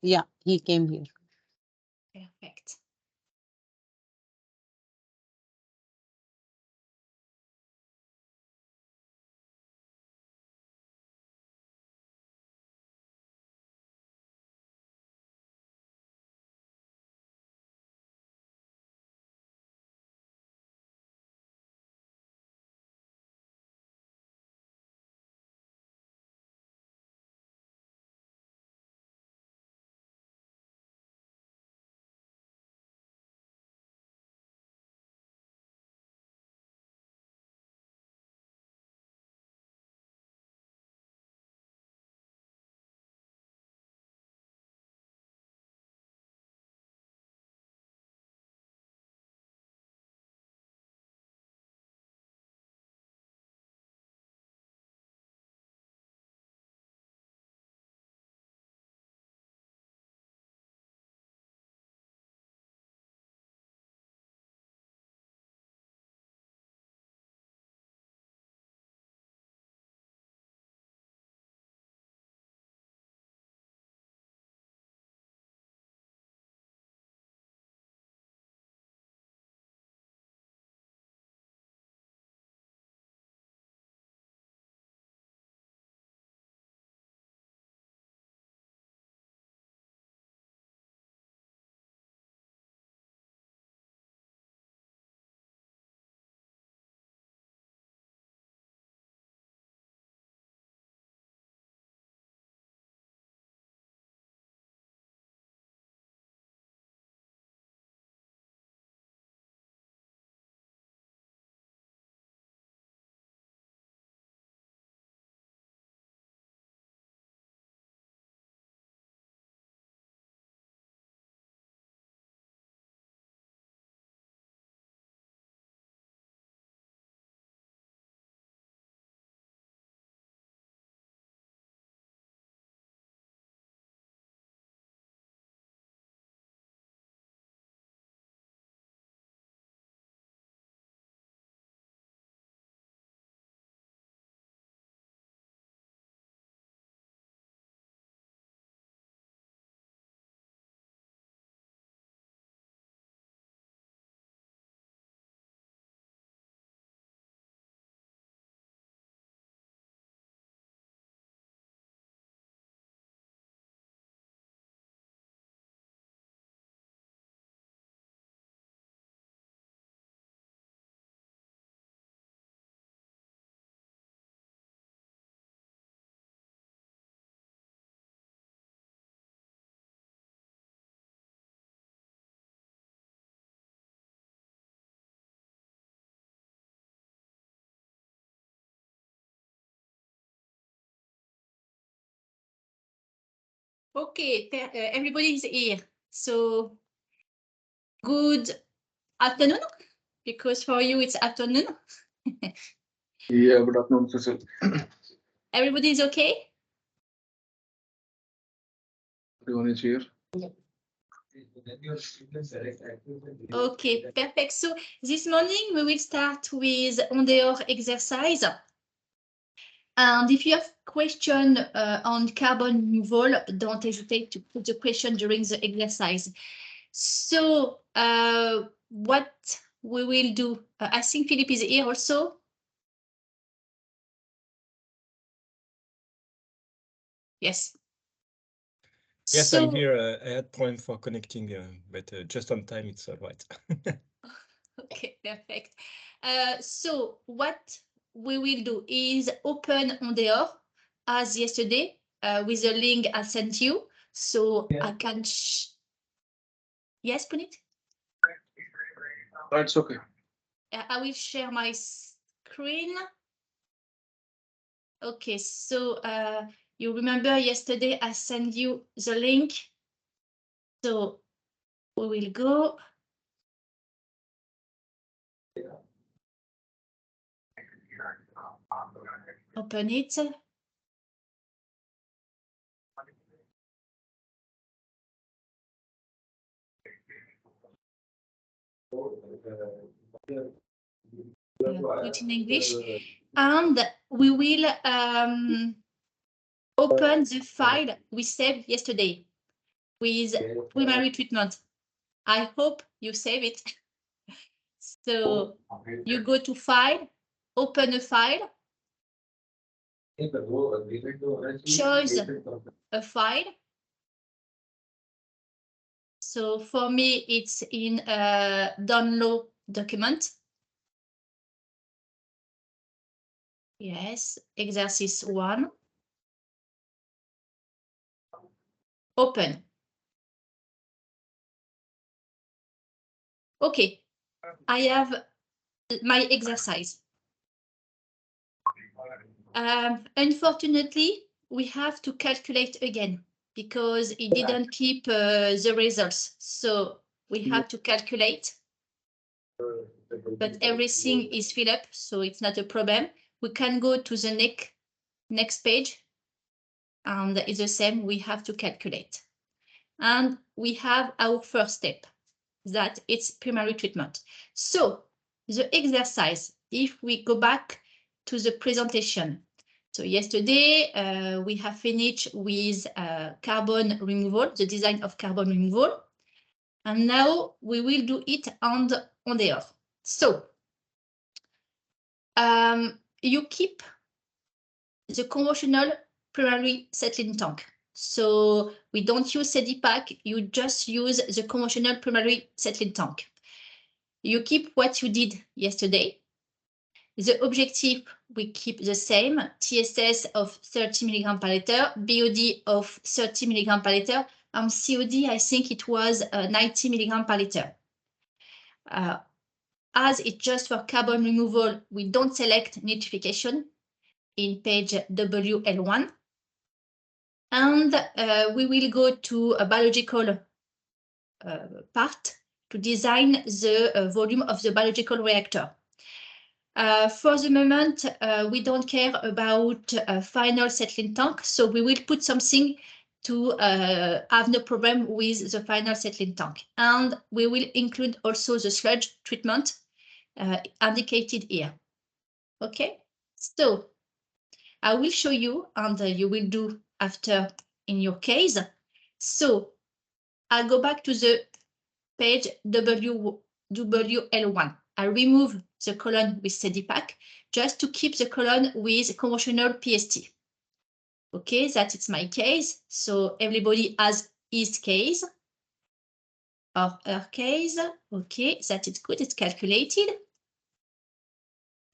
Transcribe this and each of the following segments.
Yeah, he came here. Perfect. Okay, everybody is here. So good afternoon, because for you it's afternoon. Yeah, good afternoon, Cecil. Everybody is okay? Everyone is here. Okay, perfect. So this morning we will start with on dehors exercise. And if you have question on carbon removal, don't hesitate to put the question during the exercise. So what we will do, I think Philip is here also. Yes. Yes, So, I'm here. I had problem for connecting, but just on time, it's all right. okay, perfect. So what we will do is open on dehors as yesterday with the link I sent you. So I can. Yes, Punit? That's okay. I will share my screen. Okay, so you remember yesterday I sent you the link. So we will go. Open it. Put in English. And we will open the file we saved yesterday. with primary treatment. I hope you save it. So you go to File, open a file, choose a file. So for me, it's in a download document. Yes, exercise 1. Open. Okay, I have my exercise. Unfortunately, we have to calculate again because it didn't keep the results. So we have to calculate, but everything is filled up, so it's not a problem. We can go to the next page, and it's the same. We have to calculate. And we have our first step, that it's primary treatment. So the exercise, if we go back to the presentation. So yesterday, we have finished with carbon removal, the design of carbon removal. And now we will do it on the earth. So you keep the conventional primary settling tank. So we don't use Sedipak, you just use the conventional primary settling tank. You keep what you did yesterday. The objective, we keep the same, TSS of 30 milligram per liter, BOD of 30 milligram per liter, and COD, I think it was 90 milligram per liter. As it's just for carbon removal, we don't select nitrification in page WL1. And we will go to a biological part to design the volume of the biological reactor. For the moment, we don't care about a final settling tank, so we will put something to have no problem with the final settling tank. And we will include also the sludge treatment indicated here. Okay, so I will show you, and you will do after in your case. So I'll go back to the page WL1. I remove the column with Sedipak just to keep the column with conventional PST. Okay, that is my case. So everybody has his case or her case. Okay, that is good. It's calculated.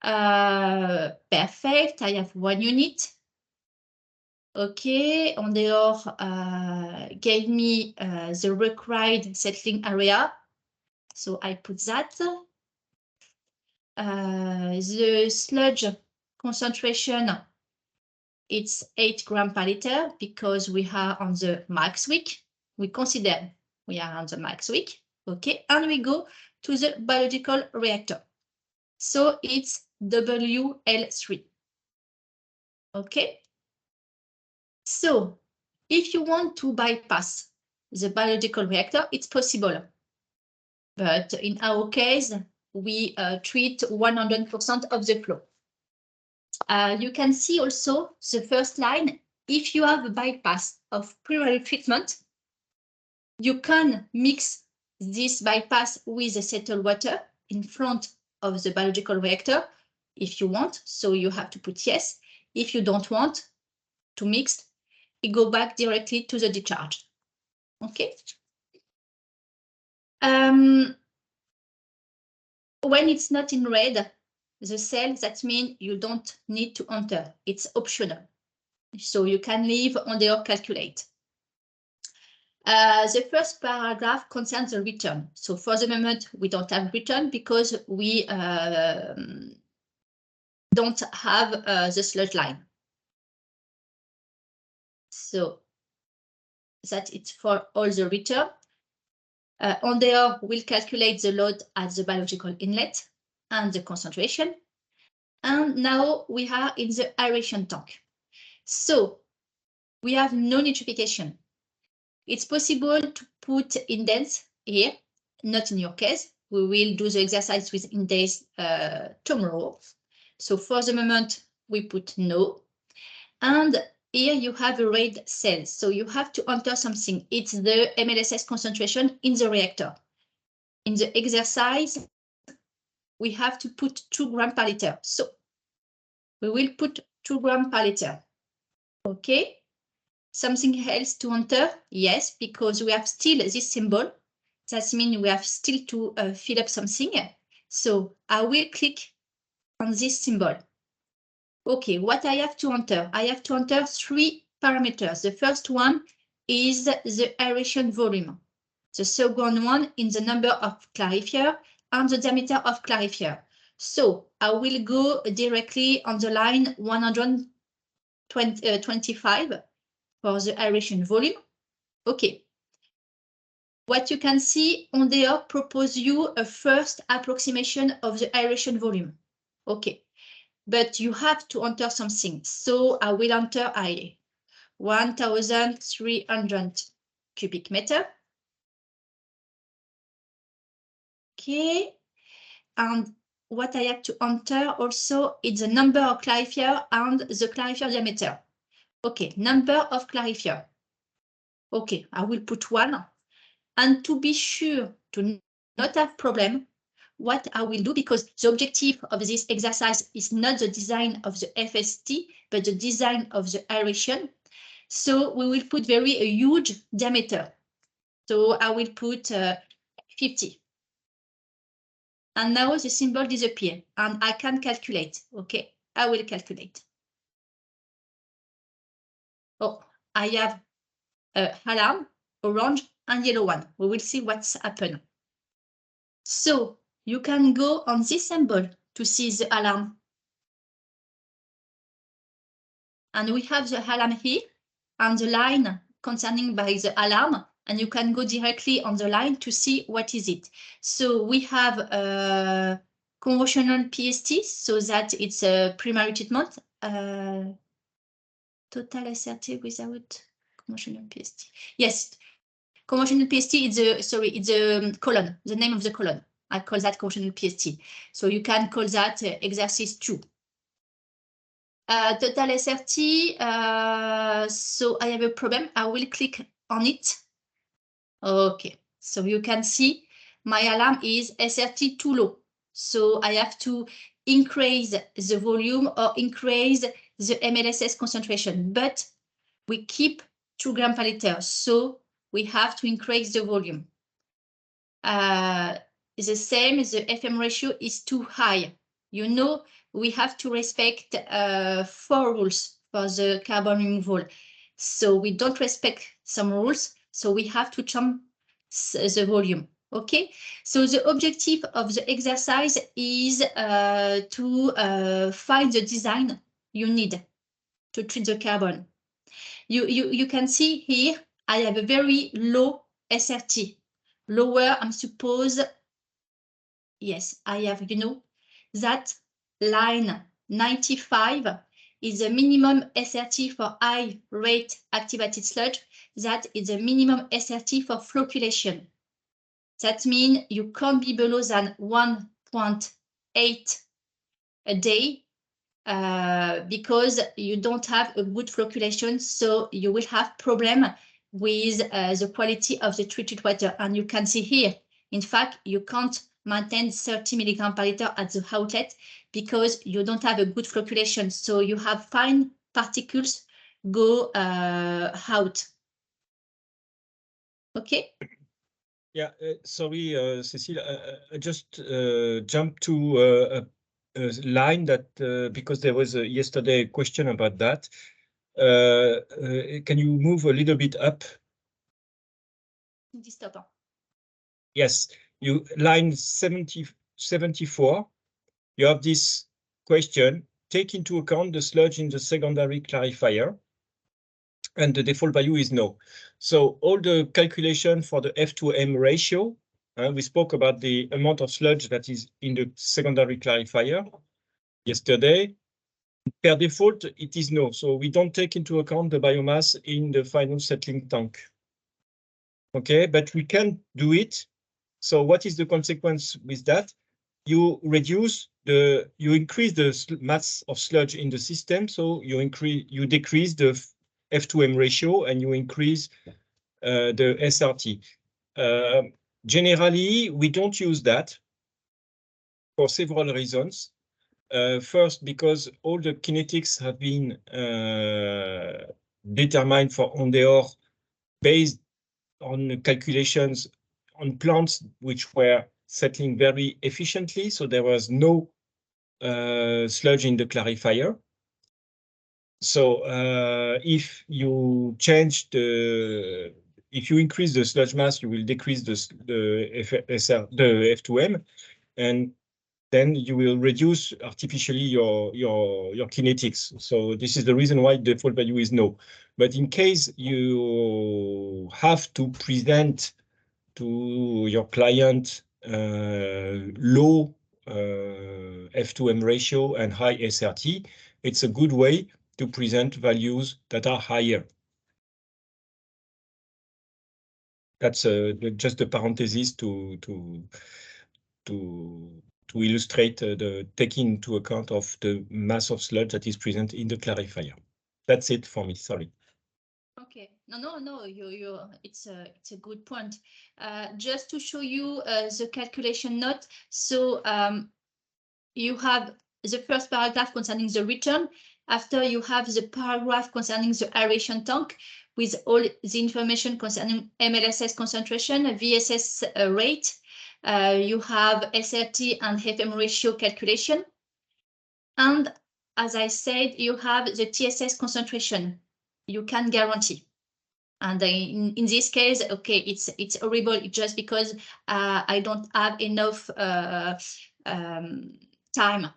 Perfect. I have 1 unit. Okay, Ondeor gave me the required settling area. So I put that. The sludge concentration, it's 8 grams per liter because we are on the max week. We consider we are on the max week. Okay, and we go to the biological reactor. So it's WL3. Okay. So if you want to bypass the biological reactor, it's possible. But in our case, we treat 100% of the flow. You can see also the first line. If you have a bypass of primary treatment, you can mix this bypass with the settled water in front of the biological reactor if you want. So you have to put yes. If you don't want to mix, it go back directly to the discharge. Okay. When it's not in red, the cell, that means you don't need to enter. It's optional. So you can leave on the calculate. The first paragraph concerns the return. So for the moment, we don't have return because we don't have the sludge line. So that it's for all the return. On there, we'll calculate the load at the biological inlet and the concentration. And now we are in the aeration tank. So we have no nitrification. It's possible to put indents here, not in your case. We will do the exercise with indents tomorrow. So for the moment, we put no. And here you have a red cell, so you have to enter something. It's the MLSS concentration in the reactor. In the exercise, we have to put 2 grams per liter. So we will put 2 grams per liter. Okay. Something else to enter? Yes, because we have still this symbol. That means we have still to fill up something. So I will click on this symbol. Okay, what I have to enter? I have to enter 3 parameters. The first one is the aeration volume. The second one is the number of clarifier and the diameter of clarifier. So I will go directly on the line 125 for the aeration volume. Okay. What you can see, Ondeo propose you a first approximation of the aeration volume. Okay. But you have to enter something. So I will enter 1,300 cubic meter. Okay. And what I have to enter also is the number of clarifier and the clarifier diameter. Okay, number of clarifier. Okay, I will put 1. And to be sure to not have problem, what I will do, because the objective of this exercise is not the design of the FST, but the design of the aeration. So we will put a huge diameter. So I will put 50. And now the symbol disappears and I can calculate. Okay, I will calculate. Oh, I have alarm, orange and yellow one. We will see what's happened. So you can go on this symbol to see the alarm. And we have the alarm here and the line concerning by the alarm. And you can go directly on the line to see what is it. So we have a conventional PST, so that it's a primary treatment. Total SRT without conventional PST. Yes, conventional PST is it's a colon, the name of the colon. I call that conventional PST. So you can call that exercise 2. Total SRT, so I have a problem. I will click on it. Okay, so you can see my alarm is SRT too low. So I have to increase the volume or increase the MLSS concentration, but we keep 2 grams per liter. So we have to increase the volume. The same, the FM ratio is too high. You know, we have to respect 4 rules for the carbon removal. So we don't respect some rules. So we have to jump the volume. Okay, so the objective of the exercise is to find the design you need to treat the carbon. You can see here, I have a very low SRT. Lower, I'm supposed, yes, I have, that line 95 is the minimum SRT for high rate activated sludge. That is the minimum SRT for flocculation. That means you can't be below than 1.8 a day because you don't have a good flocculation. So you will have problem with the quality of the treated water. And you can see here, in fact, you can't maintain 30 milligrams per liter at the outlet because you don't have a good flocculation. So you have fine particles go out. Okay. Yeah, sorry, Cécile, I just jumped to a line that, because there was yesterday a question about that. Can you move a little bit up? Yes, you line 74, you have this question, take into account the sludge in the secondary clarifier, and the default value is no. So all the calculation for the F2M ratio, we spoke about the amount of sludge that is in the secondary clarifier yesterday. Per default, it is no. So we don't take into account the biomass in the final settling tank. Okay, but we can do it. So what is the consequence with that? You increase the mass of sludge in the system, so you decrease the F2M ratio and you increase the SRT. Generally, we don't use that for several reasons. First, because all the kinetics have been determined for Ondeor based on calculations on plants which were settling very efficiently, so there was no sludge in the clarifier. So if you change if you increase the sludge mass, you will decrease the F2M, and then you will reduce artificially your kinetics. So this is the reason why the default value is no. But in case you have to present to your client low F2M ratio and high SRT, it's a good way to present values that are higher. That's just a parenthesis to illustrate the taking into account of the mass of sludge that is present in the clarifier. That's it for me. Sorry. Okay, no. It's a good point. Just to show you the calculation note. So you have the first paragraph concerning the return. After you have the paragraph concerning the aeration tank with all the information concerning MLSS concentration, VSS rate. You have SRT and FM ratio calculation. And as I said, you have the TSS concentration. You can guarantee. And in this case, okay, it's horrible just because I don't have enough time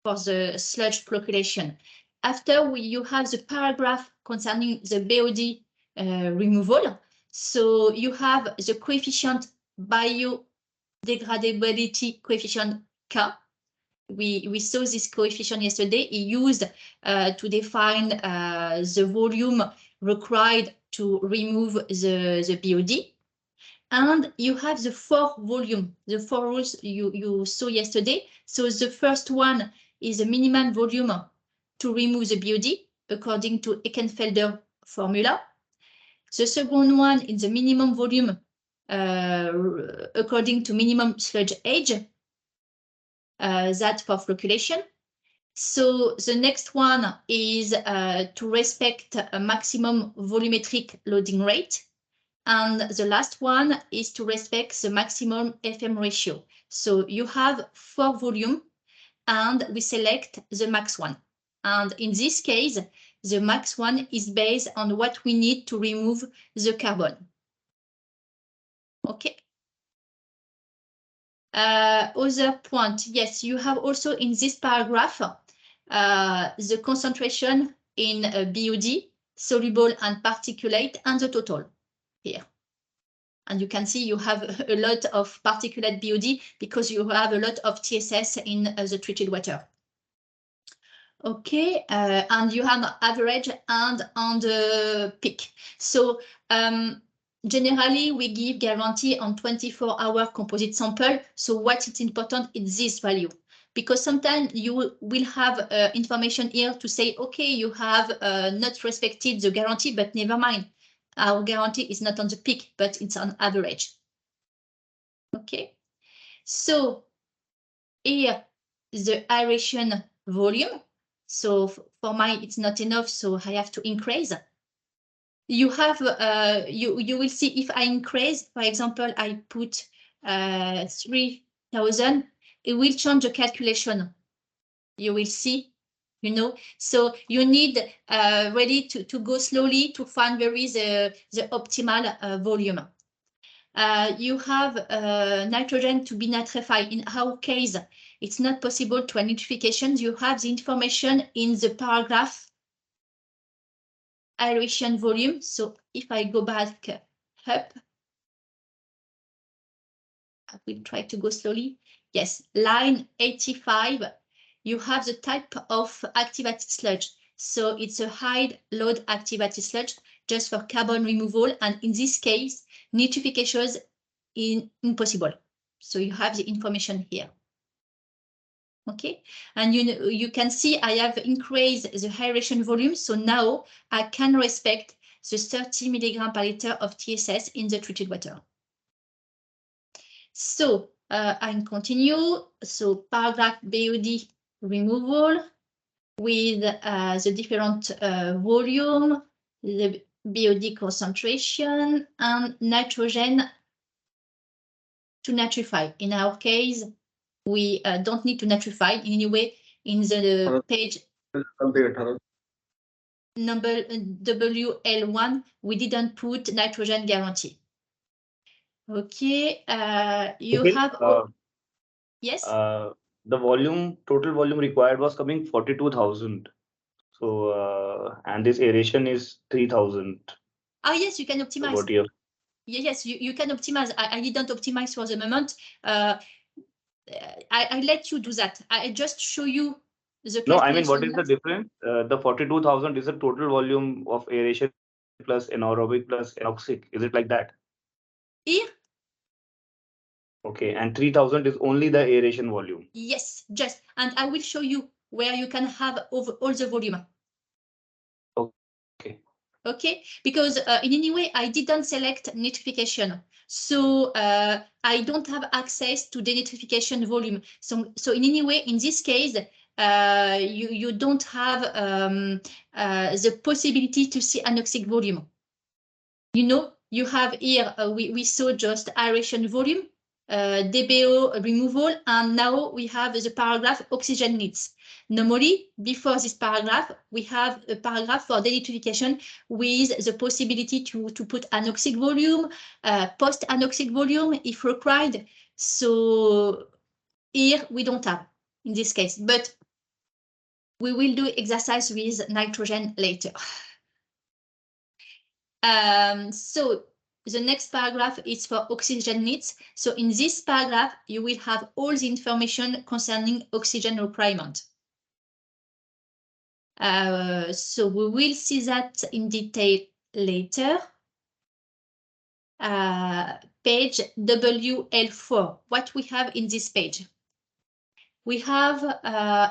for the sludge calculation. After you have the paragraph concerning the BOD removal. So you have the coefficient biodegradability coefficient K. We saw this coefficient yesterday. It used to define the volume required to remove the BOD. And you have the 4 volume, the 4 rules you saw yesterday. So the first one is the minimum volume to remove the BOD according to Eckenfelder formula. The second one is the minimum volume according to minimum sludge age. That for flocculation. So the next one is to respect a maximum volumetric loading rate. And the last one is to respect the maximum FM ratio. So you have 4 volume and we select the max one. And in this case, the max one is based on what we need to remove the carbon. Okay. Other point, yes, you have also in this paragraph the concentration in BOD, soluble and particulate, and the total here. And you can see you have a lot of particulate BOD because you have a lot of TSS in the treated water. Okay, and you have average and on the peak. So generally, we give guarantee on 24-hour composite sample. So what is important is this value, because sometimes you will have information here to say, okay, you have not respected the guarantee, but never mind. Our guarantee is not on the peak, but it's on average. Okay, so here the aeration volume. So for mine, it's not enough, so I have to increase. You have you will see if I increase, for example, I put 3,000, it will change the calculation. You will see, you know. So you need ready to go slowly to find where is the optimal volume. You have nitrogen to be nitrified. In our case, it's not possible to nitrification. You have the information in the paragraph aeration volume. So if I go back up, I will try to go slowly. Yes, line 85, you have the type of activated sludge. So it's a high load activated sludge just for carbon removal. And in this case, nitrification is impossible. So you have the information here. Okay, and you can see I have increased the aeration volume, so now I can respect the 30 milligrams per liter of TSS in the treated water. So I continue. So paragraph BOD removal with the different volume, the BOD concentration, and nitrogen to nitrify. In our case, we don't need to nitrify in any way. In the page number WL1, we didn't put nitrogen guarantee. Okay, you Okay, have, yes? The total volume required was coming 42,000. So, and this aeration is 3,000. Oh, yes, you can optimize. What you have. Yes, you can optimize. I didn't optimize for the moment. I let you do that. I just show you the No, I mean, what calculation. is the difference? The 42,000 is the total volume of aeration plus anaerobic plus anoxic. Is it like that? Here? Okay, and 3,000 is only the aeration volume. Yes, just, and I will show you where you can have over all the volume. Okay. Okay, because in any way, I didn't select nitrification. So I don't have access to the nitrification volume. So in any way, in this case, you don't have the possibility to see anoxic volume. You know, you have here, we saw just aeration volume, DBO removal, and now we have the paragraph oxygen needs. Normally, before this paragraph, we have a paragraph for denitrification with the possibility to put anoxic volume, post-anoxic volume if required. So here we don't have in this case, but we will do exercise with nitrogen later. So the next paragraph is for oxygen needs. So in this paragraph, you will have all the information concerning oxygen requirement. So we will see that in detail later. Page WL4, what we have in this page. We have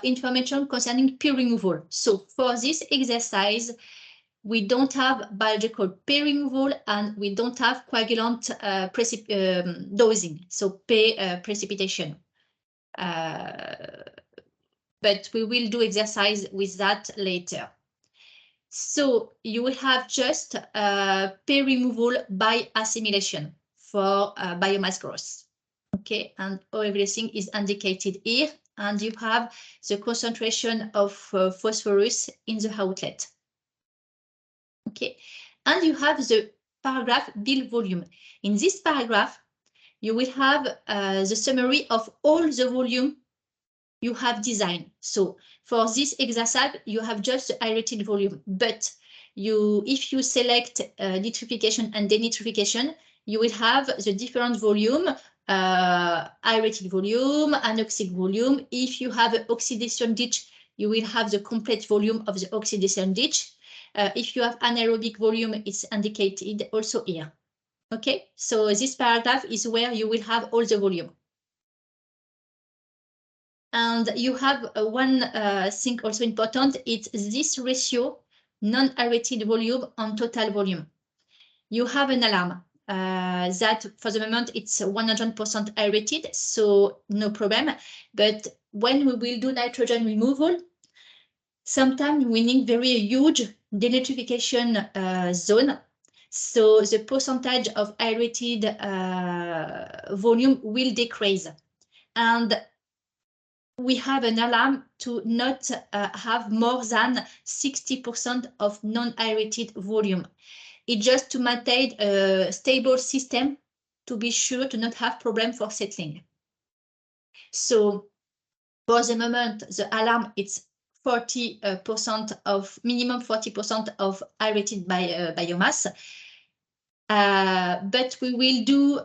information concerning pee removal. So for this exercise, we don't have biological pee removal and we don't have coagulant dosing, so pee precipitation. But we will do exercise with that later. So you will have just pee removal by assimilation for biomass growth. Okay, and everything is indicated here, and you have the concentration of phosphorus in the outlet. Okay, and you have the paragraph bill volume. In this paragraph, you will have the summary of all the volume you have designed. So for this exercise, you have just the aerated volume, but if you select nitrification and denitrification, you will have the different volume, aerated volume, anoxic volume. If you have an oxidation ditch, you will have the complete volume of the oxidation ditch. If you have anaerobic volume, it's indicated also here. Okay, so this paragraph is where you will have all the volume. And you have one thing also important, it's this ratio, non-aerated volume on total volume. You have an alarm that for the moment it's 100% aerated, so no problem. But when we will do nitrogen removal, sometimes we need very huge denitrification zone. So the percentage of aerated volume will decrease. And we have an alarm to not have more than 60% of non-aerated volume. It's just to maintain a stable system to be sure to not have problem for settling. So for the moment, the alarm is 40% of minimum 40% of aerated biomass. But we will do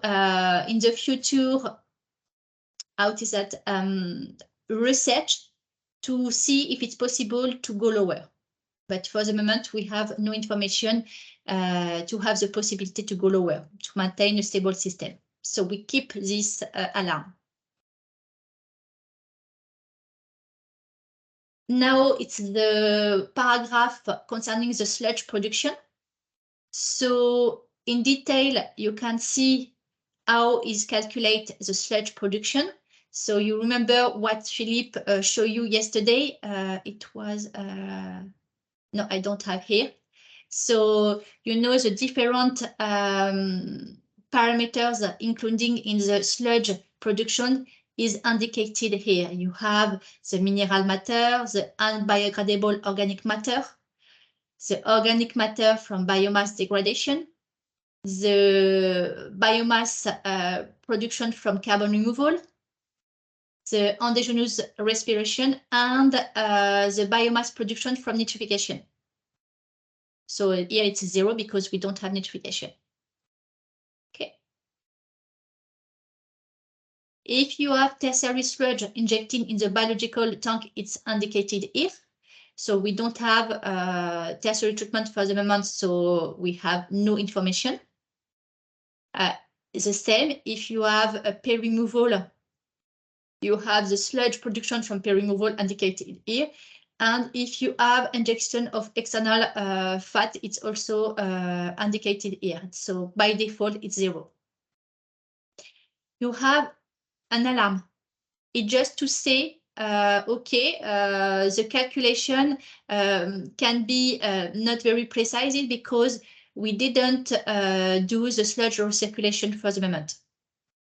in the future, research to see if it's possible to go lower. But for the moment, we have no information to have the possibility to go lower, to maintain a stable system. So we keep this alarm. now it's the paragraph concerning the sludge production. So in detail, you can see how is calculate the sludge production. So you remember what Philippe showed you yesterday. It was, no, I don't have here. So you know the different parameters, including in the sludge production, is indicated here. You have the mineral matter, the unbiodegradable organic matter, the organic matter from biomass degradation, the biomass production from carbon removal, the endogenous respiration, and the biomass production from nitrification. So here it's 0 because we don't have nitrification. Okay. If you have tertiary sludge injecting in the biological tank, it's indicated here. So we don't have tertiary treatment for the moment, so we have no information. The same, if you have a peri-removal, you have the sludge production from peri-removal indicated here. And if you have injection of external fat, it's also indicated here. So by default, it's 0. You have an alarm. It's just to say, okay, the calculation can be not very precise because we didn't do the sludge recirculation for the moment,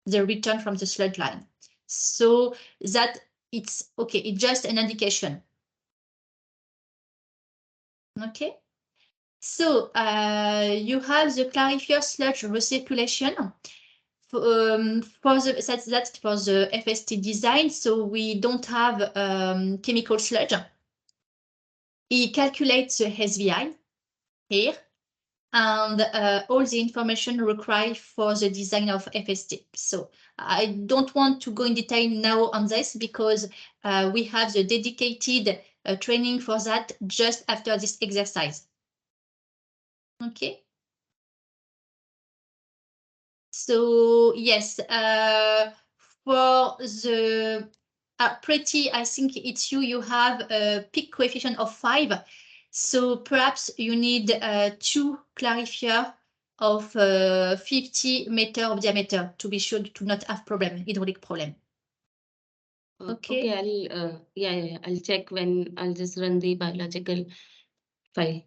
the return from the sludge line. So that it's okay, it's just an indication. Okay, so you have the clarifier sludge recirculation. For that's for the FST design, so we don't have chemical sludge. He calculates the SVI here and all the information required for the design of FST. So I don't want to go in detail now on this because we have the dedicated training for that just after this exercise. Okay. So yes, for the pretty, I think it's you have a peak coefficient of 5. So perhaps you need 2 clarifier of 50 meter of diameter to be sure to not have hydraulic problem. Okay. Okay, I'll check when I'll just run the biological file.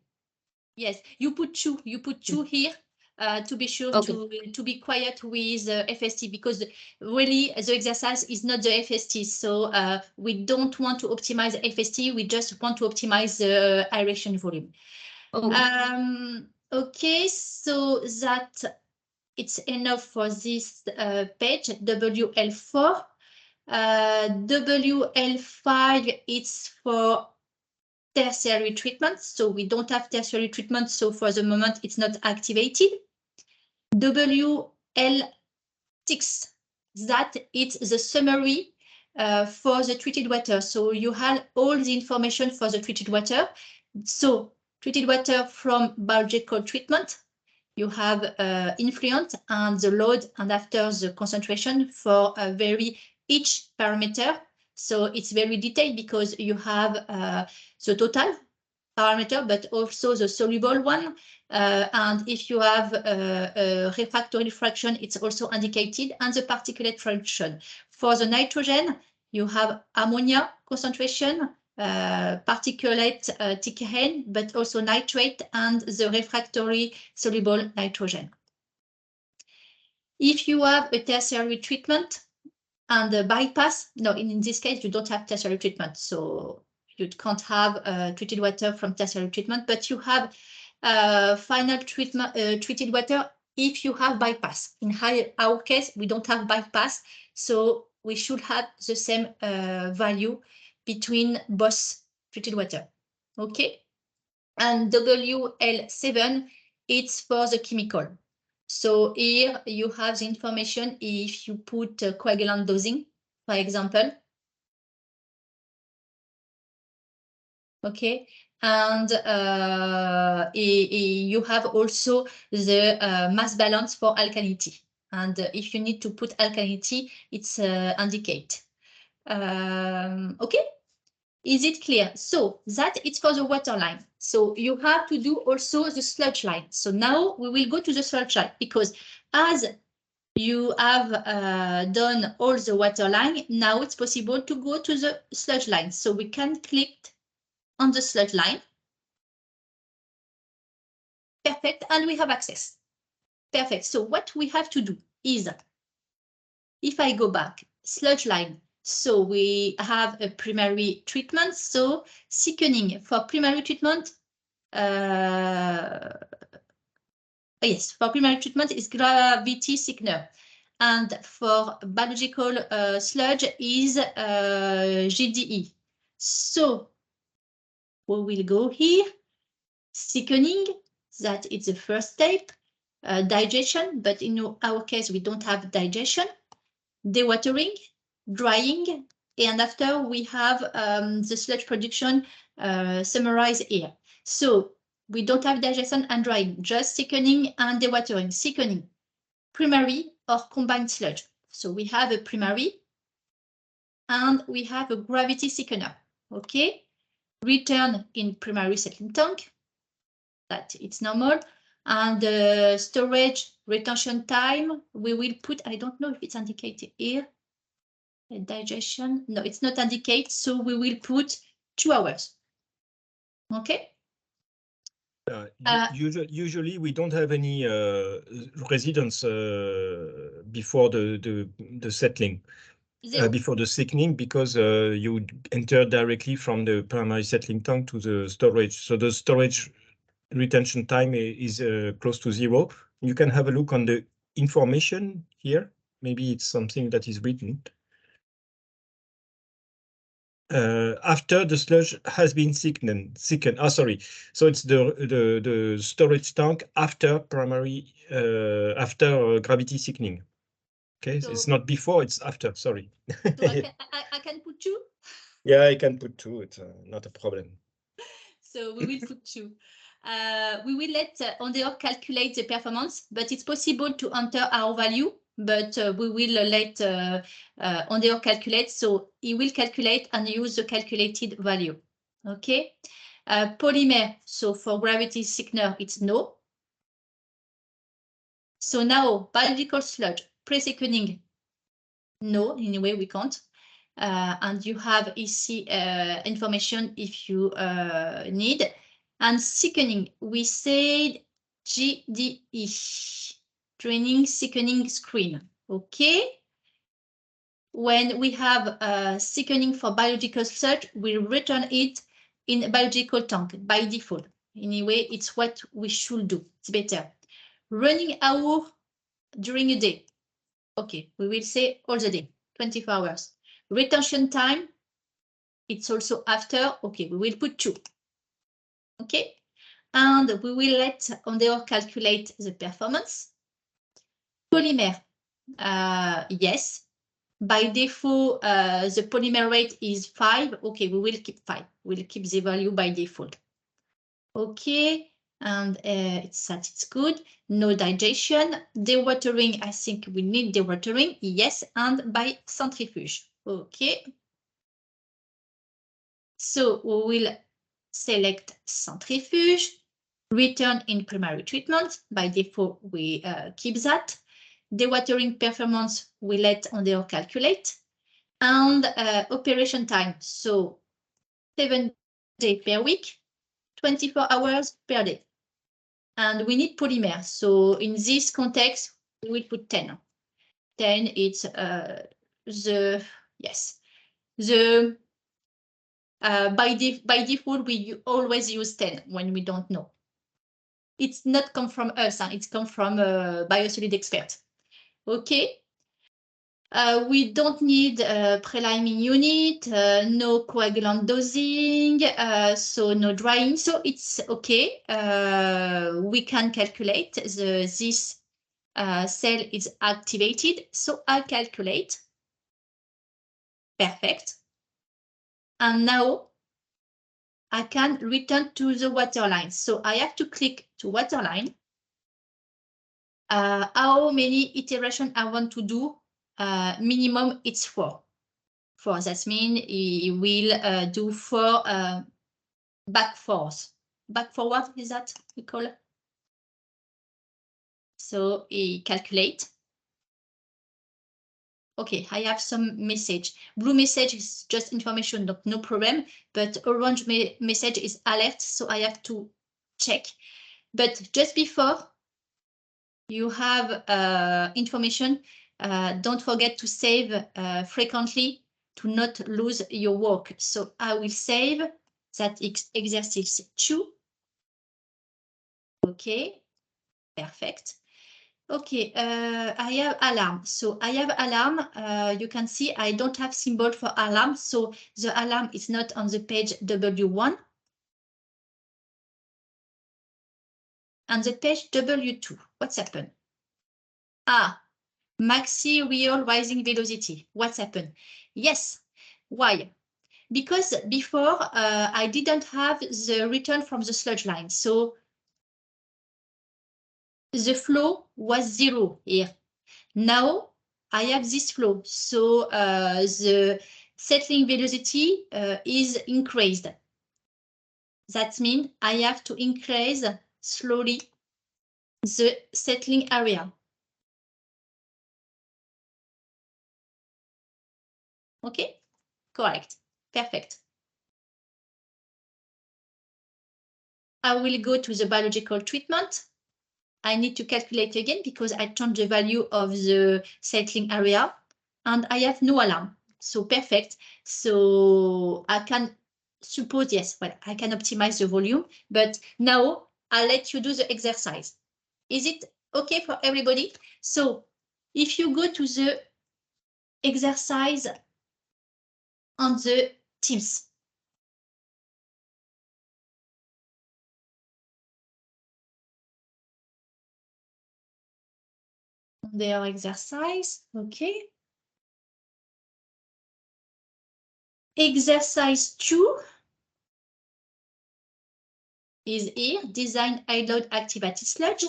Yes, you put 2. You put 2 here. To be sure to be quiet with FST because really the exercise is not the FST. So we don't want to optimize the FST. We just want to optimize the aeration volume. Okay, so that it's enough for this page, WL4. WL5, it's for tertiary treatment. So we don't have tertiary treatment. So for the moment, it's not activated. WL6, that it's the summary for the treated water. So you have all the information for the treated water. So treated water from biological treatment, you have influent and the load and after the concentration for each parameter. So it's very detailed because you have the total parameter, but also the soluble one. And if you have a refractory fraction, it's also indicated, and the particulate fraction. For the nitrogen, you have ammonia concentration, particulate TKN, but also nitrate and the refractory soluble nitrogen. If you have a tertiary treatment and a bypass, no, in this case, you don't have tertiary treatment. So you can't have treated water from tertiary treatment, but you have final treatment treated water if you have bypass. In our case, we don't have bypass, so we should have the same value between both treated water. Okay, and WL7, it's for the chemical. So here you have the information if you put coagulant dosing, for example. Okay, and you have also the mass balance for alkalinity. And if you need to put alkalinity, it's indicate. Okay, Is it clear? So that it's for the water line. So you have to do also the sludge line. So now we will go to the sludge line because as you have done all the water line, now it's possible to go to the sludge line. So we can click on the sludge line. Perfect, and we have access. Perfect. So what we have to do is, if I go back, sludge line. So we have a primary treatment. So thickening for primary treatment. Yes, for primary treatment is gravity thickener. And for biological sludge is GDE. So we will go here, thickening, that is the first step, digestion, but in our case, we don't have digestion, dewatering, drying, and after we have the sludge production summarized here. So we don't have digestion and drying, just thickening and dewatering. Thickening, primary or combined sludge. So we have a primary and we have a gravity thickener. Okay, return in primary settling tank, that it's normal. And the storage retention time, we will put, I don't know if it's indicated here, digestion, no, it's not indicated, so we will put 2 hours. Okay. Usually we don't have any residence before the settling, before the thickening, because you enter directly from the primary settling tank to the storage. So the storage retention time is close to 0. You can have a look on the information here. Maybe it's something that is written. After the sludge has been thickened. Oh, sorry. So it's the storage tank after primary, after gravity thickening. Okay, so it's not before, it's after. Sorry. So I can put 2. Yeah, I can put 2. It's not a problem. So we will put 2. We will let Ondeor calculate the performance, but it's possible to enter our value. But we will let Ondeor calculate, so he will calculate and use the calculated value. Okay. Polymer, so for gravity thickener, it's no. So now biological sludge, pre-thickening, no, anyway, we can't. And you have EC information if you need. And thickening, we said GDE. Training thickening screen. Okay. When we have thickening for biological sludge, we return it in a biological tank by default. Anyway, it's what we should do. It's better. Running hour during a day. Okay, we will say all the day, 24 hours. Retention time, it's also after. Okay, we will put 2. Okay, and we will let Ondeor calculate the performance. Polymer, yes. By default, the polymer rate is 5. Okay, we will keep 5. We'll keep the value by default. Okay, and it's good. No digestion. Dewatering, I think we need dewatering. Yes, and by centrifuge. Okay. So we will select centrifuge. Return in primary treatment. By default, we keep that. Dewatering performance, we let Ondeor calculate. And operation time, so 7 days per week, 24 hours per day. And we need polymer. So in this context, we will put 10. 10, it's by default, we always use 10 when we don't know. It's not come from us, it's come from Biosolid expert. Okay. We don't need a pre-liming unit, no coagulant dosing, so no drying. So it's okay. We can calculate this cell is activated. So I'll calculate. Perfect. And now I can return to the water line. So I have to click to water line. How many iterations I want to do? Minimum it's 4. 4. That means he will do 4 back fours. Back forward, is that we call it? So he calculate. Okay, I have some message. Blue message is just information, no problem. But orange message is alert, so I have to check. But just before you have information, don't forget to save frequently to not lose your work. So I will save that exercise 2. Okay, perfect. Okay, I have alarm. So I have alarm. You can see I don't have symbol for alarm. So the alarm is not on the page W1. On the page W2, what's happened? Maxi real rising velocity. What's happened? Yes. Why? Because before I didn't have the return from the sludge line. So the flow was 0 here. Now I have this flow. So the settling velocity is increased. That means I have to increase slowly the settling area. Okay, correct, perfect. I will go to the biological treatment. I need to calculate again because I changed the value of the settling area and I have no alarm. So perfect. So I can suppose, yes, well, I can optimize the volume, but now I'll let you do the exercise. Is it okay for everybody? So if you go to the exercise on the Teams. Their exercise, okay. Exercise 2 is here, design high-load activated sludge.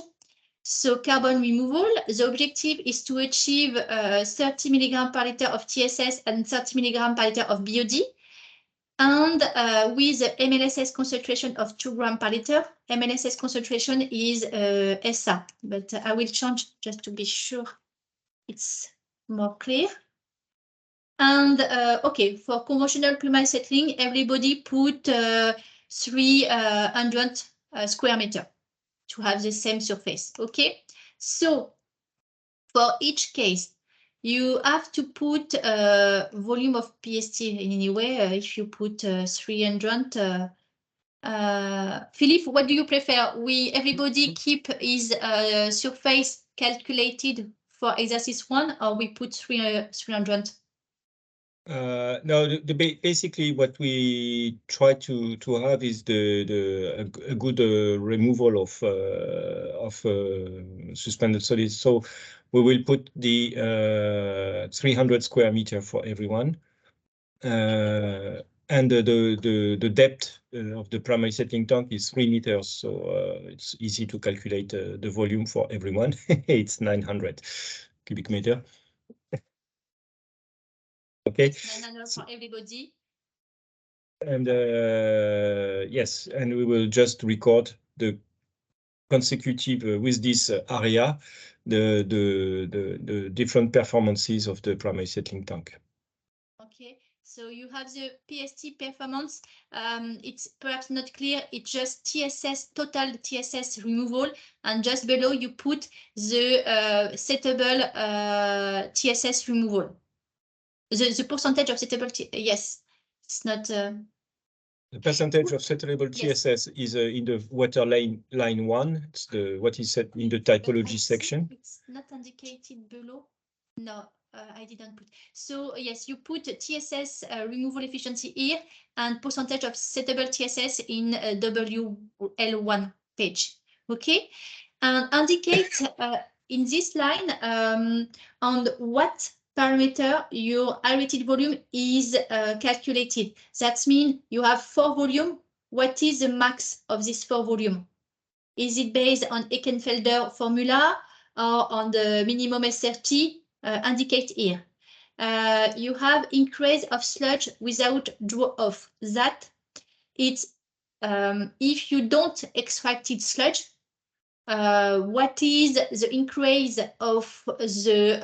So carbon removal, the objective is to achieve 30 milligram per liter of TSS and 30 milligram per liter of BOD. And with the MLSS concentration of 2 grams per liter, MLSS concentration is SA, but I will change just to be sure it's more clear. And okay, for conventional plume settling, everybody put 300 square meter to have the same surface. Okay, so for each case, you have to put volume of PST in any way. If you put 300, Philippe, what do you prefer? Everybody keep his surface calculated for exercise 1, or we put 300? No, basically what we try to have is a good removal of suspended solids. So we will put the 300 square meter for everyone, and the depth of the primary settling tank is 3 meters. So it's easy to calculate the volume for everyone. It's 900 cubic meter. Okay. 900 for everybody. And yes, and we will just record the consecutive with this area, the different performances of the primary settling tank. Okay, so you have the PST performance. It's perhaps not clear. It's just TSS, total TSS removal, and just below you put the settable TSS removal. The percentage of settable, yes, it's not. The percentage of settable TSS is in the water line 1. It's what is set in the typology section. It's not indicated below. No, I didn't put. So yes, you put TSS removal efficiency here and percentage of settable TSS in WL1 page. Okay, and indicate in this line on what parameter your aerated volume is calculated. That means you have 4 volume. What is the max of this 4 volume? Is it based on Eckenfelder formula or on the minimum SRT? Indicate here. you have increase of sludge without draw off. That it's if you don't extracted sludge, what is the increase of the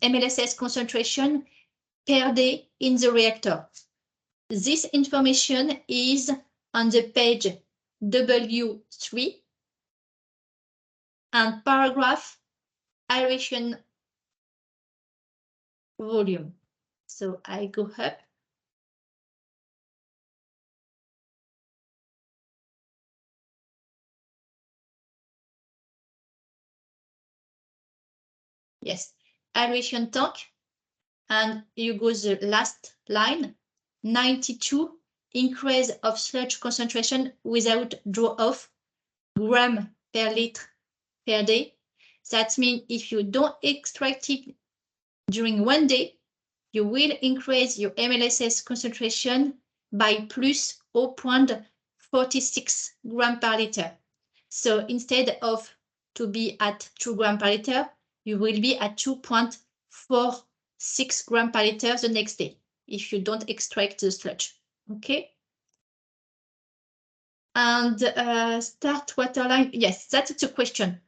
MLSS concentration per day in the reactor. This information is on the page W3 and paragraph aeration volume. So I go up. Yes, aeration tank, and you go the last line, 92 increase of sludge concentration without draw off gram per liter per day. That means if you don't extract it during one day, you will increase your MLSS concentration by plus 0.46 gram per liter. So instead of to be at 2 gram per liter, you will be at 2.46 gram per liter the next day if you don't extract the sludge. Okay. And start water line. Yes, that's a question.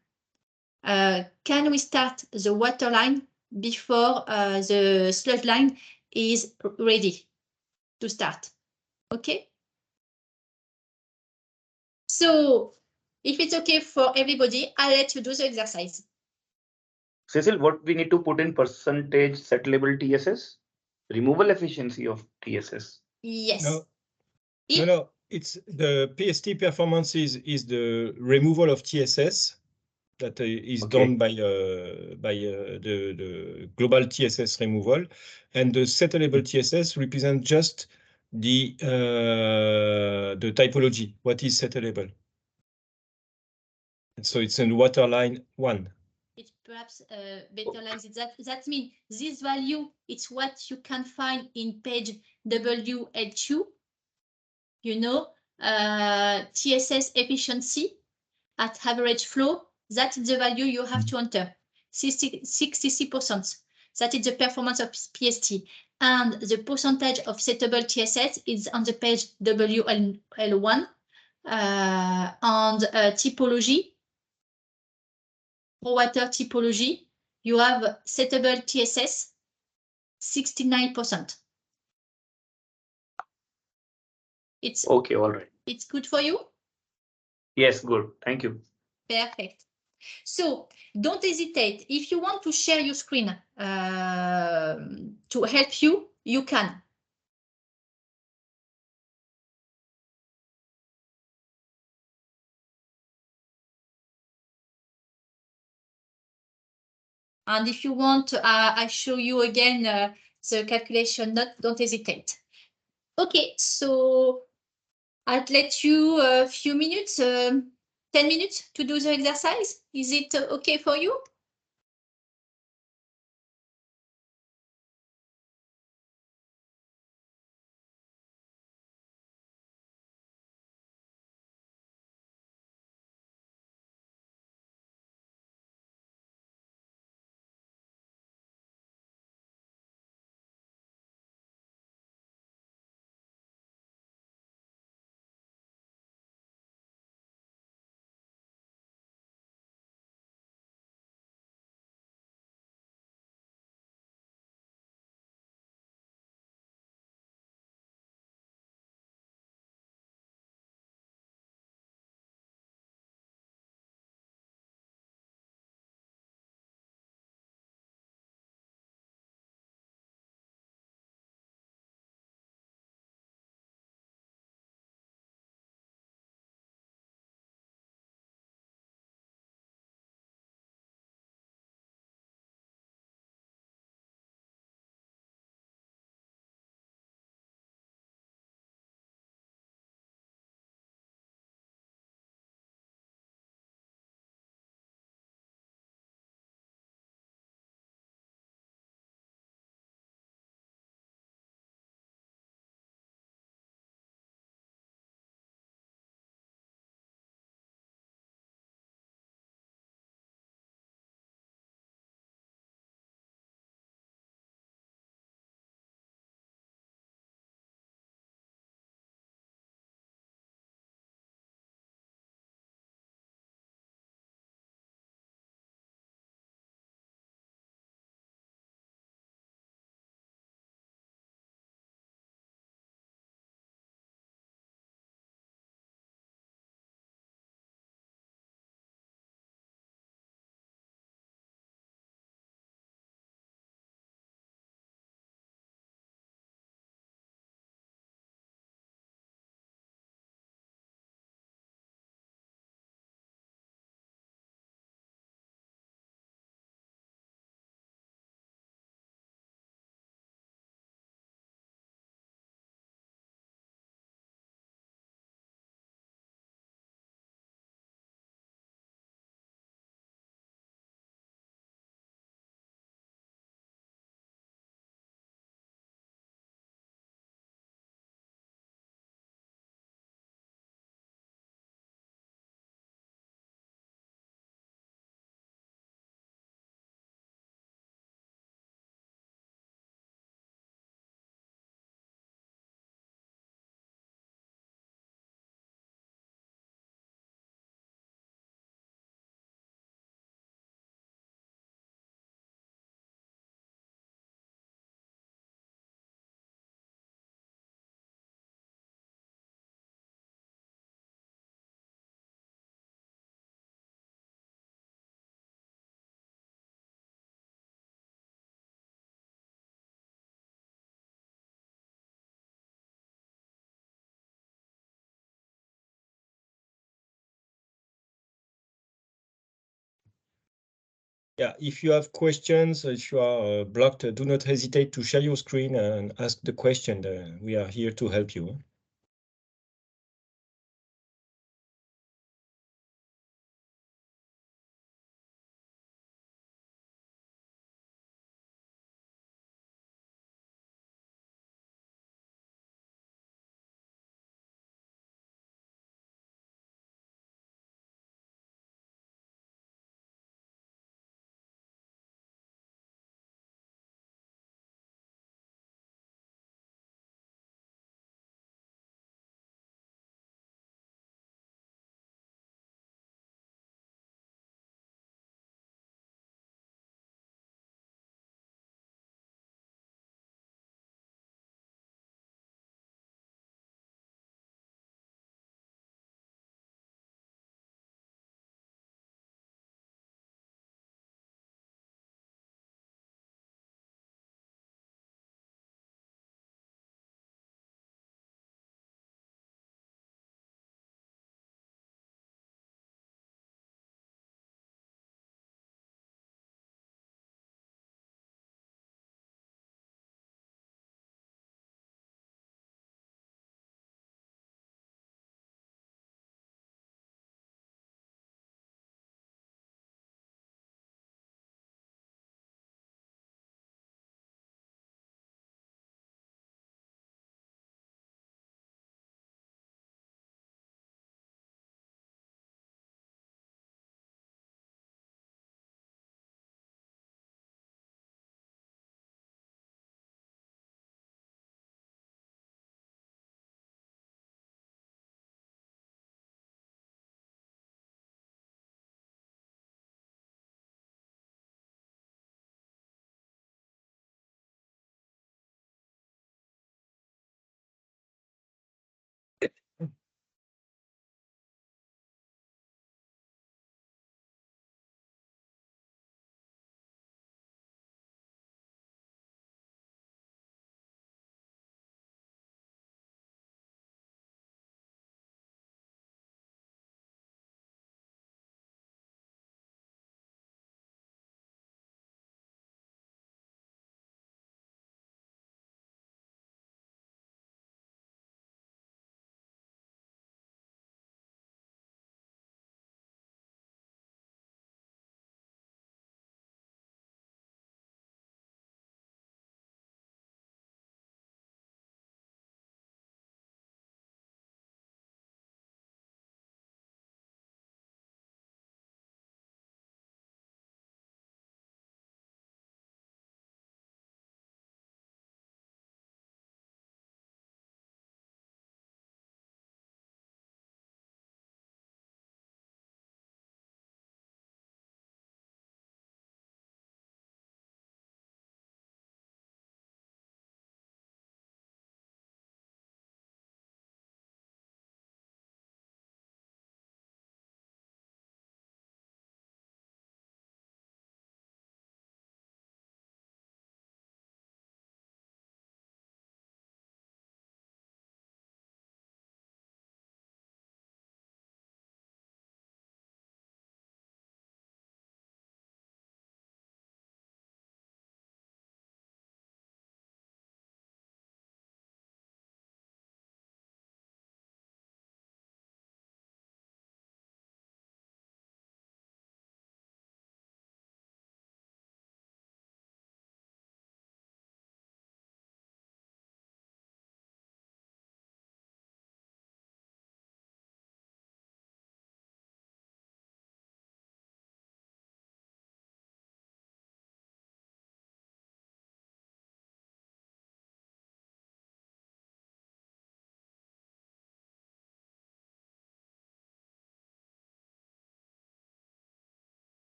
Can we start the water line before the sludge line is ready to start? Okay. So if it's okay for everybody, I'll let you do the exercise. Cecil, what we need to put in percentage settleable TSS? Removal efficiency of TSS. Yes. No, it's the PST performance is the removal of TSS that is done by the global TSS removal, and the settleable TSS represent just the typology. What is settleable? And so it's in water line 1. It's perhaps better like that. That means this value, it's what you can find in page WL2. You know, TSS efficiency at average flow. That is the value you have to enter. 63%. That is the performance of PST. And the percentage of settable TSS is on the page WL1. And typology. For water typology, you have settable TSS 69%. It's okay, all right. It's good for you? Yes, good. Thank you. Perfect. So don't hesitate. If you want to share your screen to help you, you can. And if you want, I show you again the calculation. Don't hesitate. Okay, so I'll let you a few minutes, 10 minutes to do the exercise. Is it okay for you? Yeah, if you have questions, if you are blocked, do not hesitate to share your screen and ask the question. We are here to help you.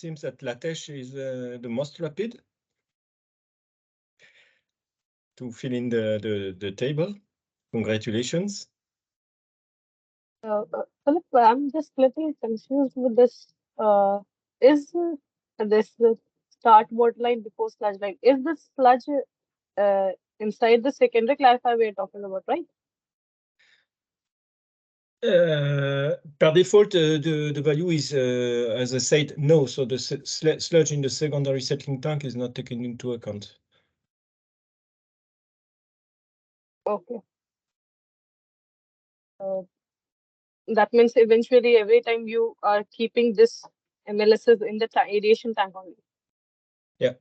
seems that LaTeX is the most rapid to fill in the table. Congratulations. Philip, I'm just a little confused with this. Is this start waterline before sludge line? Is the sludge inside the secondary clarifier we're talking about, right? By default, the value is, as I said, no. So the sludge in the secondary settling tank is not taken into account. Okay. That means eventually every time you are keeping this MLSs in the aeration tank only. Yeah.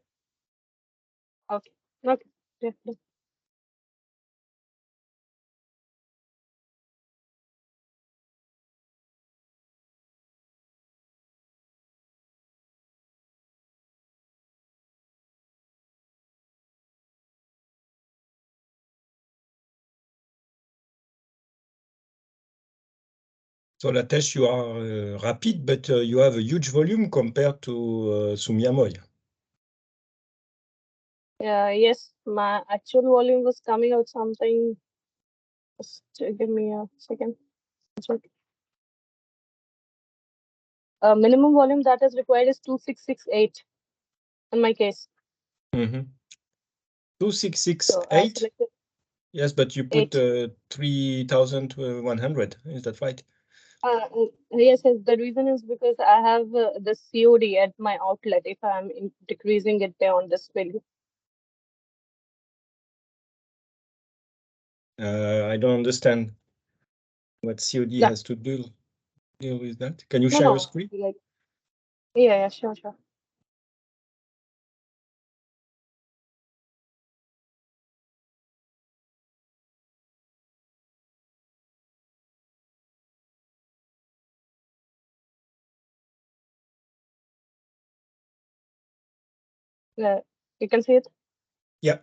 Okay. Okay. Yeah. So LaTeX, you are rapid, but you have a huge volume compared to Sumiamoy. Yes, my actual volume was coming out something. Just give me a second. Check. Minimum volume that is required is 2668 in my case. 2668. Selected Yes, but you put 3100. Is that right? yes, the reason is because I have the COD at my outlet if I'm decreasing it beyond this value. I don't understand what COD has to deal with that. Can you share your screen? Like, yeah, sure. Yeah, you can see it. Yeah.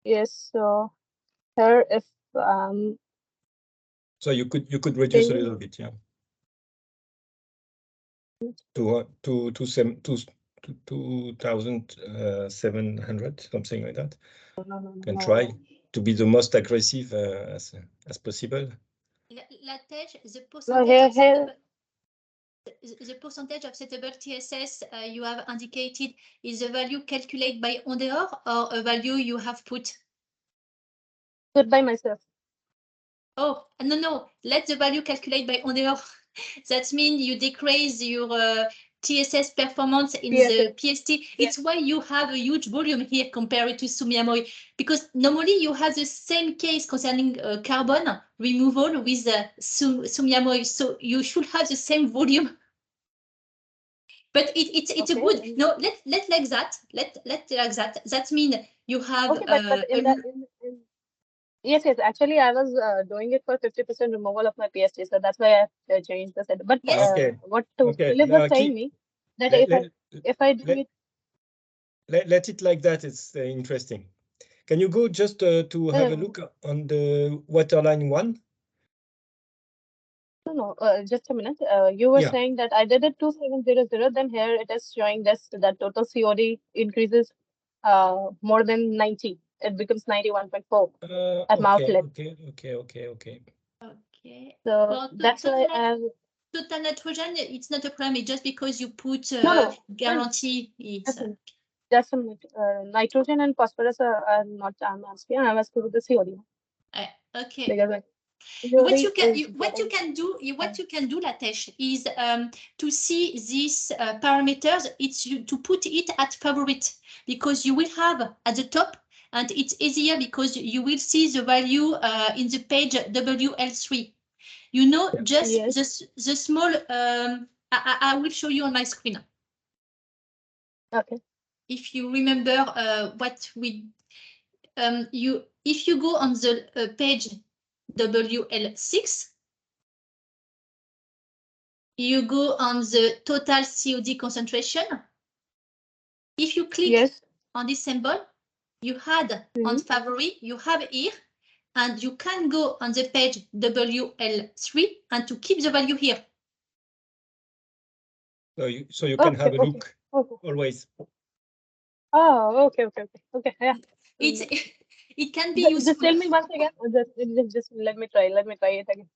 Yes. So here, if so you could reduce a little bit, yeah. To 2,700, something like that. No. Can try to be the most aggressive as possible. LaTeX, the percentage of settable TSS you have indicated is a value calculated by en dehors or a value you have put? Put by myself. Oh, no. Let the value calculate by en dehors. That means you decrease your TSS performance in the PST. It's why you have a huge volume here compared to Sumiamoy, because normally you have the same case concerning carbon removal with Sumiamoy, so you should have the same volume. But it's a good, no, let like that. Let like that. That means you have Yes, actually I was doing it for 50% removal of my PST, so that's why I changed the setup. But what Philip was saying me that if I do it, let it like that. It's interesting. Can you go just to have a look on the waterline 1? No, just a minute. You were saying that I did it 2700, then here it is showing this that total COD increases more than 90. It becomes 91.4 at my outlet. Okay. So well, that's why I have total nitrogen. It's not a problem. It's just because you put guarantee. It's just a minute. Nitrogen and phosphorus are not. I'm asking. I'm asking with the COD. Okay. Because what you can do, LaTeX, is to see these parameters. It's to put it at favorite, because you will have at the top, and it's easier because you will see the value in the page WL3. You know, just the small. I will show you on my screen. Okay. If you remember what we, if you go on the page WL6, you go on the total COD concentration. If you click on this symbol, you had on favorite, you have here, and you can go on the page WL3 and to keep the value here. So you can have a Okay, look okay. always. Oh, okay, yeah. It's it can be Just useful. tell me once again. Just let me try it again.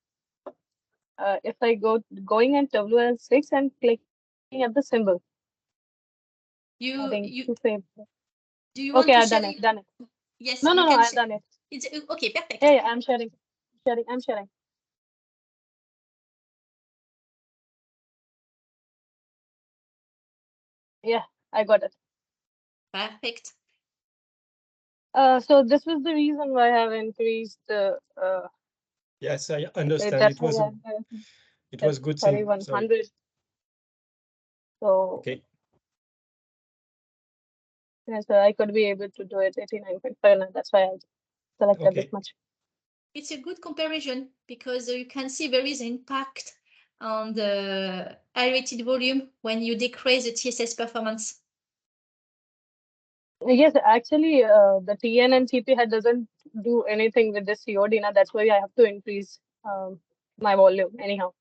If I going at WL6 and clicking at the symbol, I You think you to save. do you want Okay, to I've share? done it. Yes, No, you can I've share. done it. It's okay, perfect. Yeah, I'm sharing. I'm sharing. Yeah, I got it. Perfect. So this was the reason why I have increased Yes, I understand. that's It was why it was good thing. Sorry. 3100. So Okay. yeah, so I could be able to do it 89.5, and that's why I selected Okay. this much. It's a good comparison because you can see there is impact on the aerated volume when you decrease the TSS performance. Yes, actually, the TN and TP head doesn't do anything with this COD. Now that's why I have to increase my volume anyhow.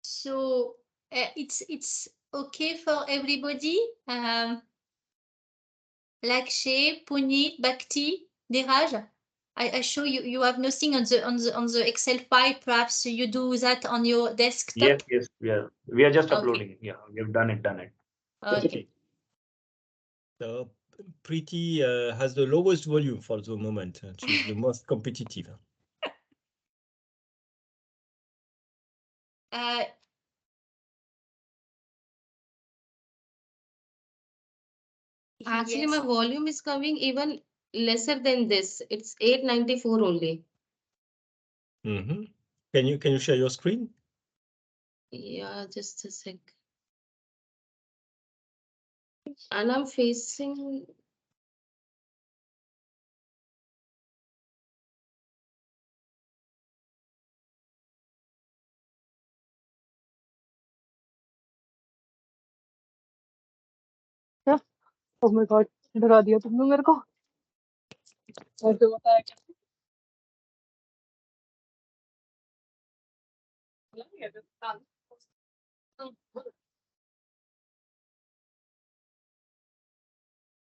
So it's okay for everybody. Lakshay, Puneet, Bhakti, Diraj. I show you have nothing on the Excel file. Perhaps you do that on your desktop. Yes, we are just Okay. uploading. Yeah, we've done it. Okay. So Preeti has the lowest volume for the moment. She's the most competitive. Actually, Yes. my volume is coming even lesser than this. It's 894 only. Mm-hmm. Can you share your screen? Yeah, just a sec. And I'm facing. Oh my God, डरा दिया तुमने मेरे को। ऐसे होता है क्या?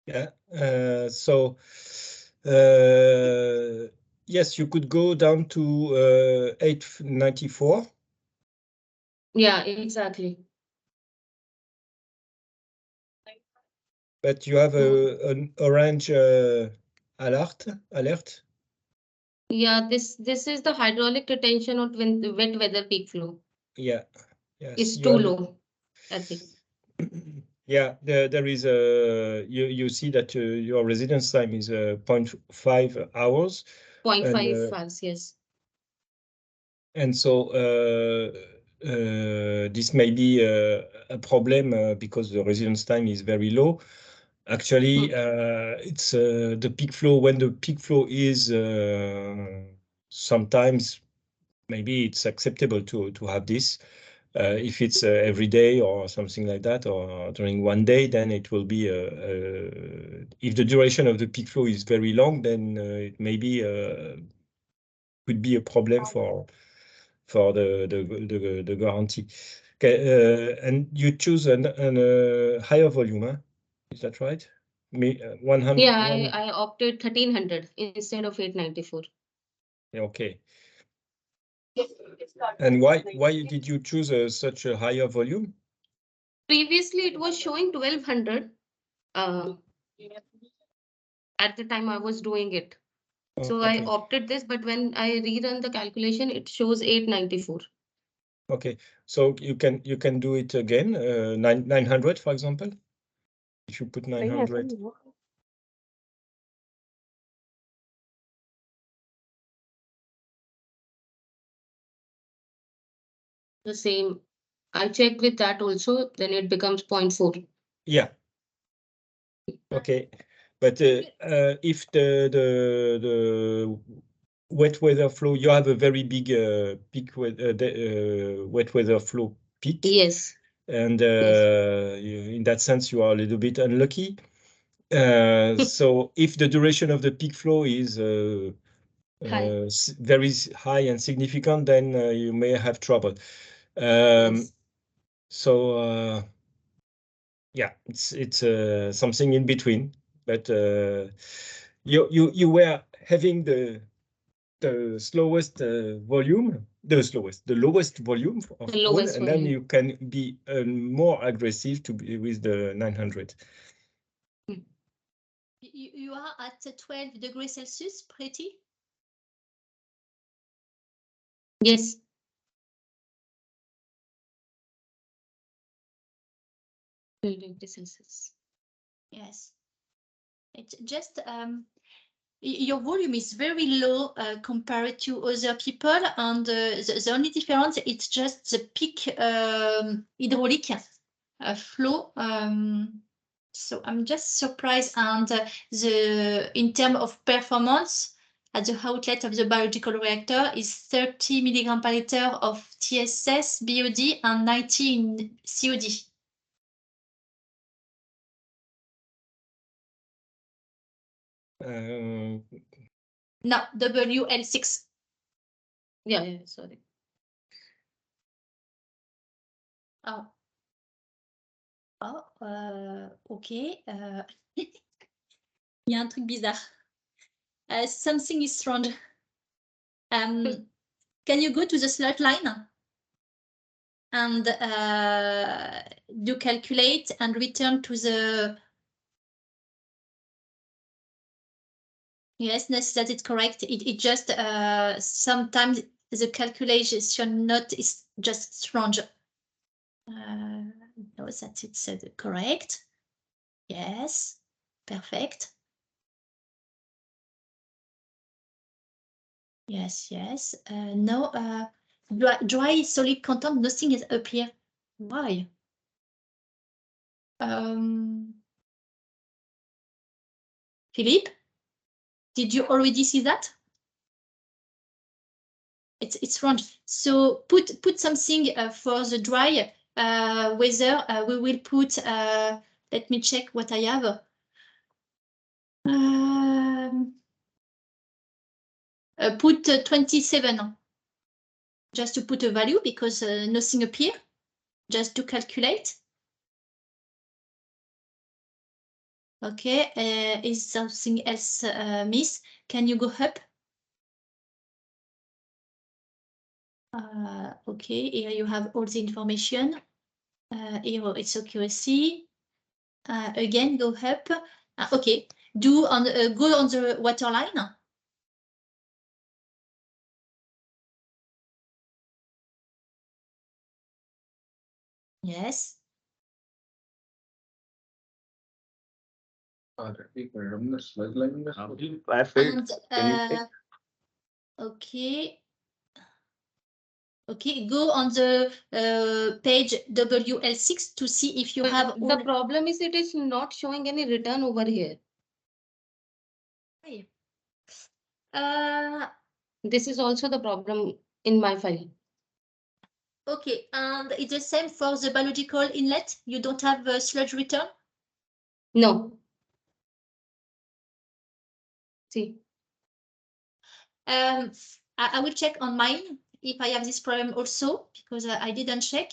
Yeah. Yes, you could go down to 894. Yeah, exactly. But you have an orange alert. Yeah, this is the hydraulic retention of wet weather peak flow. Yeah. Yes. It's too low, I think. Yeah, there is a you see that your residence time is 0.5 hours. 0.5 hours, yes. And so this may be a problem because the residence time is very low. Actually, it's the peak flow. When the peak flow is sometimes maybe it's acceptable to have this. If it's every day or something like that, or during one day, then it will be if the duration of the peak flow is very long, then it maybe could be a problem for the guarantee. Okay, and you choose an higher volume, huh? Is that right? 100. Yeah, I opted 1300 instead of 894. Okay. And why did you choose such a higher volume? Previously, it was showing 1200 at the time I was doing it. So okay. I opted this, but when I rerun the calculation, it shows 894. Okay, so you can do it again, 900, for example. If you put 900. The same. I checked with that also, then it becomes 0.4. Yeah. Okay. But if the wet weather flow, you have a very big peak wet weather flow peak. Yes. And Yes. in that sense, you are a little bit unlucky. So if the duration of the peak flow is very high and significant, then you may have trouble. Yes. So yeah, it's something in between. But you were having the slowest volume, the lowest volume of The all, lowest and then volume. you can be more aggressive to be with the 900. You are at 12 degrees Celsius, pretty? Yes. Yes. It's just your volume is very low compared to other people, and the only difference it's just the peak hydraulic flow. So I'm just surprised, and in terms of performance at the outlet of the biological reactor is 30 milligram per liter of TSS BOD and 90 in COD. No, WL6. Yeah, sorry. Oh. Oh, ok. Il y a un truc bizarre. Something is wrong. Can you go to the slot line and do calculate and return to the... Yes, that is correct. It just sometimes the calculation not is just wrong. No, that it's correct. Yes, perfect. Yes. No, dry solid content, nothing is appear. Why? Philippe, did you already see that? It's wrong. So put something for the dry weather. We will put. Let me check what I have. Put 27. Just to put a value because nothing appear. Just to calculate. Okay, is something else miss? Can you go up? Okay, here you have all the information. Here it's accuracy. Again, go up. Okay, go on the water line. Yes. I failed. Can you check? Okay. Okay, go on the page WL6 to see if you have all... The problem is it is not showing any return over here. This is also the problem in my file. Okay, and it's the same for the biological inlet. You don't have a sludge return? No. See. I will check on mine if I have this problem also, because I didn't check.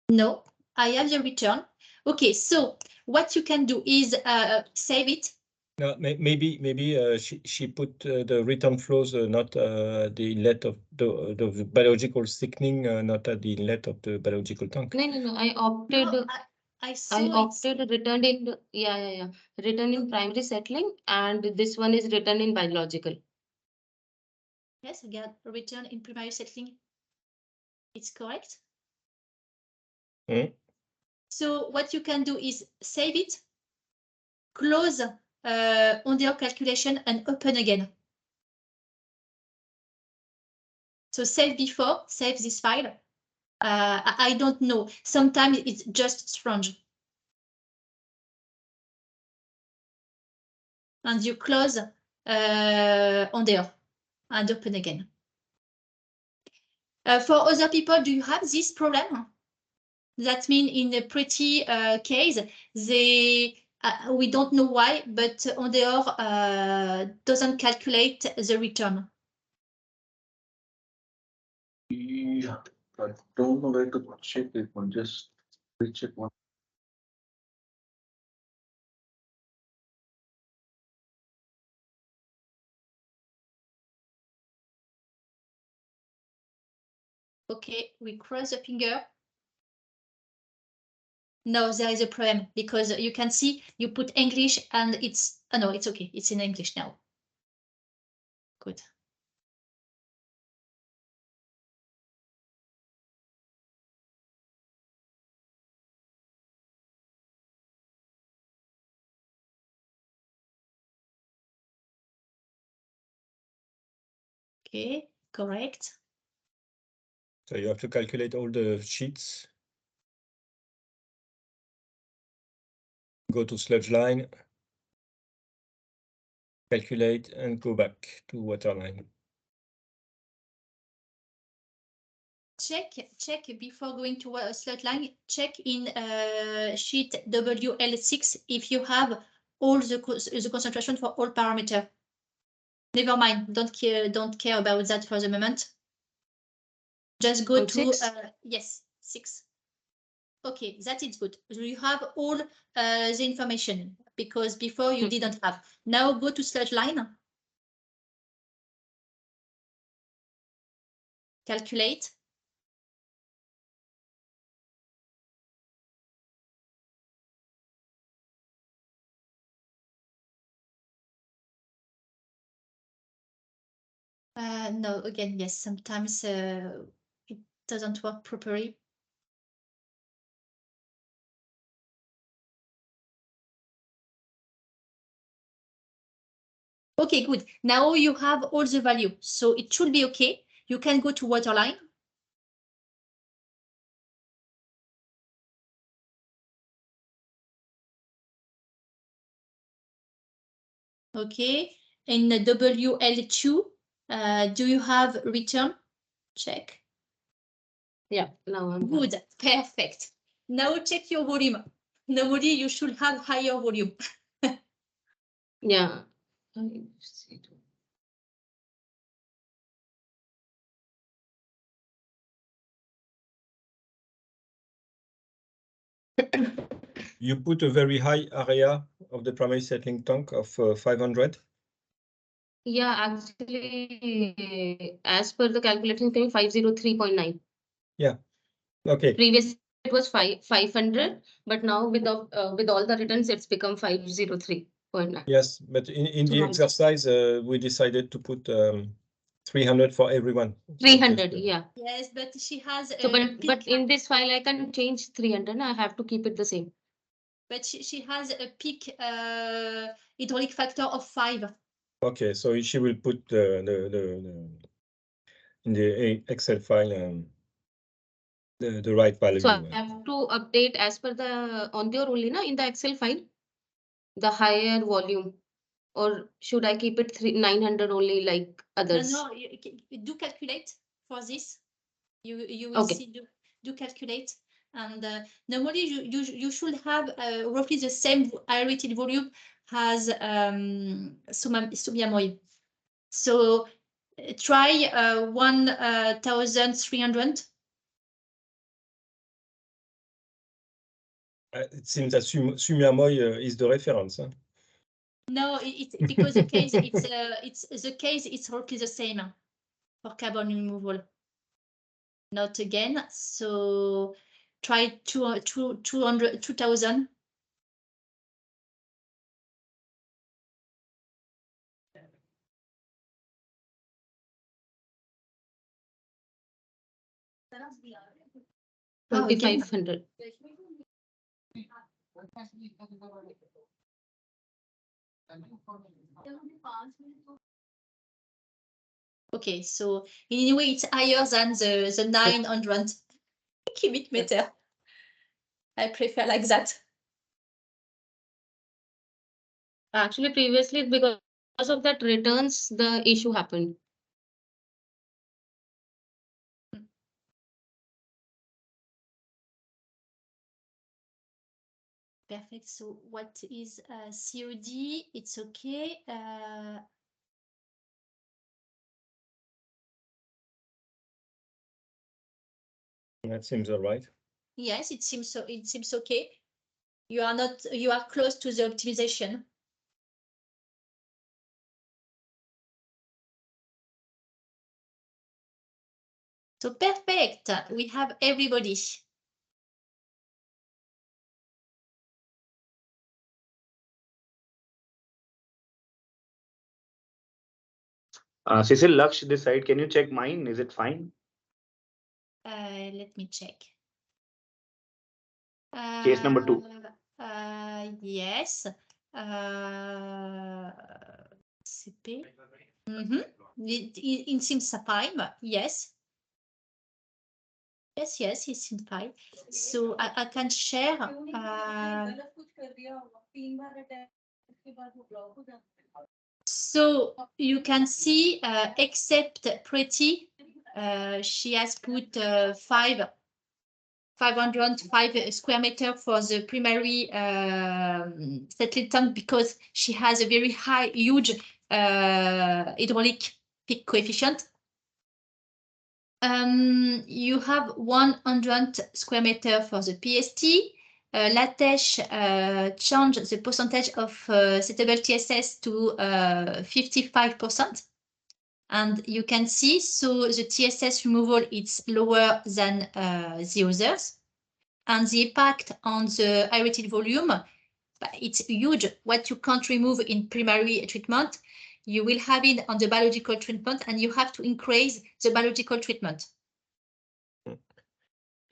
No, I have the return. Okay, so what you can do is save it. No, maybe she put the return flows not the inlet of the biological thickening, not at the inlet of the biological tank. No. I opted. No, I opted returned in returned in primary settling, and this one is returned in biological. Yes, again, return in primary settling. It's correct. So what you can do is save it, close under calculation, and open again. So save before, save this file, I don't know. Sometimes it's just sponge. And you close on there and open again. For other people, do you have this problem? That means in a pretty case, they we don't know why, but on there doesn't calculate the return. Yeah, I don't know where to check it one. Just recheck one. Okay, we cross the finger. No, there is a problem because you can see you put English and it's, oh no, it's okay. It's in English now. Good. Okay, correct. So you have to calculate all the sheets. Go to sludge line, calculate, and go back to waterline. Check before going to a slot line. Check in sheet WL6 if you have all the concentration for all parameter. Never mind. Don't care about that for the moment. Just go On to 6? yes, 6. Okay, that is good. You have all the information because before you didn't have. Now go to sludge line. Calculate. No, again, yes, sometimes it doesn't work properly. Okay, good. Now you have all the value, so it should be okay. You can go to waterline. Okay, in the WL2, do you have return? Check. Yeah, now I'm done. Good, perfect. Now check your volume. Normally you should have higher volume. Yeah. You put a very high area of the primary settling tank of 500. Yeah, actually, as per the calculation, 503.9. Yeah. Okay. Previous it was 500, but now with all the returns, it's become 503.9. Yes, but in So the now- exercise, we decided to put 300 for everyone. So 300, just, yeah. Yes, but she has So, a but in this file, I can change 300. I have to keep it the same. but she has a peak hydraulic factor of 5. Okay, so she will put the in the Excel file the right value. So I have to update as per the on your only na in the Excel file, the higher volume, or should I keep it 900 only like others? No, you do calculate for this. You will Okay. see do calculate, and normally you should have roughly the same aerated volume as sodium oil. So try 1,300. It seems that Sumiamoy is the reference. Huh? No, it's because the case it's roughly the same for carbon removal. Not again. So try 2,000. Oh, again. 2,500. Okay, so anyway, it's higher than the 900. cubic meter. I prefer like that. Actually, previously, because of that returns, the issue happened. Perfect. So what is COD? It's okay. That seems all right. Yes, it seems so. It seems okay. You are close to the optimization. So perfect. We have everybody. Cecil, Laksh, this side, can you check mine? Is it fine? Let me check. Case number 2. Yes. CP. It seems fine. Yes. Yes, it seems fine. So I can share. So you can see, except Pretty, she has put 505 square meter for the primary settled tank because she has a very huge hydraulic peak coefficient. You have 100 square meter for the PST. LaTeX changed the percentage of settable TSS to 55%. And you can see, so the TSS removal is lower than the others. And the impact on the aerated volume, it's huge. What you can't remove in primary treatment, you will have it on the biological treatment, and you have to increase the biological treatment.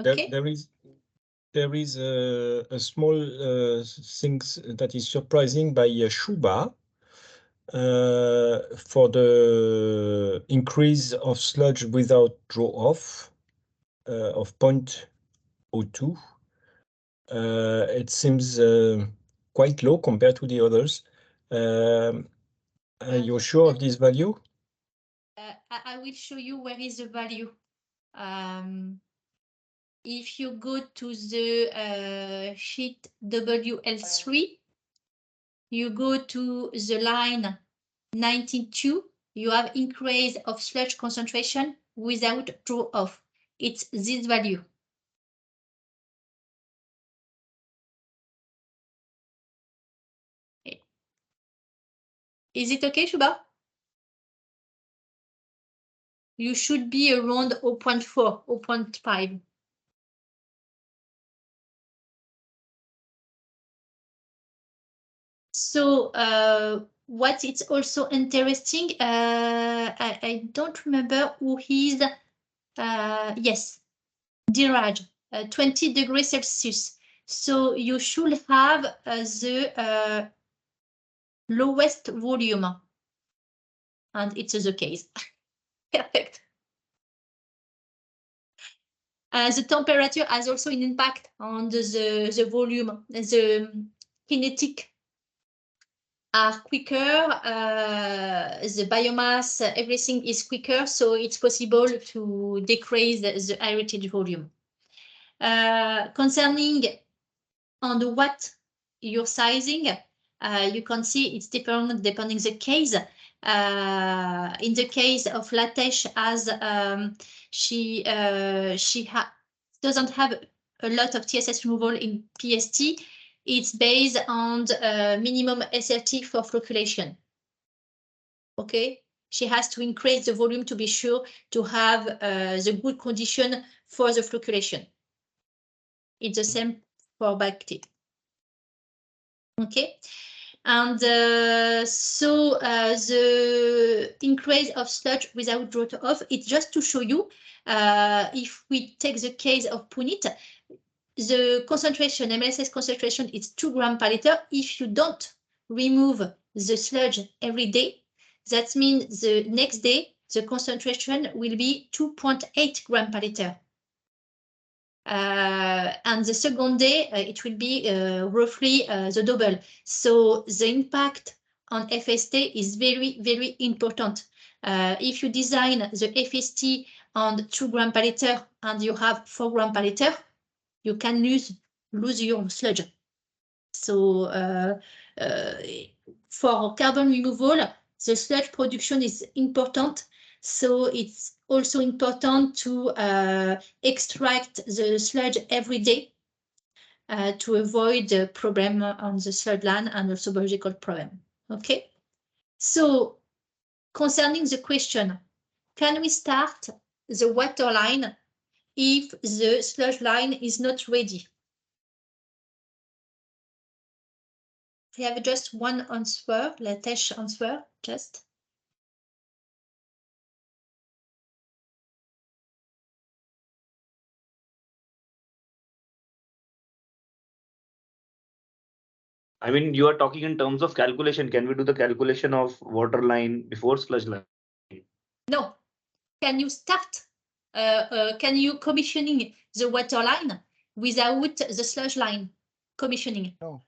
Okay. There is a small thing that is surprising by Shuba for the increase of sludge without draw off of 0.02. It seems quite low compared to the others. Are you sure of this value? I will show you where is the value. If you go to the sheet WL3, you go to the line 92, you have increase of sludge concentration without draw off. It's this value. Is it okay, Shuba? You should be around 0.4, 0.5. So what is also interesting, I don't remember who is, yes, Diraj, 20 degrees Celsius. So you should have the lowest volume, and it's the case. Perfect. The temperature has also an impact on the volume. The kinetic are quicker, the biomass, everything is quicker, so it's possible to decrease the aerated volume. Concerning on the what you're sizing, you can see it's different depending the case. In the case of LaTeX, as she doesn't have a lot of TSS removal in PST, it's based on minimum SRT for flocculation. Okay, she has to increase the volume to be sure to have the good condition for the flocculation. It's the same for Bacti. Okay, and so the increase of sludge without draw off, it's just to show you, if we take the case of Punit, the concentration, MLSS concentration is 2 grams per liter. If you don't remove the sludge every day, that means the next day, the concentration will be 2.8 grams per liter. And the second day, it will be roughly the double. So the impact on FST is very, very important. If you design the FST on 2 grams per liter and you have 4 grams per liter, you can lose your sludge. So for carbon removal, the sludge production is important. So it's also important to extract the sludge every day to avoid the problem on the sludge line and also biological problem. Okay. So concerning the question, can we start the water line if the sludge line is not ready? I have just one answer, Latesh answer, just. I mean, you are talking in terms of calculation. Can we do the calculation of water line before sludge line? No. Can you start? Can you commissioning the water line without the sludge line commissioning? No.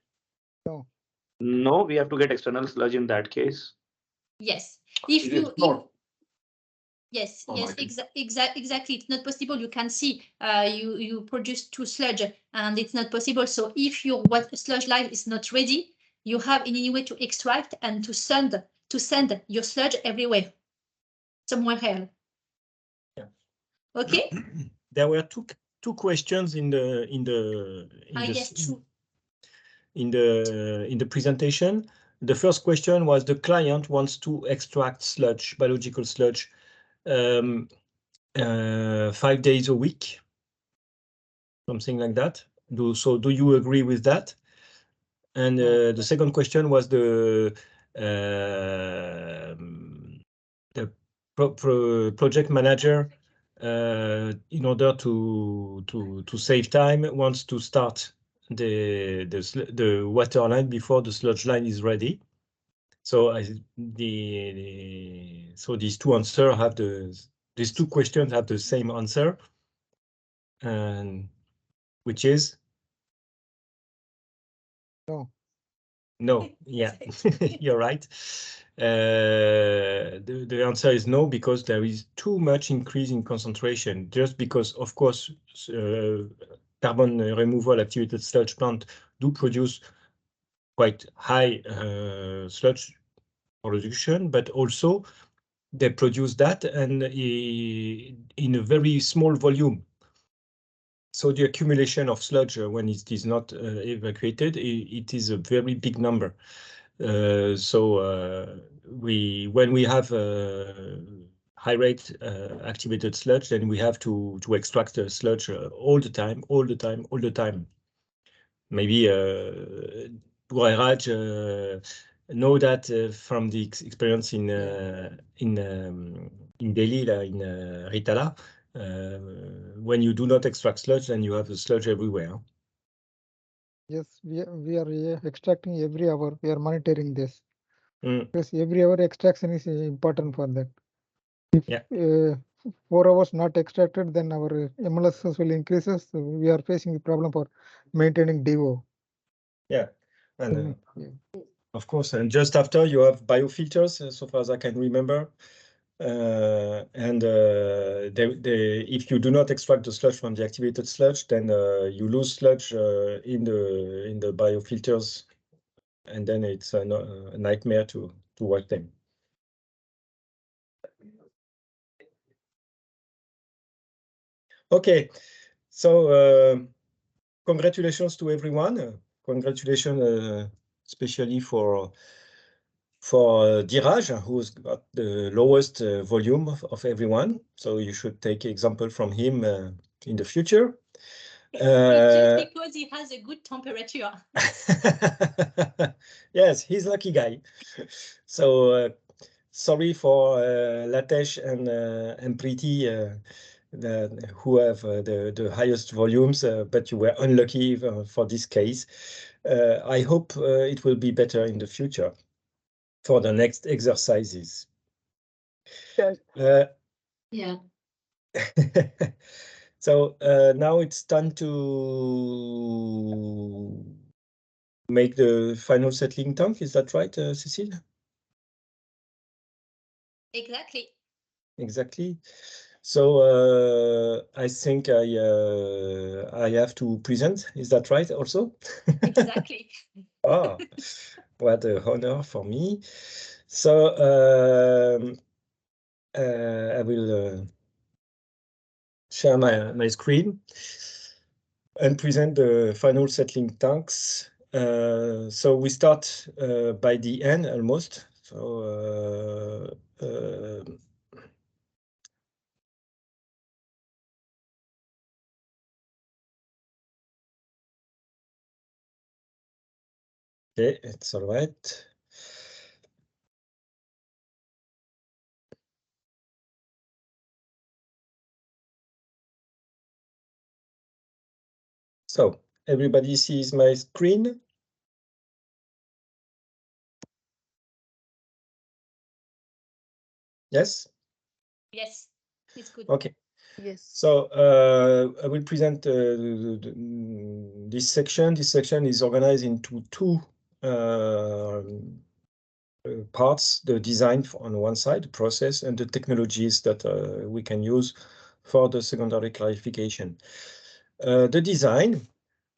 No, we have to get external sludge in that case. Yes. If It you is not. yes, Oh, yes, I think- exactly. It's not possible. You can see you produce 2 sludge and it's not possible. So if your sludge line is not ready, you have in any way to extract and to send your sludge everywhere, somewhere else. Yeah. Okay. There were two questions in the Yes, true. in the presentation. The first question was the client wants to extract sludge, biological sludge, 5 days a week, something like that. Do you agree with that? And the second question was the project manager, in order to save time, wants to start the water line before the sludge line is ready. So these two answers have these two questions have the same answer, and which is no. Yeah, you're right. The answer is no, because there is too much increase in concentration. Just because, of course, carbon removal activated sludge plant do produce quite high sludge production, but also they produce that and in a very small volume. So the accumulation of sludge when it is not evacuated, it is a very big number. When we have high rate activated sludge, then we have to extract the sludge all the time. Maybe Raj know that from the experience in Delhi, in Ritala. When you do not extract sludge, then you have the sludge everywhere. Yes, we are extracting every hour. We are monitoring this. Mm. Because every hour extraction is important for that. If Yeah. 4 hours not extracted, then our MLSS will increases. So we are facing the problem for maintaining DO. Yeah, and Yeah. of course, and just after you have biofilters, so far as I can remember. If you do not extract the sludge from the activated sludge, then you lose sludge in the biofilters, and then it's a nightmare to work them. Okay, so congratulations to everyone. Congratulations, especially for Dhiraj, who's got the lowest volume of everyone. So you should take example from him in the future. Just because he has a good temperature. Yes, he's a lucky guy. So sorry for Latesh and Preeti, who have the highest volumes, but you were unlucky for this case. I hope it will be better in the future for the next exercises. Yes. Yeah. So now it's time to make the final settling tank. Is that right, Cécile? Exactly. Exactly. So I think I have to present. Is that right also? Exactly. Ah, what a honor for me. So I will share my screen and present the final settling tanks. So we start by the end almost. So okay, it's all right. So everybody sees my screen? Yes? Yes, it's good. Okay. Yes. So I will present this section. This section is organized into two parts: the design on one side, the process, and the technologies that we can use for the secondary clarification. The design,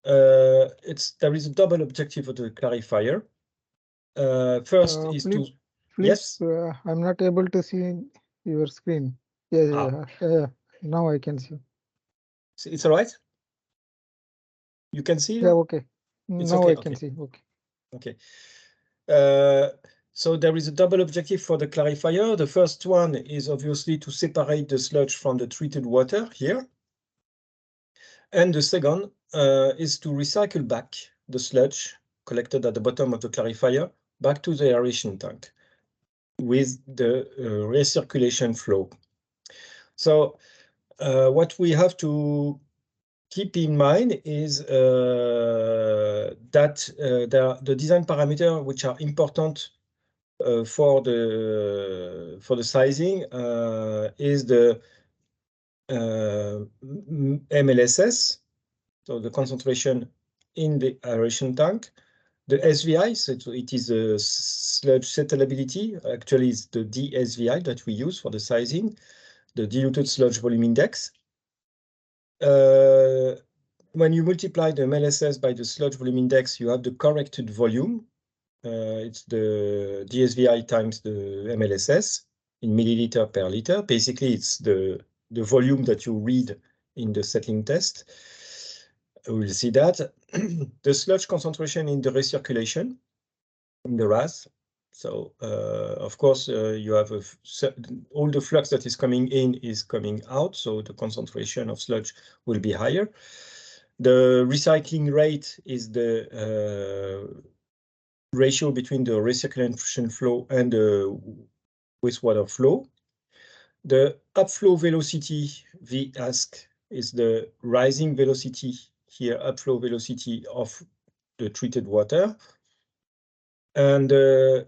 there is a double objective of the clarifier. First is Please, to, yes, I'm not able to see your screen. Yeah. Now I can see. It's all right. You can see. Yeah, okay. It's Now okay. I can Okay. see. Okay. Okay. So there is a double objective for the clarifier. The first one is obviously to separate the sludge from the treated water here. And the second is to recycle back the sludge collected at the bottom of the clarifier back to the aeration tank with the recirculation flow. So what we have to keep in mind is that the design parameters which are important for the sizing is the MLSS, so the concentration in the aeration tank, the SVI, so it is the sludge settleability. Actually, it's the DSVI that we use for the sizing, the diluted sludge volume index. When you multiply the MLSS by the sludge volume index, you have the corrected volume. It's the DSVI times the MLSS in milliliter per liter. Basically, it's the volume that you read in the settling test. We'll see that. The sludge concentration in the recirculation, in the RAS. So, of course, you have all the flux that is coming in is coming out, so the concentration of sludge will be higher. The recycling rate is the ratio between the recirculation flow and the wastewater flow. The upflow velocity, V-ask, is the rising velocity here, upflow velocity of the treated water. And the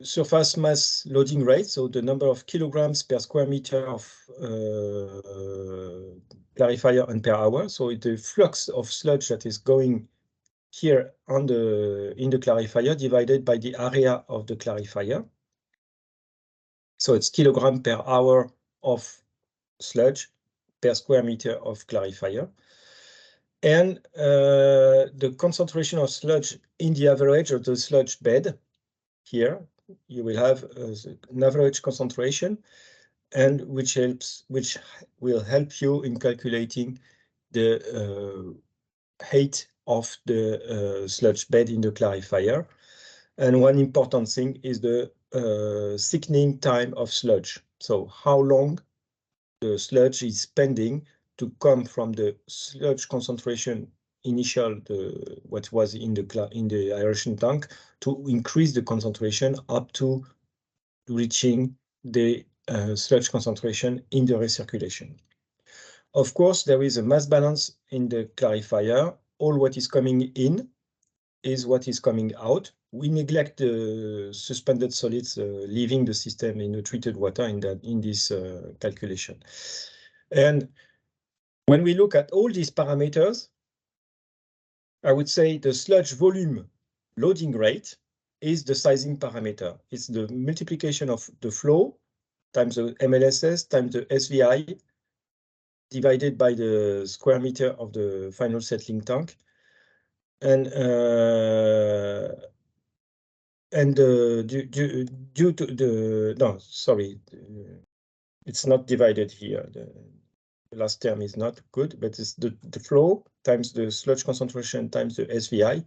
surface mass loading rate, so the number of kilograms per square meter of clarifier and per hour. So the flux of sludge that is going here in the clarifier divided by the area of the clarifier. So it's kilogram per hour of sludge per square meter of clarifier. And the concentration of sludge in the average of the sludge bed here, you will have an average concentration, and which will help you in calculating the height of the sludge bed in the clarifier. And one important thing is the thickening time of sludge. So how long the sludge is spending to come from the sludge concentration initial, what was in the aeration tank, to increase the concentration up to reaching the sludge concentration in the recirculation. Of course, there is a mass balance in the clarifier. All what is coming in is what is coming out. We neglect the suspended solids leaving the system in the treated water in this calculation. And When we look at all these parameters, I would say the sludge volume loading rate is the sizing parameter. It's the multiplication of the flow times the MLSS times the SVI divided by the square meter of the final settling tank. And due to the, no, sorry, it's not divided here. The last term is not good, but it's the flow times the sludge concentration times the SVI.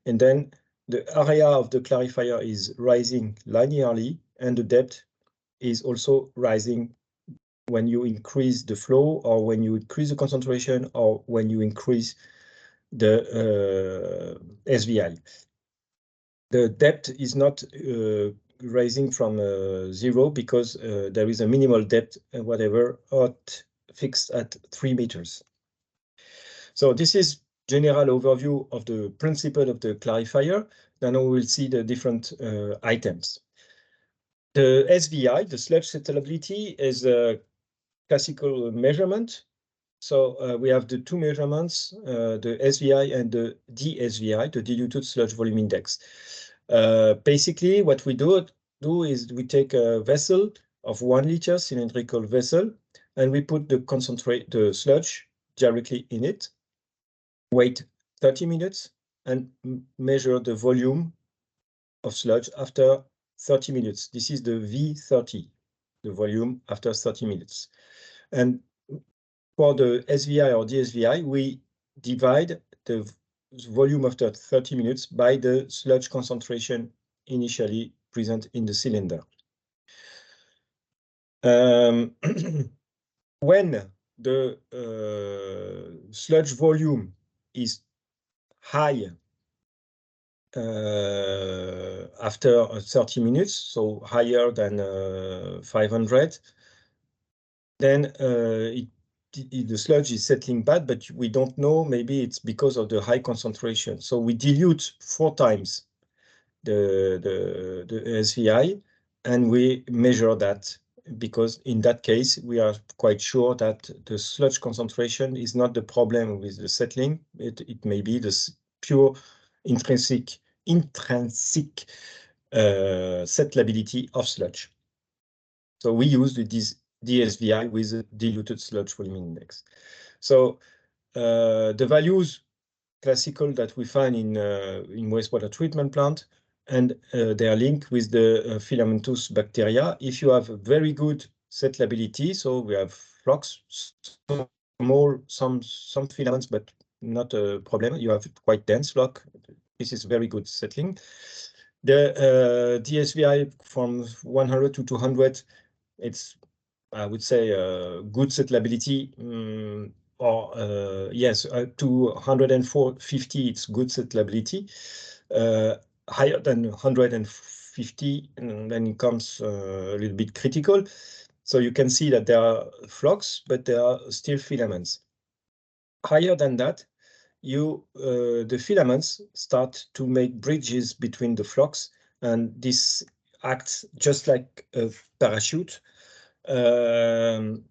And then the area of the clarifier is rising linearly, and the depth is also rising when you increase the flow, or when you increase the concentration, or when you increase the SVI. The depth is not rising from 0 because there is a minimal depth, whatever, fixed at 3 meters. So this is general overview of the principle of the clarifier. Then we will see the different items. The SVI, the sludge settleability, is a classical measurement. So we have the two measurements, the SVI and the DSVI, the diluted sludge volume index. Basically, what we do is we take a vessel of 1 liter cylindrical vessel, and we put the sludge directly in it, wait 30 minutes, and measure the volume of sludge after 30 minutes. This is the V30, the volume after 30 minutes. And for the SVI or DSVI, we divide the volume after 30 minutes by the sludge concentration initially present in the cylinder. When the sludge volume is high after 30 minutes, so higher than 500, then the sludge is settling bad, but we don't know, maybe it's because of the high concentration. So we dilute 4 times the SVI, and we measure that, because in that case, we are quite sure that the sludge concentration is not the problem with the settling. It may be the pure intrinsic settleability of sludge. So we use this DSVI with a diluted sludge volume index. So the values classical that we find in wastewater treatment plant, and they are linked with the filamentous bacteria. If you have a very good settleability, so we have flocks, small, some filaments, but not a problem. You have quite dense flock. This is very good settling. The DSVI from 100 to 200, it's, I would say, good settleability, or yes, to 150, it's good settleability. Higher than 150, and then it comes a little bit critical. So you can see that there are flocks, but there are still filaments. Higher than that, the filaments start to make bridges between the flocks, and this acts just like a parachute to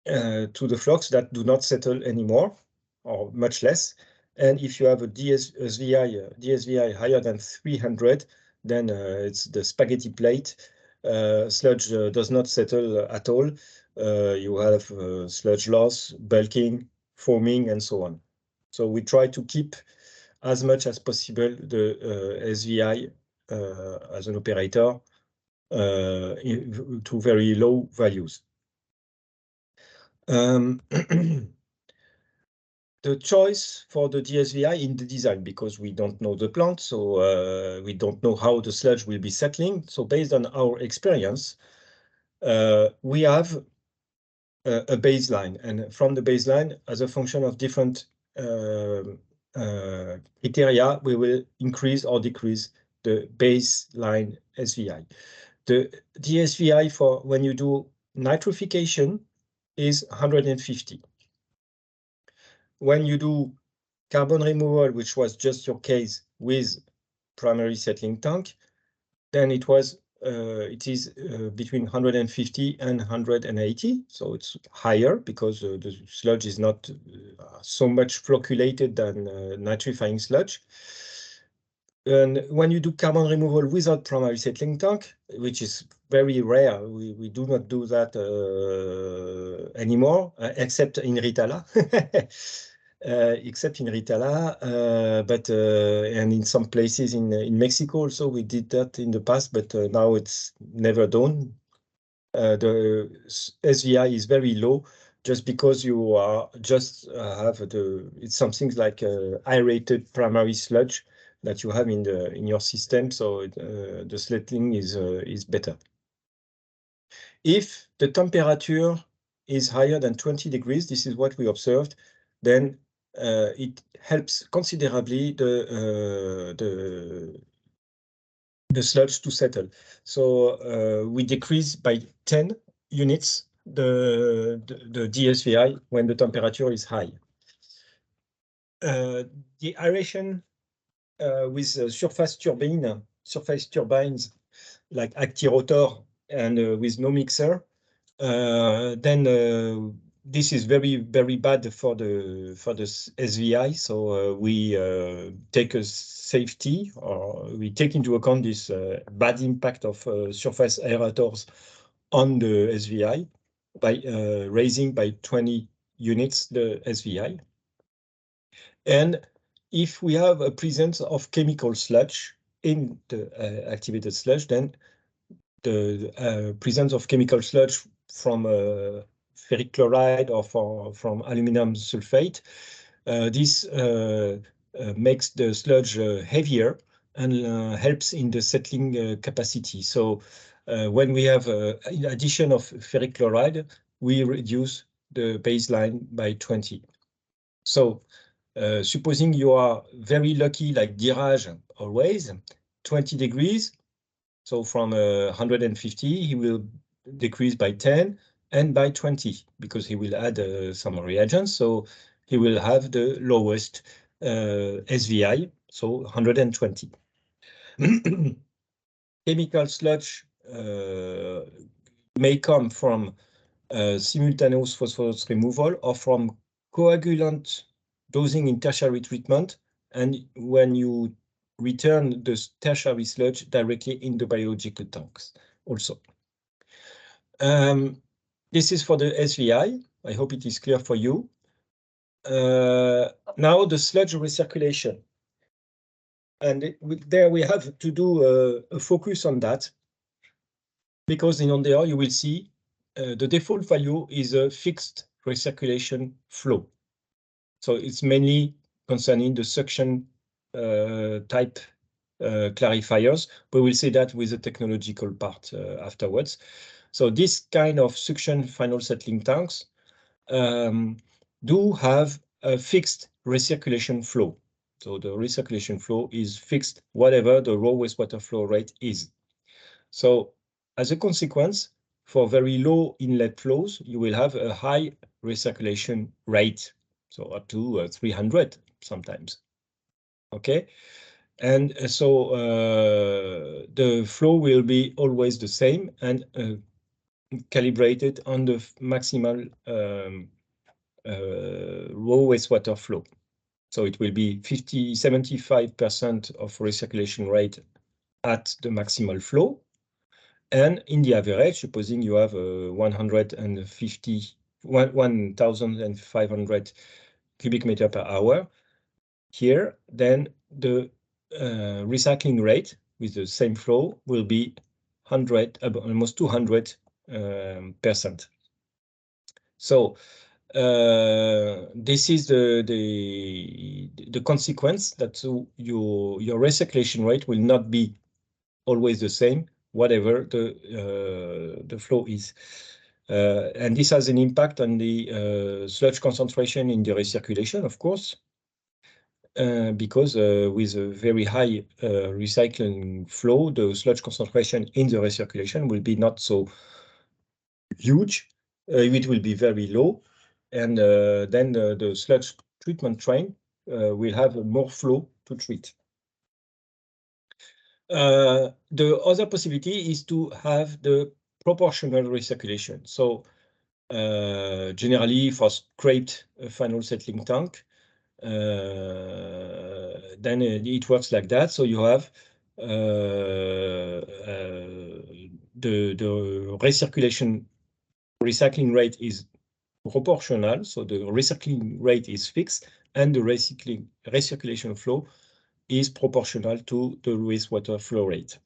the flocks that do not settle anymore, or much less. And if you have a DSVI higher than 300, then it's the spaghetti plate. Sludge does not settle at all. You have sludge loss, bulking, foaming, and so on. So we try to keep as much as possible the SVI as an operator to very low values. The choice for the DSVI in the design, because we don't know the plant, so we don't know how the sludge will be settling. So based on our experience, we have a baseline, and from the baseline, as a function of different criteria, we will increase or decrease the baseline SVI. The DSVI for when you do nitrification is 150. When you do carbon removal, which was just your case with primary settling tank, then it was it is between 150 and 180, so it's higher because the sludge is not so much flocculated than nitrifying sludge. And when you do carbon removal without primary settling tank, which is very rare, we do not do that anymore, except in Ritala. Except in Ritala, and in some places in Mexico also we did that in the past, but now it's never done. The SVI is very low, just because you are just it's something like aerated primary sludge that you have in your system, so the settling is better. If the temperature is higher than 20 degrees, this is what we observed, then it helps considerably the sludge to settle. So we decrease by 10 units the DSVI when the temperature is high. The aeration with surface turbines like Actirotor and with no mixer, then this is very, very bad for the SVI. So we take a safety, or we take into account this bad impact of surface aerators on the SVI by raising by 20 units the SVI. And if we have a presence of chemical sludge in the activated sludge, then the presence of chemical sludge from ferric chloride or from aluminum sulfate, this makes the sludge heavier and helps in the settling capacity. So when we have in addition of ferric chloride, we reduce the baseline by 20. So supposing you are very lucky, like Diraj always, 20 degrees, so from 150, he will decrease by 10 and by 20, because he will add some reagents. So he will have the lowest SVI, so 120. Chemical sludge may come from simultaneous phosphorus removal or from coagulant dosing in tertiary treatment, and when you return the tertiary sludge directly in the biological tanks also. This is for the SVI. I hope it is clear for you. Now the sludge recirculation. And there we have to do a focus on that, because in ONDEOR you will see the default value is a fixed recirculation flow. So it's mainly concerning the suction type clarifiers, but we'll see that with the technological part afterwards. So this kind of suction final settling tanks do have a fixed recirculation flow. So the recirculation flow is fixed, whatever the raw wastewater flow rate is. So as a consequence, for very low inlet flows, you will have a high recirculation rate, so up to 300 sometimes. Okay, and so the flow will be always the same and calibrated on the maximal raw wastewater flow. So it will be 75% of recirculation rate at the maximal flow. And in the average, supposing you have 1,500 cubic meter per hour here, then the recycling rate with the same flow will be almost 200%. So this is the consequence, that your recirculation rate will not be always the same, whatever the flow is. And this has an impact on the sludge concentration in the recirculation, of course, because with a very high recycling flow, the sludge concentration in the recirculation will be not so huge. It will be very low, and then the sludge treatment train will have more flow to treat. The other possibility is to have the proportional recirculation. So generally for scraped final settling tank, then it works like that. So you have the recycling rate is proportional, so the recycling rate is fixed, and the recirculation flow is proportional to the wastewater flow rate.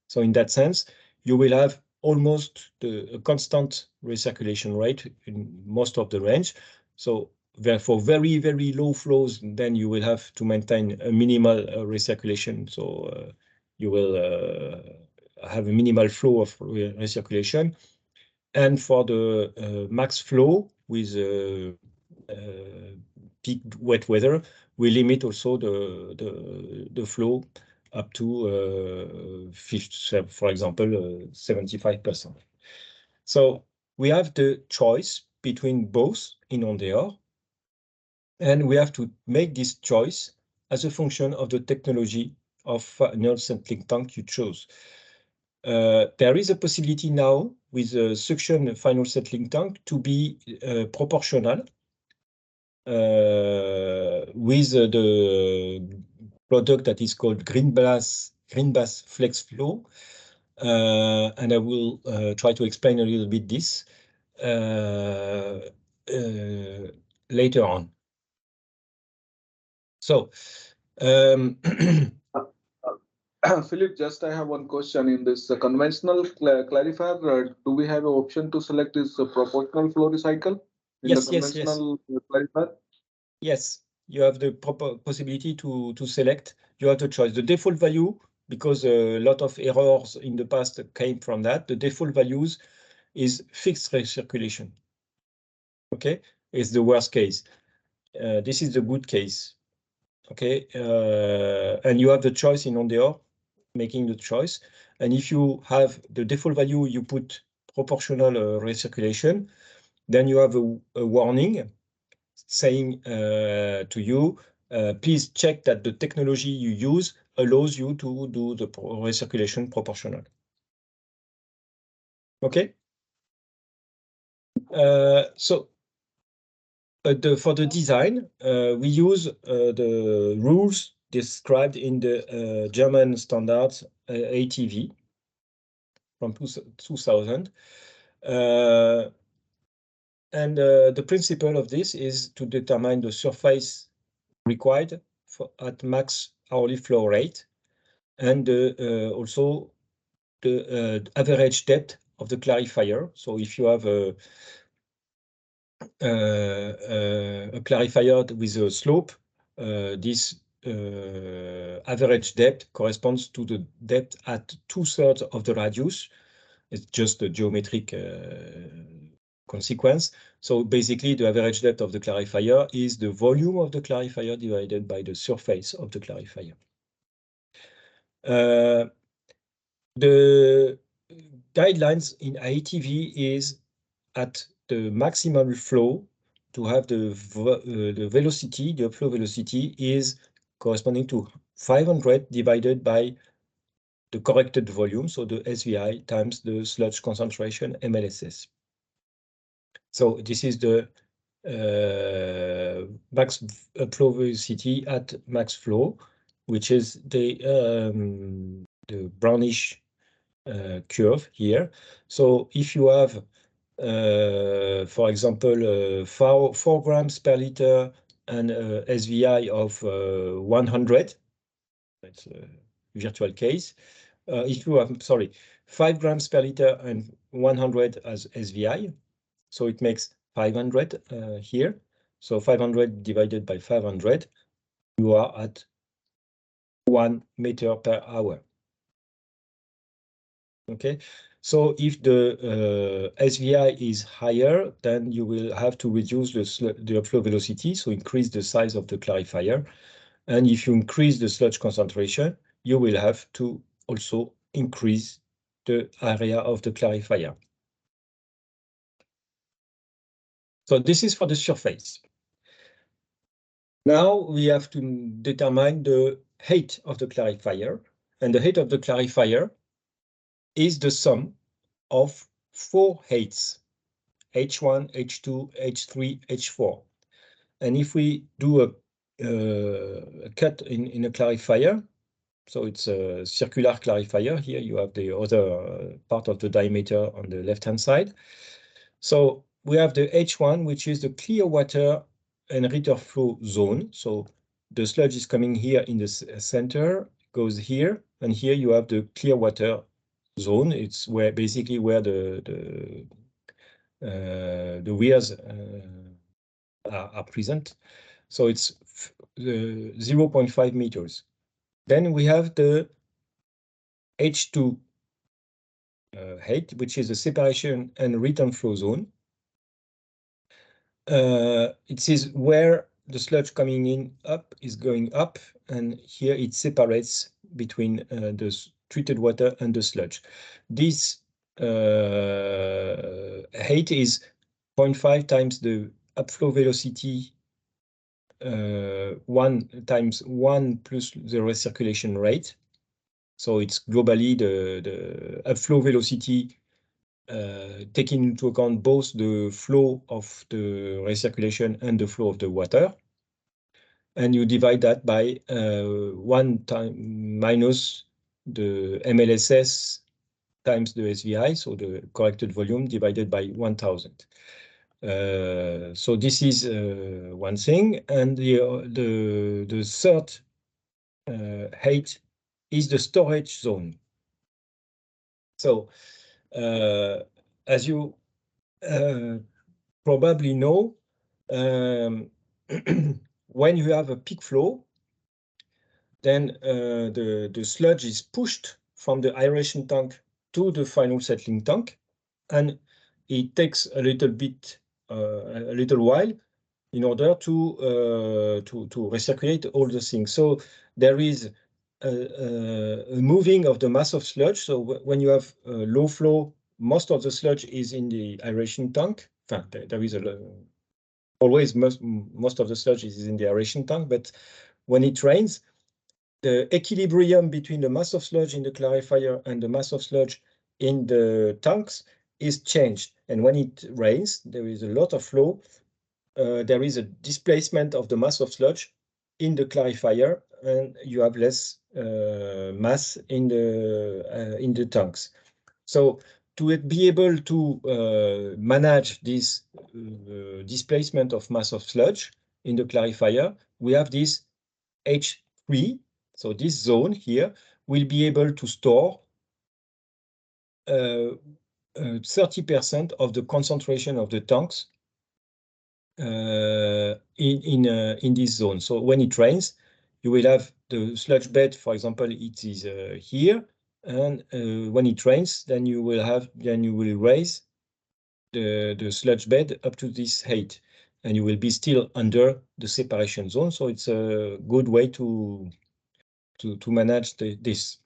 So in that sense, you will have almost a constant recirculation rate in most of the range. So therefore, very, very low flows, then you will have to maintain a minimal recirculation. So you will have a minimal flow of recirculation. And for the max flow with peak wet weather, we limit also the flow up to 50, for example, 75%. So we have the choice between both in Ondeor, and we have to make this choice as a function of the technology of final settling tank you chose. There is a possibility now with a suction final settling tank to be proportional with the product that is called GreenBAS Flex Flow. And I will try to explain a little bit this later on. So, Philip, just I have one question in this conventional clarifier. Do we have an option to select this proportional flow recycle in yes, the conventional clarifier? Yes, you have the proper possibility to select. You have the choice. The default value, because a lot of errors in the past came from that, the default values is fixed recirculation. Okay, it's the worst case. This is the good case. Okay, and you have the choice in Ondeor, making the choice. And if you have the default value, you put proportional recirculation, then you have a warning saying to you, please check that the technology you use allows you to do the recirculation proportional. Okay. So for the design, we use the rules described in the German standards ATV from 2000. And the principle of this is to determine the surface required at max hourly flow rate, and also the average depth of the clarifier. So if you have a clarifier with a slope, this average depth corresponds to the depth at 2/3 of the radius. It's just a geometric consequence. So basically, the average depth of the clarifier is the volume of the clarifier divided by the surface of the clarifier. The guidelines in ATV is at the maximum flow to have the velocity, the upflow velocity is corresponding to 500 divided by the corrected volume, so the SVI times the sludge concentration MLSS. So this is the max upflow velocity at max flow, which is the brownish curve here. So if you have, for example, 4 grams per liter and SVI of 100, that's a virtual case. If you have, 5 grams per liter and 100 as SVI, so it makes 500 here. So 500 divided by 500, you are at 1 meter per hour. Okay, so if the SVI is higher, then you will have to reduce the upflow velocity, so increase the size of the clarifier. And if you increase the sludge concentration, you will have to also increase the area of the clarifier. So this is for the surface. Now we have to determine the height of the clarifier. and the height of the clarifier is the sum of 4 heights, H1, H2, H3, H4. And if we do a cut in a clarifier, so it's a circular clarifier. Here you have the other part of the diameter on the left-hand side. So we have the H1, which is the clear water and return flow zone. So the sludge is coming here in the center, goes here, and here you have the clear water zone. It's where basically where the weirs are present. So it's 0.5 meters. Then we have the H2 height, which is the separation and return flow zone. It is where the sludge coming in up is going up, and here it separates between the treated water and the sludge. This height is 0.5 times the upflow velocity 1 times 1 plus the recirculation rate. So it's globally the upflow velocity taking into account both the flow of the recirculation and the flow of the water. And you divide that by 1 time minus the MLSS times the SVI, so the corrected volume divided by 1000. So this is one thing, and the third height is the storage zone. So as you probably know, when you have a peak flow, then the sludge is pushed from the aeration tank to the final settling tank, and it takes a little while in order to recirculate all the things. So there is a moving of the mass of sludge. So when you have low flow, most of the sludge is in the aeration tank. There is always most of the sludge is in the aeration tank, but when it rains, the equilibrium between the mass of sludge in the clarifier and the mass of sludge in the tanks is changed. And when it rains, there is a lot of flow. There is a displacement of the mass of sludge in the clarifier, and you have less mass in the tanks. So to be able to manage this displacement of mass of sludge in the clarifier, we have this H3. So this zone here will be able to store 30% of the concentration of the tanks in this zone. So when it rains, you will have the sludge bed, for example, it is here, and when it rains, then you will raise the sludge bed up to this height, and you will be still under the separation zone. So it's a good way to manage this.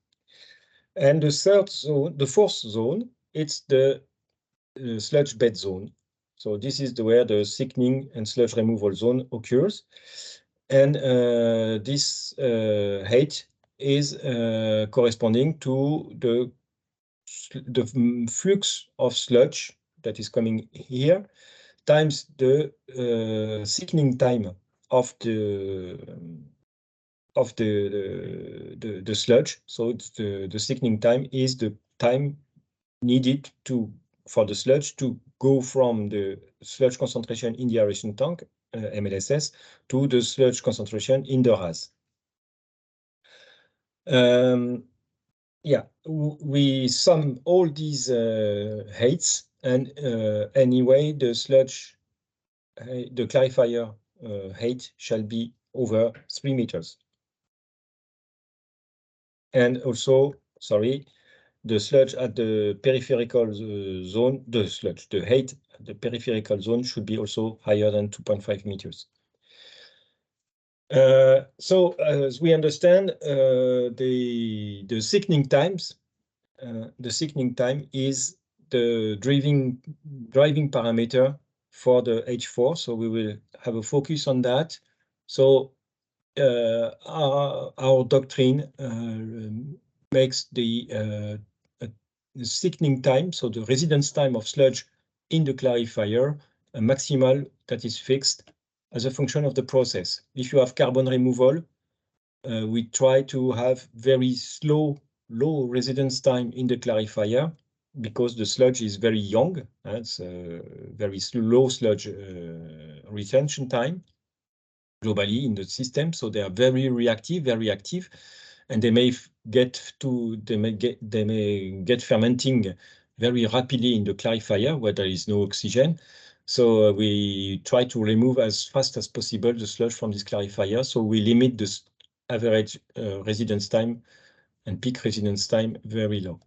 And the fourth zone, it's the sludge bed zone. So this is where the thickening and sludge removal zone occurs. And this height is corresponding to the flux of sludge that is coming here times the thickening time of the sludge. So it's the thickening time is the time needed for the sludge to go from the sludge concentration in the aeration tank, MLSS, to the sludge concentration in the RAS. Yeah, we sum all these heights, and anyway, the sludge, the clarifier height shall be over 3 meters. And also, sorry, the sludge at the peripheral zone, the height at the peripheral zone should be also higher than 2.5 meters. So as we understand, the thickening times, the thickening time is the driving parameter for the H4. So we will have a focus on that. So our doctrine makes the thickening time, so the residence time of sludge in the clarifier, a maximal that is fixed as a function of the process. If you have carbon removal, we try to have very low residence time in the clarifier because the sludge is very young. It's a very low sludge retention time globally in the system. So they are very reactive, very active, and they may get fermenting very rapidly in the clarifier where there is no oxygen. So we try to remove as fast as possible the sludge from this clarifier. So we limit the average residence time and peak residence time very low.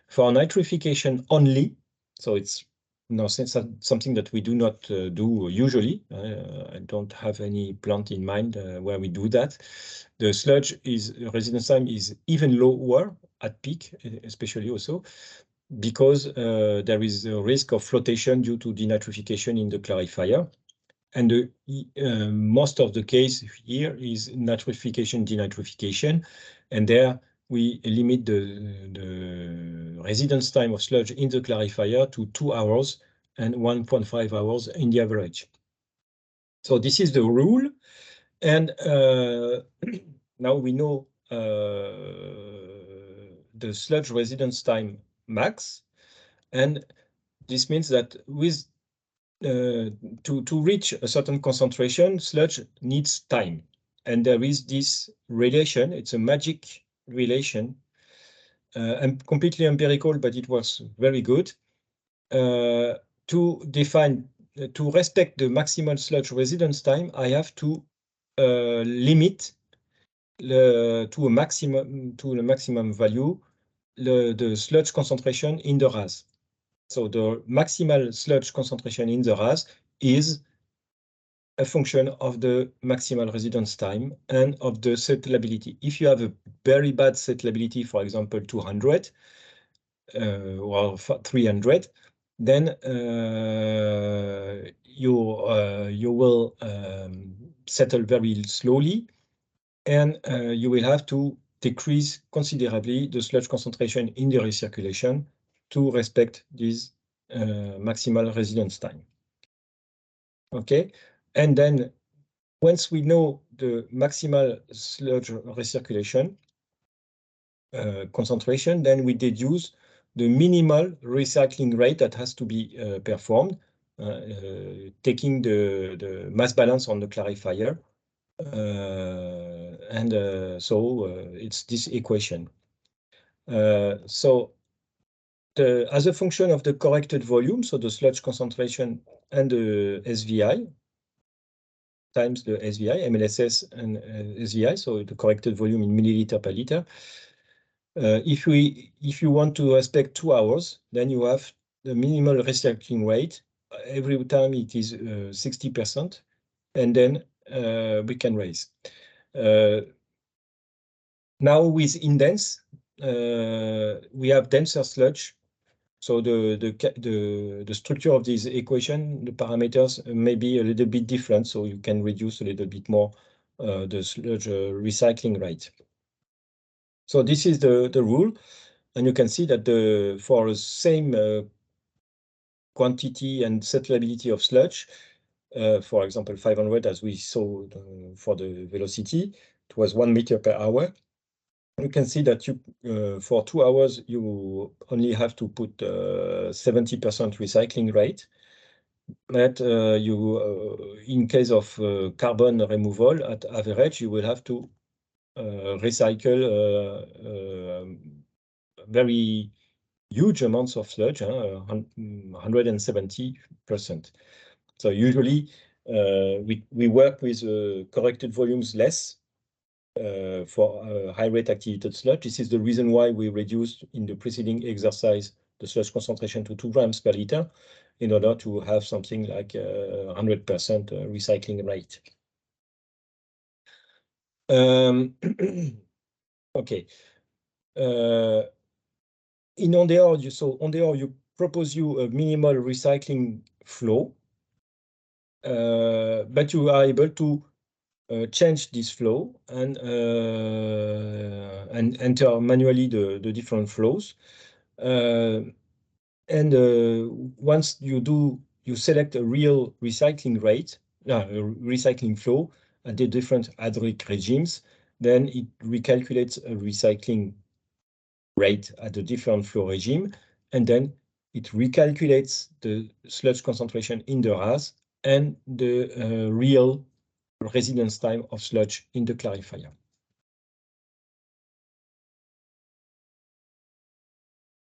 For nitrification only, so it's something that we do not do usually. I don't have any plant in mind where we do that. The sludge residence time is even lower at peak, especially also because there is a risk of flotation due to denitrification in the clarifier. And most of the case here is nitrification, denitrification, and there we limit the residence time of sludge in the clarifier to 2 hours and 1.5 hours in the average. So this is the rule, and now we know the sludge residence time max, and this means that with to reach a certain concentration, sludge needs time. And there is this relation, it's a magic relation, and completely empirical, but it was very good, to define, to respect the maximal sludge residence time, I have to limit to the maximum value the sludge concentration in the RAS. So the maximal sludge concentration in the RAS is a function of the maximal residence time and of the settlability. If you have a very bad settlability, for example, 200 or 300, then you will settle very slowly, and you will have to decrease considerably the sludge concentration in the recirculation to respect this maximal residence time. Okay, and then once we know the maximal sludge recirculation concentration, then we deduce the minimal recycling rate that has to be performed, taking the mass balance on the clarifier. So it's this equation. So as a function of the corrected volume, so the sludge concentration and the SVI times the SVI, MLSS and SVI, so the corrected volume in milliliter per liter. If you want to respect 2 hours, then you have the minimal recycling rate. Every time it is 60%, and then we can raise. Now with indents, we have denser sludge. So the structure of this equation, the parameters may be a little bit different, so you can reduce a little bit more the sludge recycling rate. So this is the rule, and you can see that for the same quantity and settlability of sludge, for example, 500, as we saw for the velocity, it was 1 meter per hour. You can see that for 2 hours, you only have to put 70% recycling rate. But in case of carbon removal, at average, you will have to recycle very huge amounts of sludge, 170%. So usually we work with corrected volumes less for high rate activated sludge. This is the reason why we reduced in the preceding exercise the sludge concentration to 2 grams per liter in order to have something like 100% recycling rate. Okay. In ONDEOR, ONDEOR you propose you a minimal recycling flow, but you are able to change this flow and enter manually the different flows. Once you select a real recycling rate, a recycling flow at the different hydraulic regimes, then it recalculates a recycling rate at the different flow regime, and then it recalculates the sludge concentration in the RAS and the real residence time of sludge in the clarifier.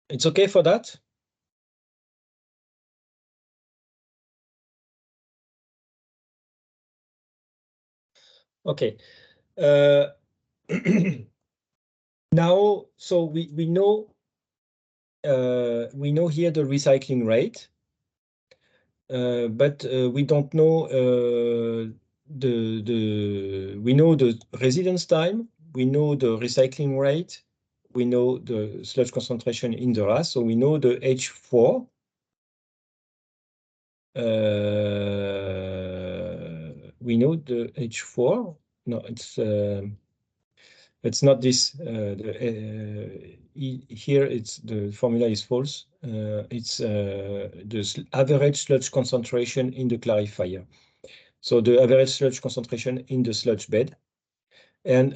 It's okay for that? Okay. Now, so we know here the recycling rate, but we don't know we know the residence time, we know the recycling rate, we know the sludge concentration in the RAS, so we know the H4. We know the H4. No, it's not this. Here, the formula is false. It's the average sludge concentration in the clarifier. So the average sludge concentration in the sludge bed, and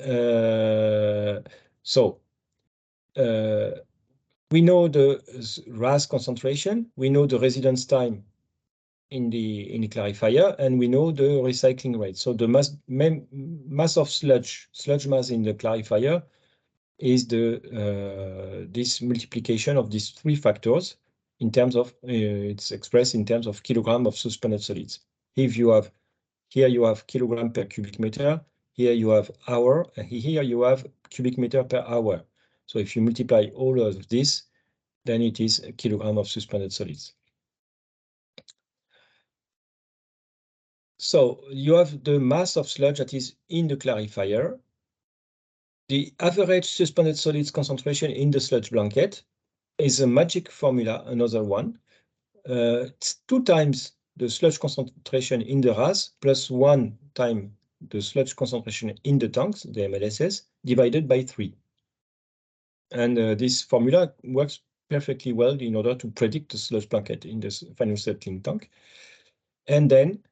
we know the RAS concentration. We know the residence time in the clarifier, and we know the recycling rate. So the mass of sludge mass in the clarifier is this multiplication of these three factors in terms of it's expressed in terms of kilogram of suspended solids. If you have here you have kilogram per cubic meter, here you have hour, and here you have cubic meter per hour. So if you multiply all of this, then it is a kilogram of suspended solids. So you have the mass of sludge that is in the clarifier, the average suspended solids concentration in the sludge blanket is a magic formula, another one. It's 2 times the sludge concentration in the RAS plus 1 time the sludge concentration in the tanks, the MLSS, divided by 3. And this formula works perfectly well in order to predict the sludge blanket in this final settling tank. And then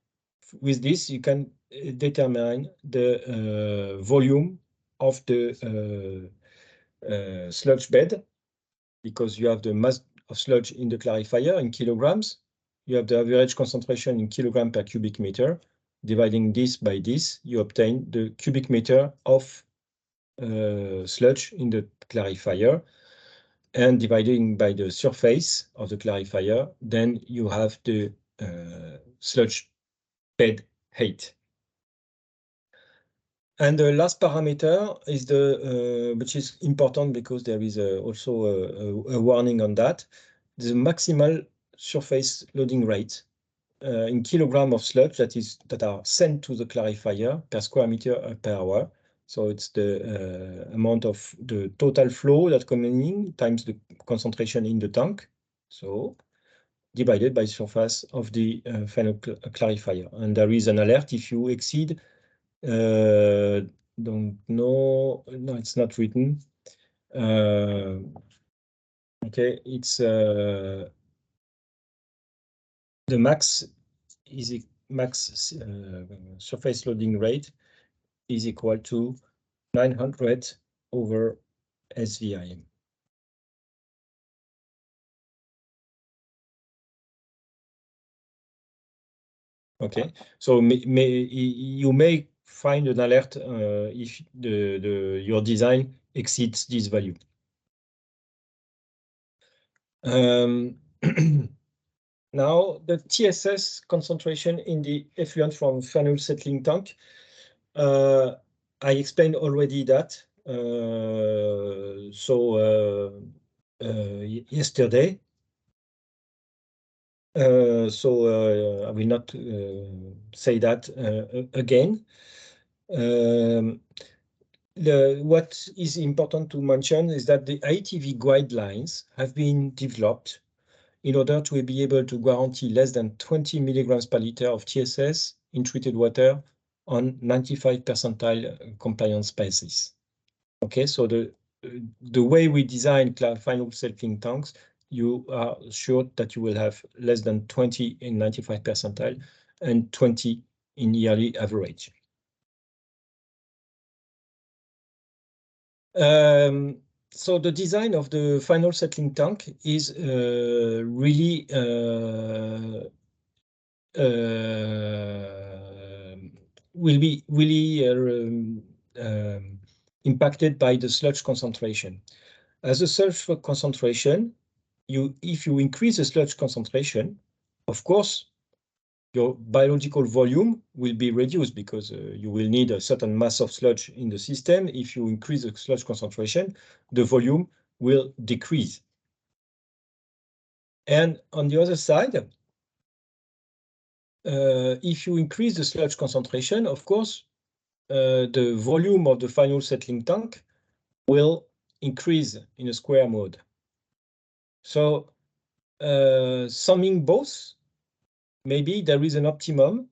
with this, you can determine the volume of the sludge bed, because you have the mass of sludge in the clarifier in kilograms. You have the average concentration in kilogram per cubic meter. Dividing this by this, you obtain the cubic meter of sludge in the clarifier. And dividing by the surface of the clarifier, then you have the sludge bed height. And the last parameter is which is important because there is also a warning on that, the maximal surface loading rate in kilogram of sludge that are sent to the clarifier per square meter per hour. So it's the amount of the total flow that coming in times the concentration in the tank. So divided by surface of the final clarifier. And there is an alert if you exceed, no, it's not written. Okay, it's the max surface loading rate is equal to 900 over SVIM. Okay, so you may find an alert if your design exceeds this value. Now, the TSS concentration in the effluent from final settling tank. I explained already that. Yesterday. I will not say that again. What is important to mention is that the ITV guidelines have been developed in order to be able to guarantee less than 20 milligrams per liter of TSS in treated water on 95 percentile compliance basis. Okay, so the way we design final settling tanks, you are sure that you will have less than 20 in 95 percentile and 20 in yearly average. So the design of the final settling tank is really will be really impacted by the sludge concentration. As a sludge concentration, if you increase the sludge concentration, of course, your biological volume will be reduced because you will need a certain mass of sludge in the system. If you increase the sludge concentration, the volume will decrease. And on the other side, if you increase the sludge concentration, of course, the volume of the final settling tank will increase in a square mode. So summing both, maybe there is an optimum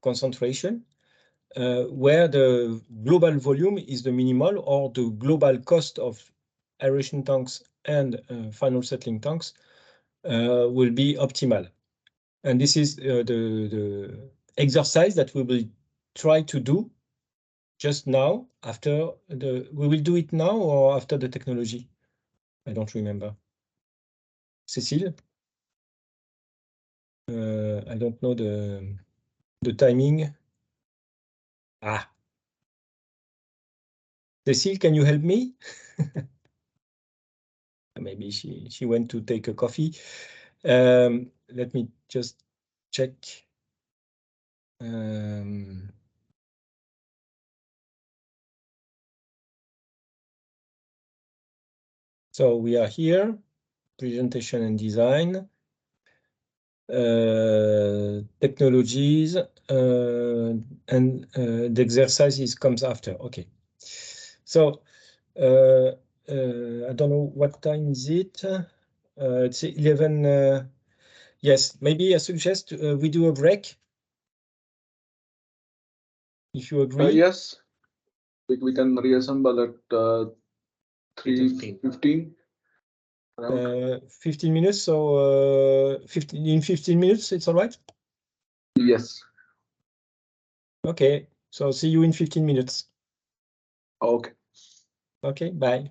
concentration where the global volume is the minimal, or the global cost of aeration tanks and final settling tanks will be optimal. And this is the exercise that we will try to do just now after we will do it now or after the technology? I don't remember. Cécile? I don't know the timing. Ah. Cécile, can you help me? Maybe she went to take a coffee. Let me just check. So we are here, presentation and design, technologies, and the exercises comes after. Okay. So I don't know what time is it. It's 11. Yes, maybe I suggest we do a break. If you agree. Yes, we can reassemble at 3:15. 15 minutes, so in 15 minutes, it's all right? Yes. Okay, so see you in 15 minutes. Okay. Okay, bye.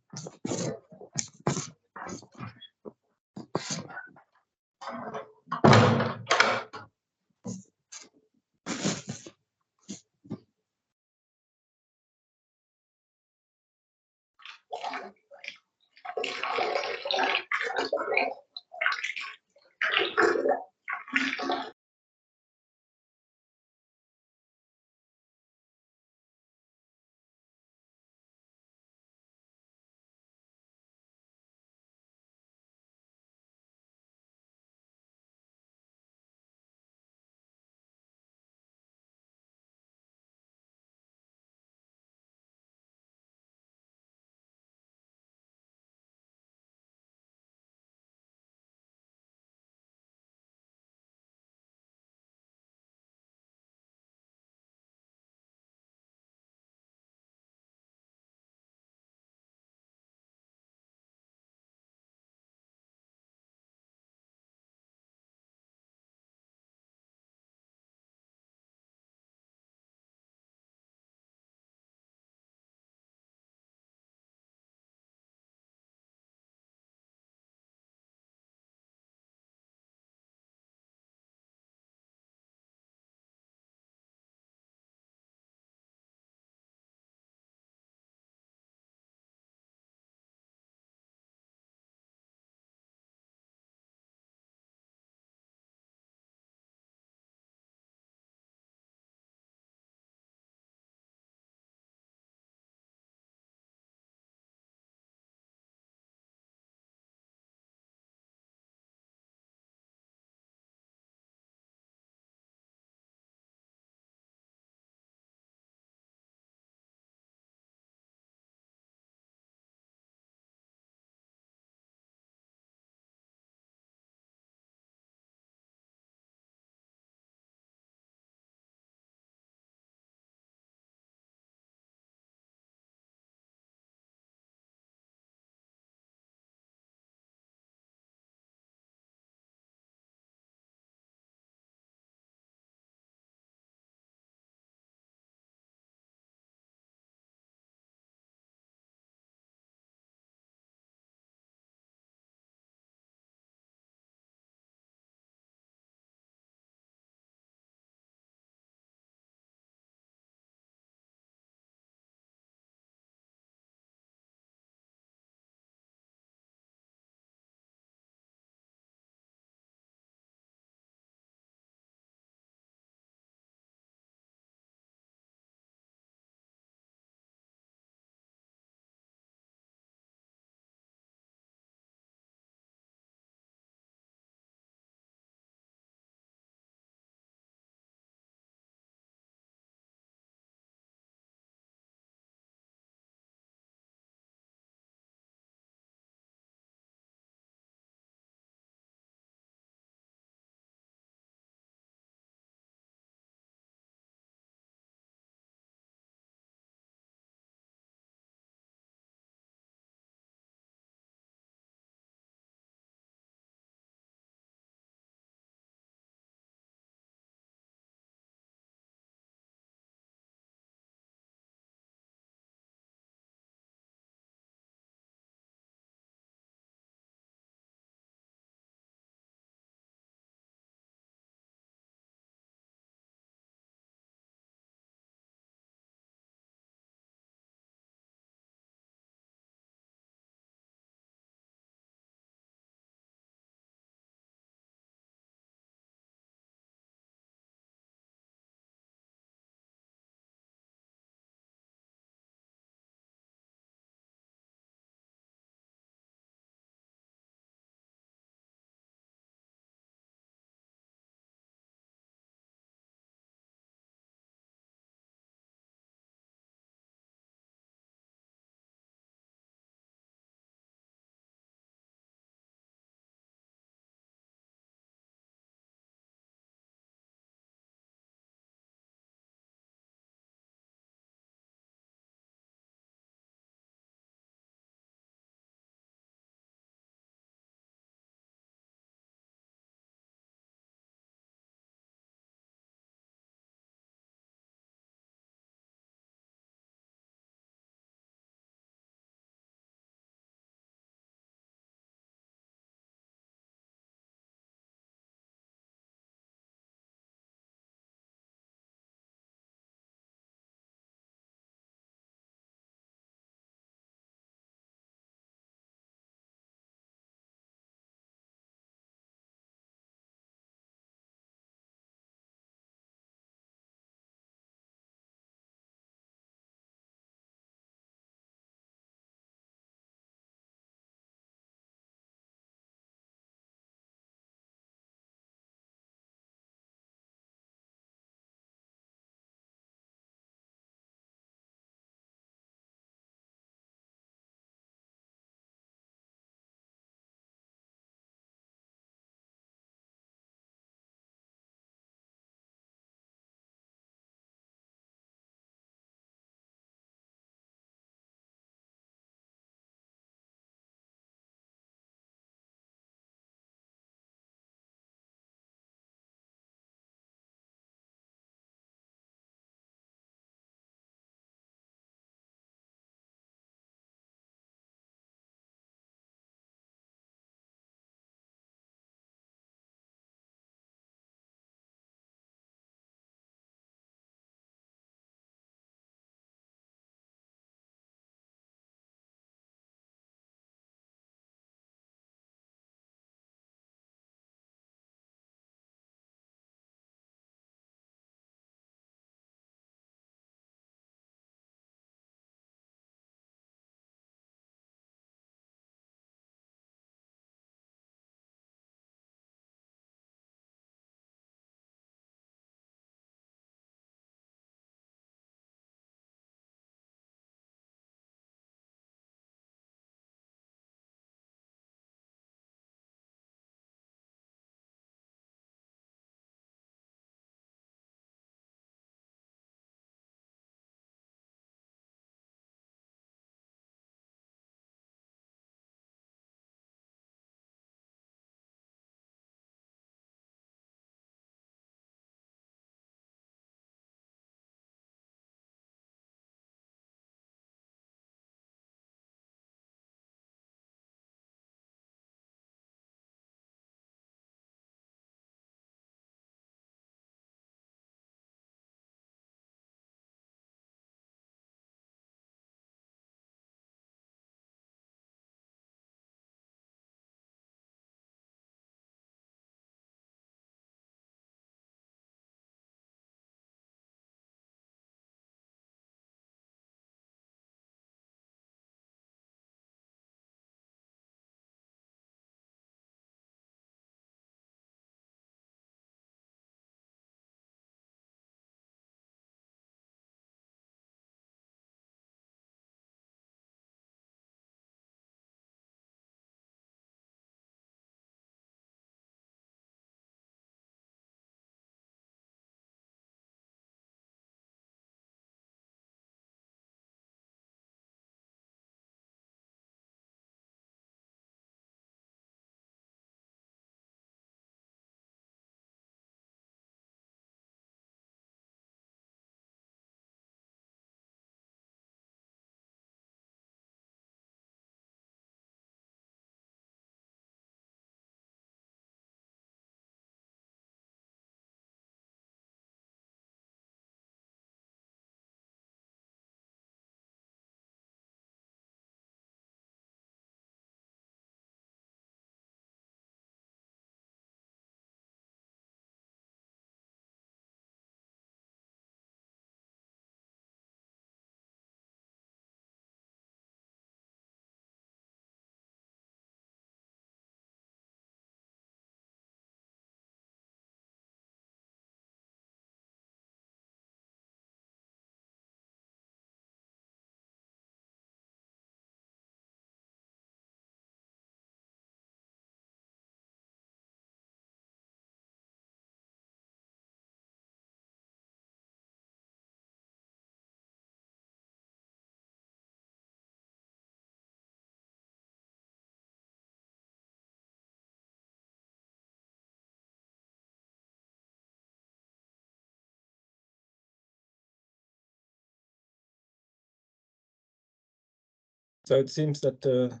So it seems that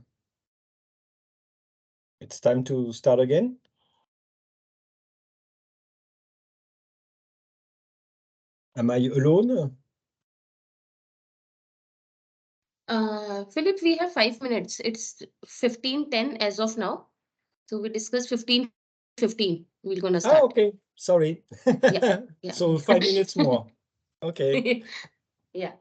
it's time to start again. Am I alone? Philip, we have 5 minutes. It's 15:10 as of now. So we discussed 15:15. We're gonna Ah, start. okay. Sorry. Yeah. So 5 minutes more. Okay. Yeah.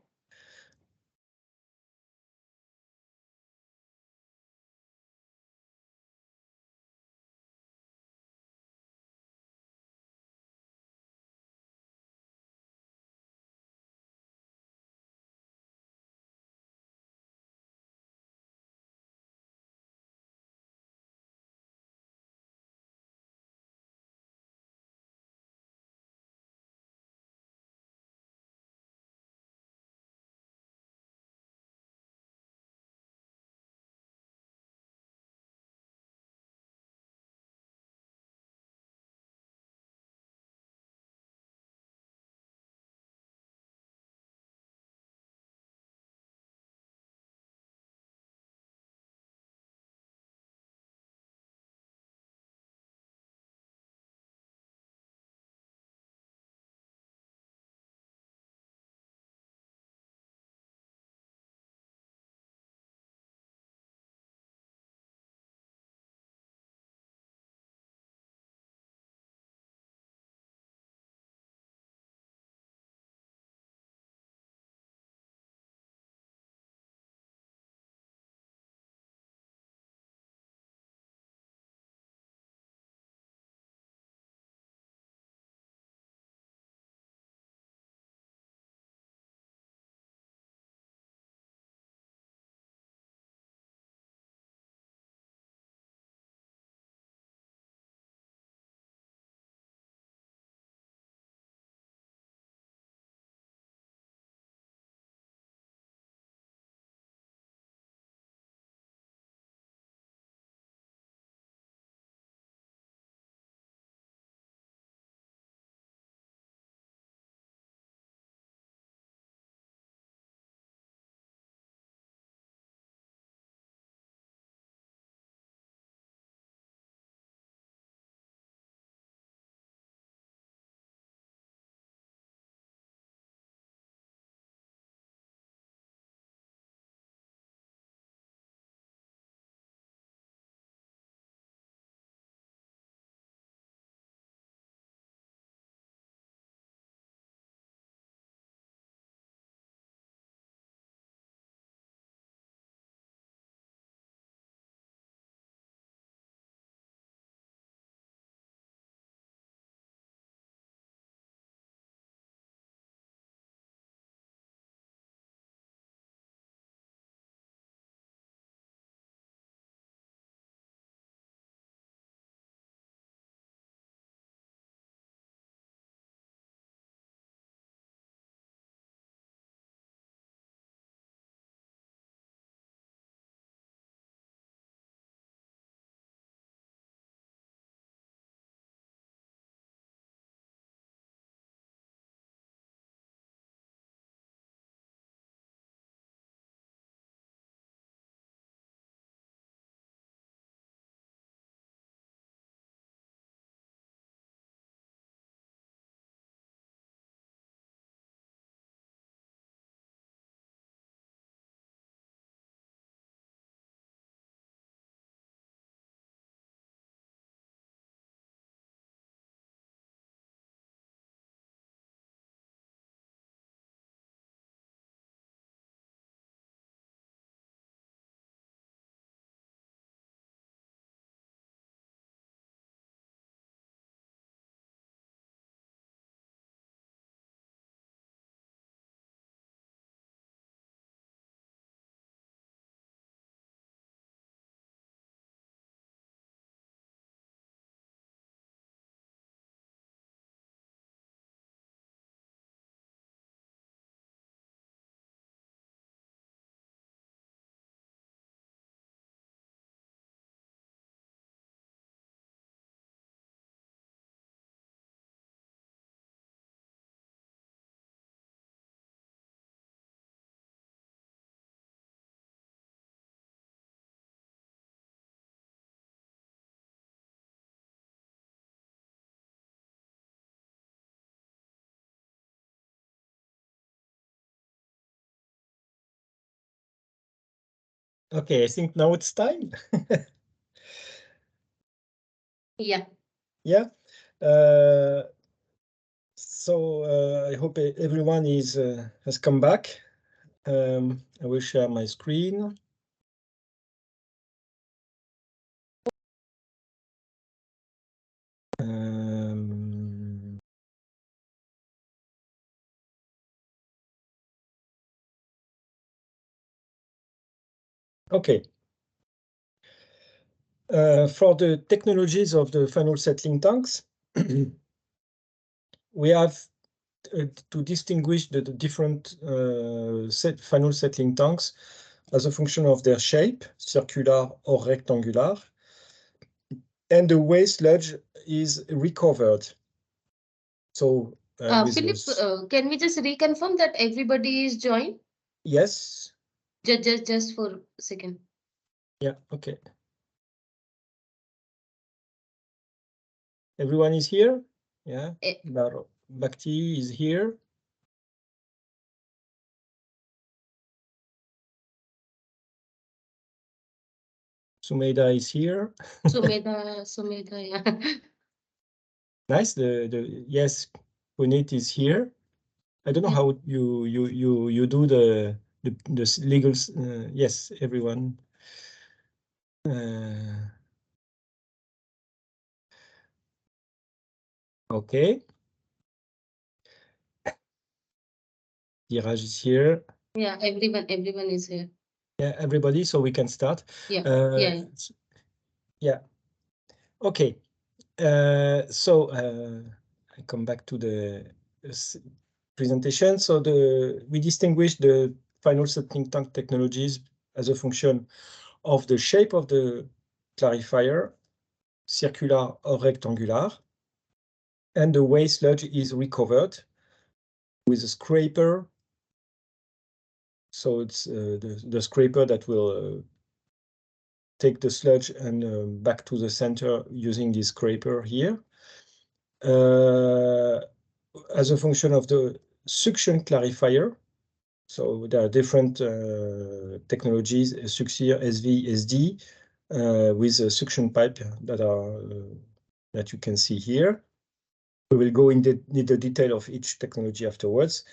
Okay, I think now it's time. Yeah. Yeah. So I hope everyone has come back. I will share my screen. Okay. For the technologies of the final settling tanks, we have to distinguish the different final settling tanks as a function of their shape, circular or rectangular, and the way sludge is recovered. So, Philip, can we just reconfirm that everybody is joined? Yes. Just for a second. Yeah, okay. Everyone is here? Yeah. Bhakti is here. Sumeda is here. Sumeda, yeah. Nice. Yes, Puneet is here. I don't know how you do the legal. Yes, everyone. Okay. Diraj is here. Yeah, everyone is here. Yeah, everybody, so we can start. Yeah. Yeah. Okay. So I come back to the presentation. So we distinguish the final settling tank technologies as a function of the shape of the clarifier, circular or rectangular, and the way sludge is recovered with a scraper. So it's the scraper that will take the sludge and back to the center using this scraper here. As a function of the suction clarifier. So there are different technologies, Succear, SV, SD, with a suction pipe that you can see here. We will go into the detail of each technology afterwards.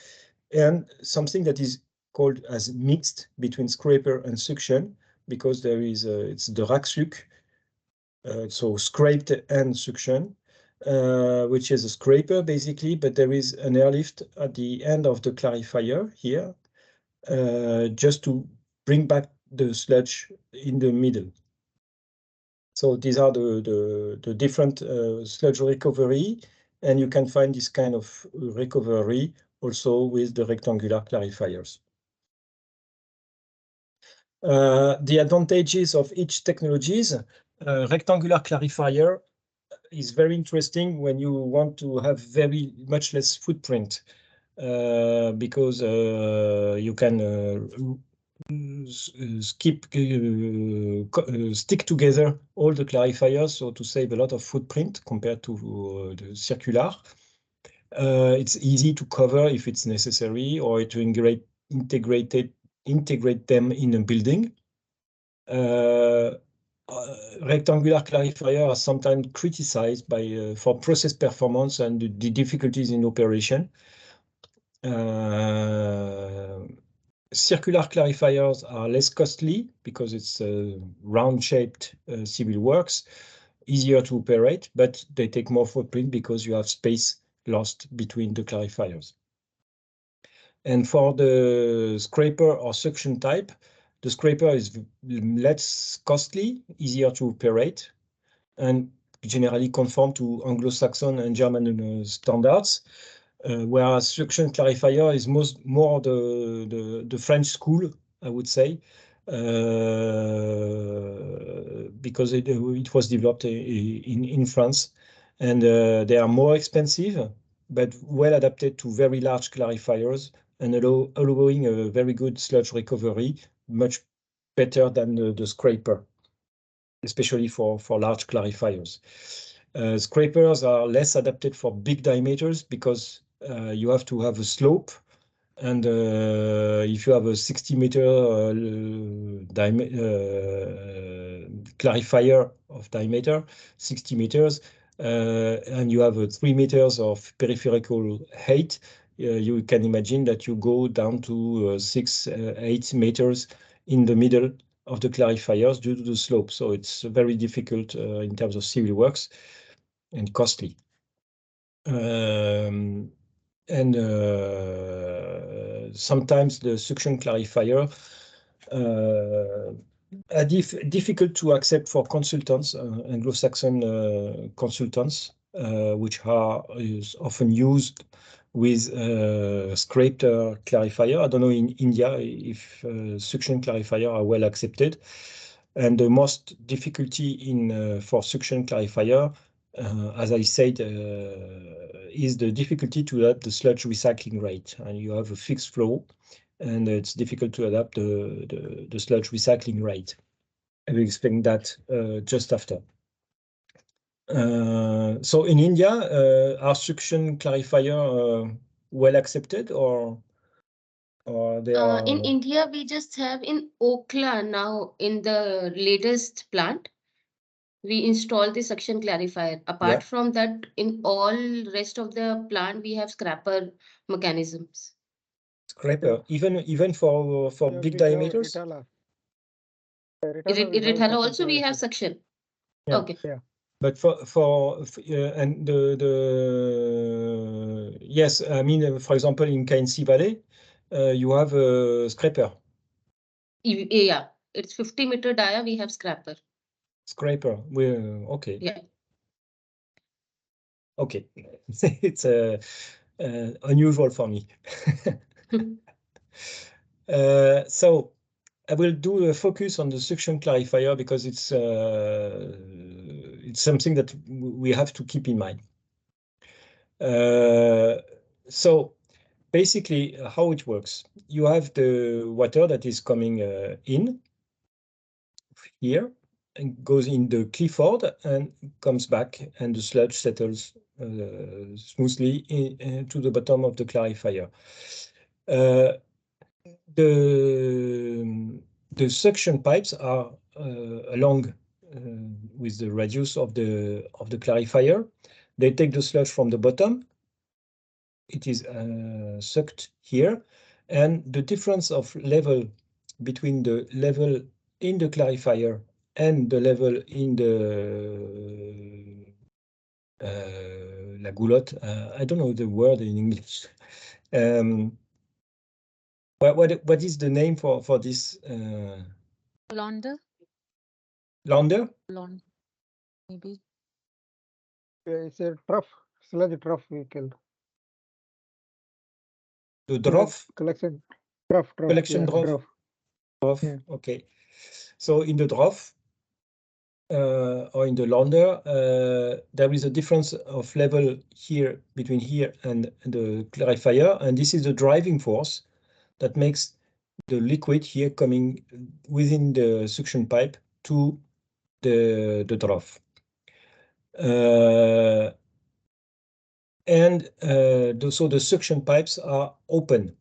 And something that is called as mixed between scraper and suction, because there is it's the Racksuc, so scraped and suction, which is a scraper basically, but there is an airlift at the end of the clarifier here, just to bring back the sludge in the middle. So these are the different sludge recovery, and you can find this kind of recovery also with the rectangular clarifiers. The advantages of each technologies, rectangular clarifier is very interesting when you want to have very much less footprint, because you can stick together all the clarifiers, so to save a lot of footprint compared to the circular. It's easy to cover if it's necessary, or to integrate them in a building. Rectangular clarifier are sometimes criticized for process performance and the difficulties in operation. Circular clarifiers are less costly because it's round-shaped civil works, easier to operate, but they take more footprint because you have space lost between the clarifiers. And for the scraper or suction type, the scraper is less costly, easier to operate, and generally conform to Anglo-Saxon and German standards. Whereas suction clarifier is more the French school, I would say, because it was developed in France, and they are more expensive, but well adapted to very large clarifiers and allowing a very good sludge recovery, much better than the scraper, especially for large clarifiers. Scrapers are less adapted for big diameters because you have to have a slope And if you have a 60-meter clarifier of diameter, 60 meters, and you have 3 meters of peripheral height, you can imagine that you go down to 6, 8 meters in the middle of the clarifiers due to the slope. So it's very difficult in terms of civil works and costly. And sometimes the suction clarifier are difficult to accept for consultants, Anglo-Saxon consultants, which is often used with scraped clarifier. I don't know in India if suction clarifier are well accepted. And the most difficulty in for suction clarifier, as I said, is the difficulty to adapt the sludge recycling rate. And you have a fixed flow, and it's difficult to adapt the sludge recycling rate. I will explain that just after. So in India, are suction clarifier well accepted, or they are? In India, we just have in Okla now in the latest plant, we install the suction clarifier. Apart from that, in all rest of the plant, we have scraper mechanisms. Scraper, even for big diameters? Rithala also we have suction. Yeah. Okay. Yeah. But and yes, I mean, for example, in KNC Valley, you have a scraper. Yeah, it's 50-meter dia, we have scraper. Scraper, okay. Yeah. Okay, it's unusual for me. So I will do a focus on the suction clarifier because it's something that we have to keep in mind. So basically, how it works: you have the water that is coming in here and goes in the Clifford and comes back, and the sludge settles smoothly to the bottom of the clarifier. The suction pipes are along with the radius of the clarifier. They take the sludge from the bottom. It is sucked here, and the difference of level between the level in the clarifier and the level in the la goulotte. I don't know the word in English. What is the name for this? Launder? Launder? Laund, maybe. It's a trough, sludge trough vehicle. The trough? Collection trough. Collection trough. Yeah. Okay. So in the trough or in the launder, there is a difference of level here between here and the clarifier, and this is the driving force that makes the liquid here coming within the suction pipe to the trough. So the suction pipes are open,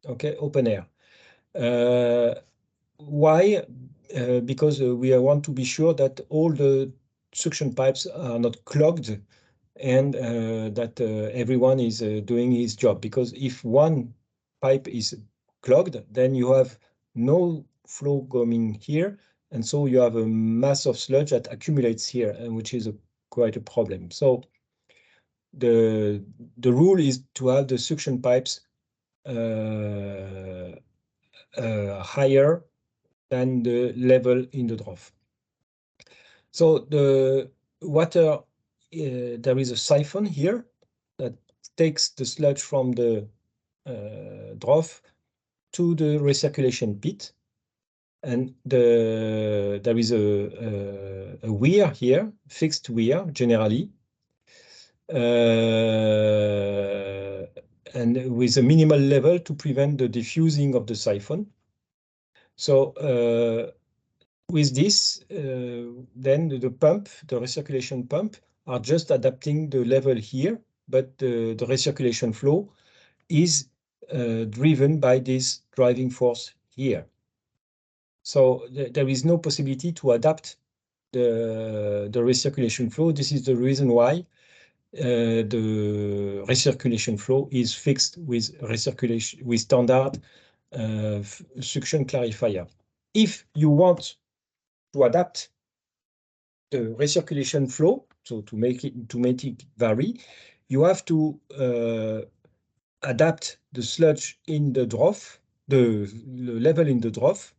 okay, open air. Why? Because we want to be sure that all the suction pipes are not clogged and that everyone is doing his job. Because if one pipe is clogged, then you have no flow coming here, and so you have a mass of sludge that accumulates here, and which is quite a problem. So the rule is to have the suction pipes higher than the level in the trough. So the water, there is a siphon here that takes the sludge from the trough to the recirculation pit, and there is a weir here, fixed weir generally, and with a minimal level to prevent the diffusing of the siphon. So with this, then the pump, the recirculation pump, are just adapting the level here, but the recirculation flow is driven by this driving force here. So there is no possibility to adapt the recirculation flow. This is the reason why the recirculation flow is fixed with standard suction clarifier. If you want to adapt the recirculation flow, so to make it vary, you have to adapt the sludge in the trough, the level in the trough,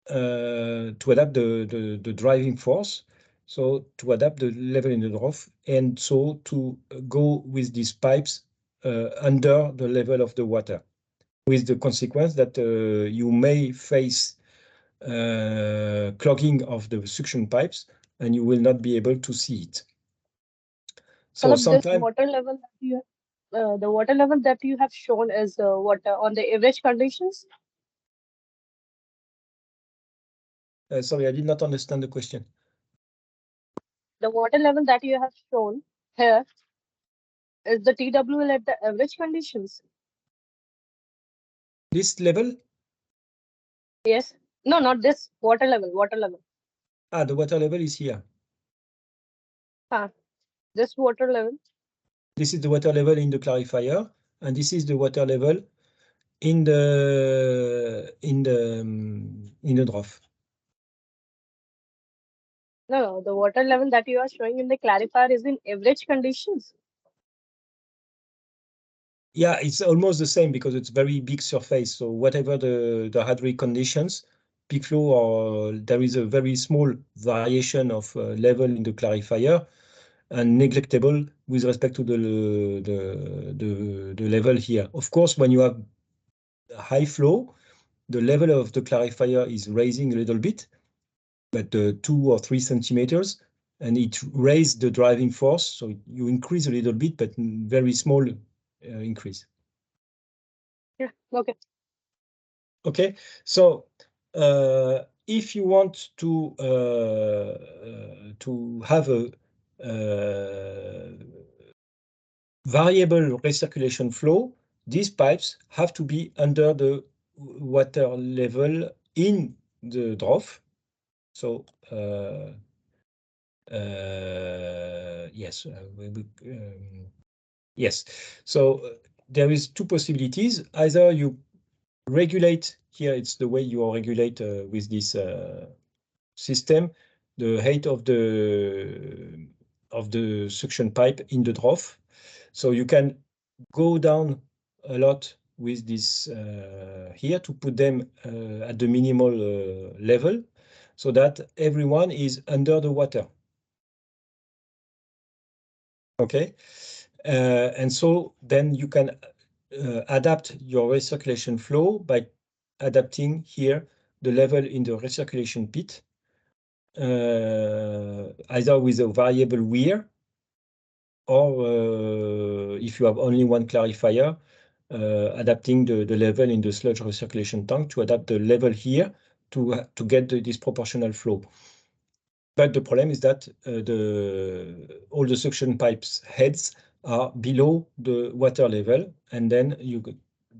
to adapt the driving force. So to adapt the level in the trough, and so to go with these pipes under the level of the water, with the consequence that you may face clogging of the suction pipes, and you will not be able to see it. So This sometimes water level that you the water level that you have shown is what on the average conditions? sorry, I did not understand the question. The water level that you have shown here is the TWL at the average conditions. This level? Yes. No, not this water level. Water level. Ah, the water level is here. This water level. This is the water level in the clarifier, and this is the water level in the trough. No, the water level that you are showing in the clarifier is in average conditions. Yeah, it's almost the same because it's very big surface. So whatever the hydraulic conditions, peak flow, or there is a very small variation of level in the clarifier, and neglectable with respect to the level here. Of course, when you have high flow, the level of the clarifier is raising a little bit, but 2 or 3 centimeters, and it raises the driving force. So you increase a little bit, but very small increase. Yeah. Okay. Okay. So if you want to have a variable recirculation flow, these pipes have to be under the water level in the trough. So yes, yes. So there is 2 possibilities. Either you regulate here, it's the way you regulate with this system, the height of the suction pipe in the trough. So you can go down a lot with this here to put them at the minimal level, so that everyone is under the water. Okay, and so then you can adapt your recirculation flow by adapting here the level in the recirculation pit, either with a variable weir, or if you have only one clarifier, adapting the level in the sludge recirculation tank to adapt the level here to get the disproportional flow. But the problem is that all the suction pipes heads are below the water level, and then you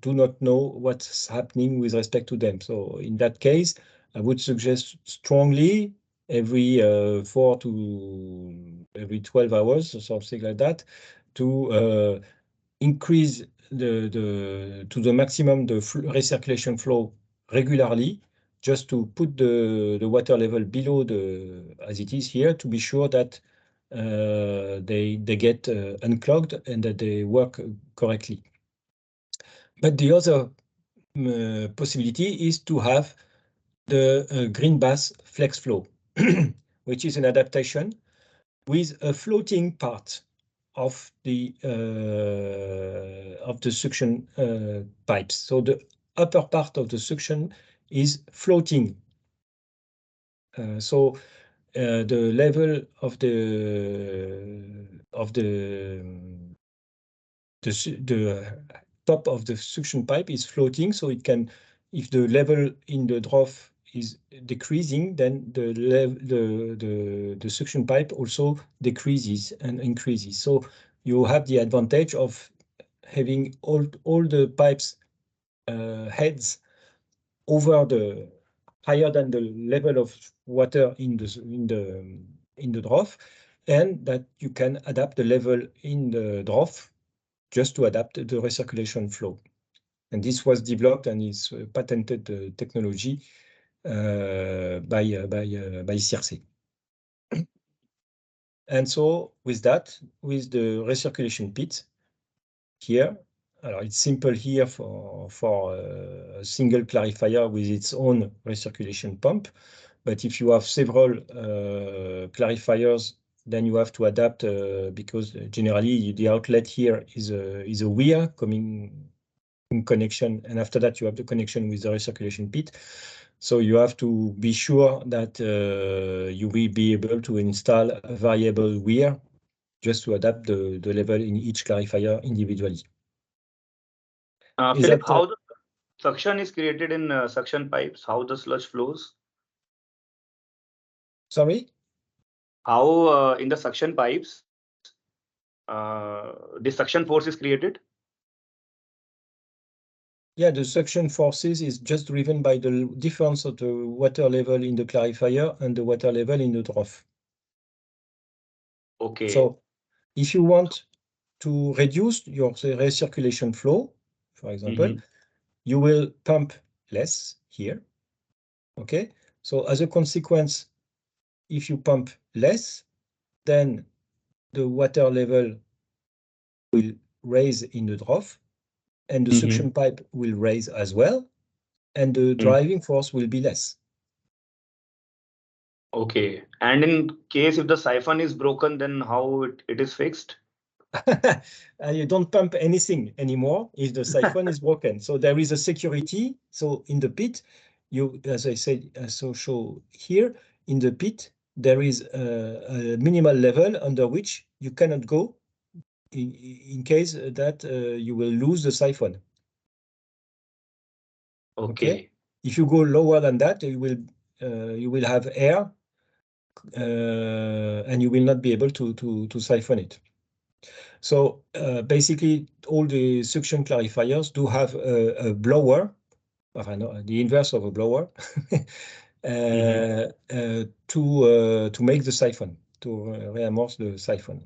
do not know what's happening with respect to them. So in that case, I would suggest strongly every 4 to every 12 hours or something like that to increase to the maximum the recirculation flow regularly, just to put the water level below as it is here, to be sure that they get unclogged and that they work correctly. But the other possibility is to have the green bass flex flow, which is an adaptation with a floating part of the suction pipes. So the upper part of the suction is floating. So the level of the top of the suction pipe is floating, so it can, if the level in the trough is decreasing, then the suction pipe also decreases and increases. So you have the advantage of having all the pipes heads over the higher than the level of water in the trough, and that you can adapt the level in the trough just to adapt the recirculation flow. And this was developed and is patented technology by CIRSE. And so with that, with the recirculation pit here, it's simple here for a single clarifier with its own recirculation pump. But if you have several clarifiers, then you have to adapt because generally the outlet here is a weir coming in connection, and after that you have the connection with the recirculation pit. So you have to be sure that you will be able to install a variable weir just to adapt the level in each clarifier individually. Philip, how the suction is created in suction pipes? How the sludge flows? Sorry? How in the suction pipes, the suction force is created? Yeah, the suction forces is just driven by the difference of the water level in the clarifier and the water level in the trough. Okay. So if you want to reduce your recirculation flow, for example, you will pump less here. Okay. So as a consequence, if you pump less, then the water level will raise in the trough, and the suction pipe will raise as well, and the driving force will be less. Okay. And in case if the siphon is broken, then how it is fixed? You don't pump anything anymore if the siphon is broken. So there is a security. So in the pit, you, as I said, so show here in the pit, there is a minimal level under which you cannot go in case that you will lose the siphon. Okay. If you go lower than that, you will have air, and you will not be able to siphon it. So basically, all the suction clarifiers do have a blower, the inverse of a blower, to make the siphon, to reamorce the siphon.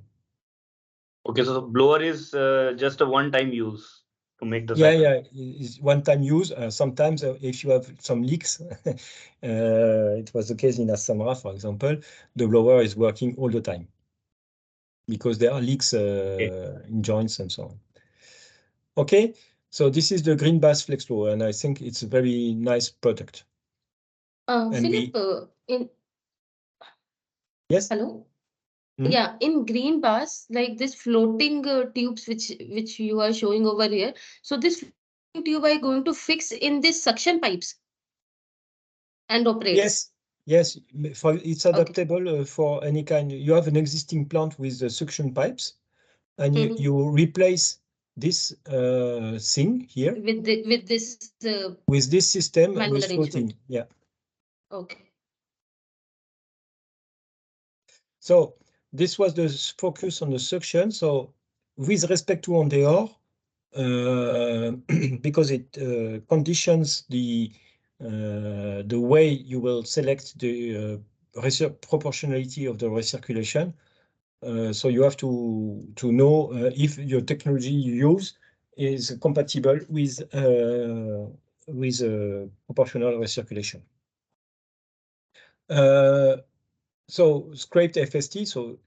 Okay, so the blower is just a one-time use to make the siphon. siphon. It's one-time use. Sometimes if you have some leaks, it was the case in Assamra, for example, the blower is working all the time because there are leaks in joints and so on. Okay, so this is the GreenBAS FlexFlow, and I think it's a very nice product. Philip, yes. Hello. Yeah, in GreenBAS, like this floating tubes which you are showing over here. So this floating tube are going to fix in these suction pipes and operate. Yes, it's adaptable for any kind. You have an existing plant with the suction pipes, and you replace this thing here with this system with floating. Yeah. Okay. So this was the focus on the suction. So with respect to Ondeor, because it conditions the way you will select the proportionality of the recirculation. So you have to know if your technology you use is compatible with proportional recirculation. So scraped FST, so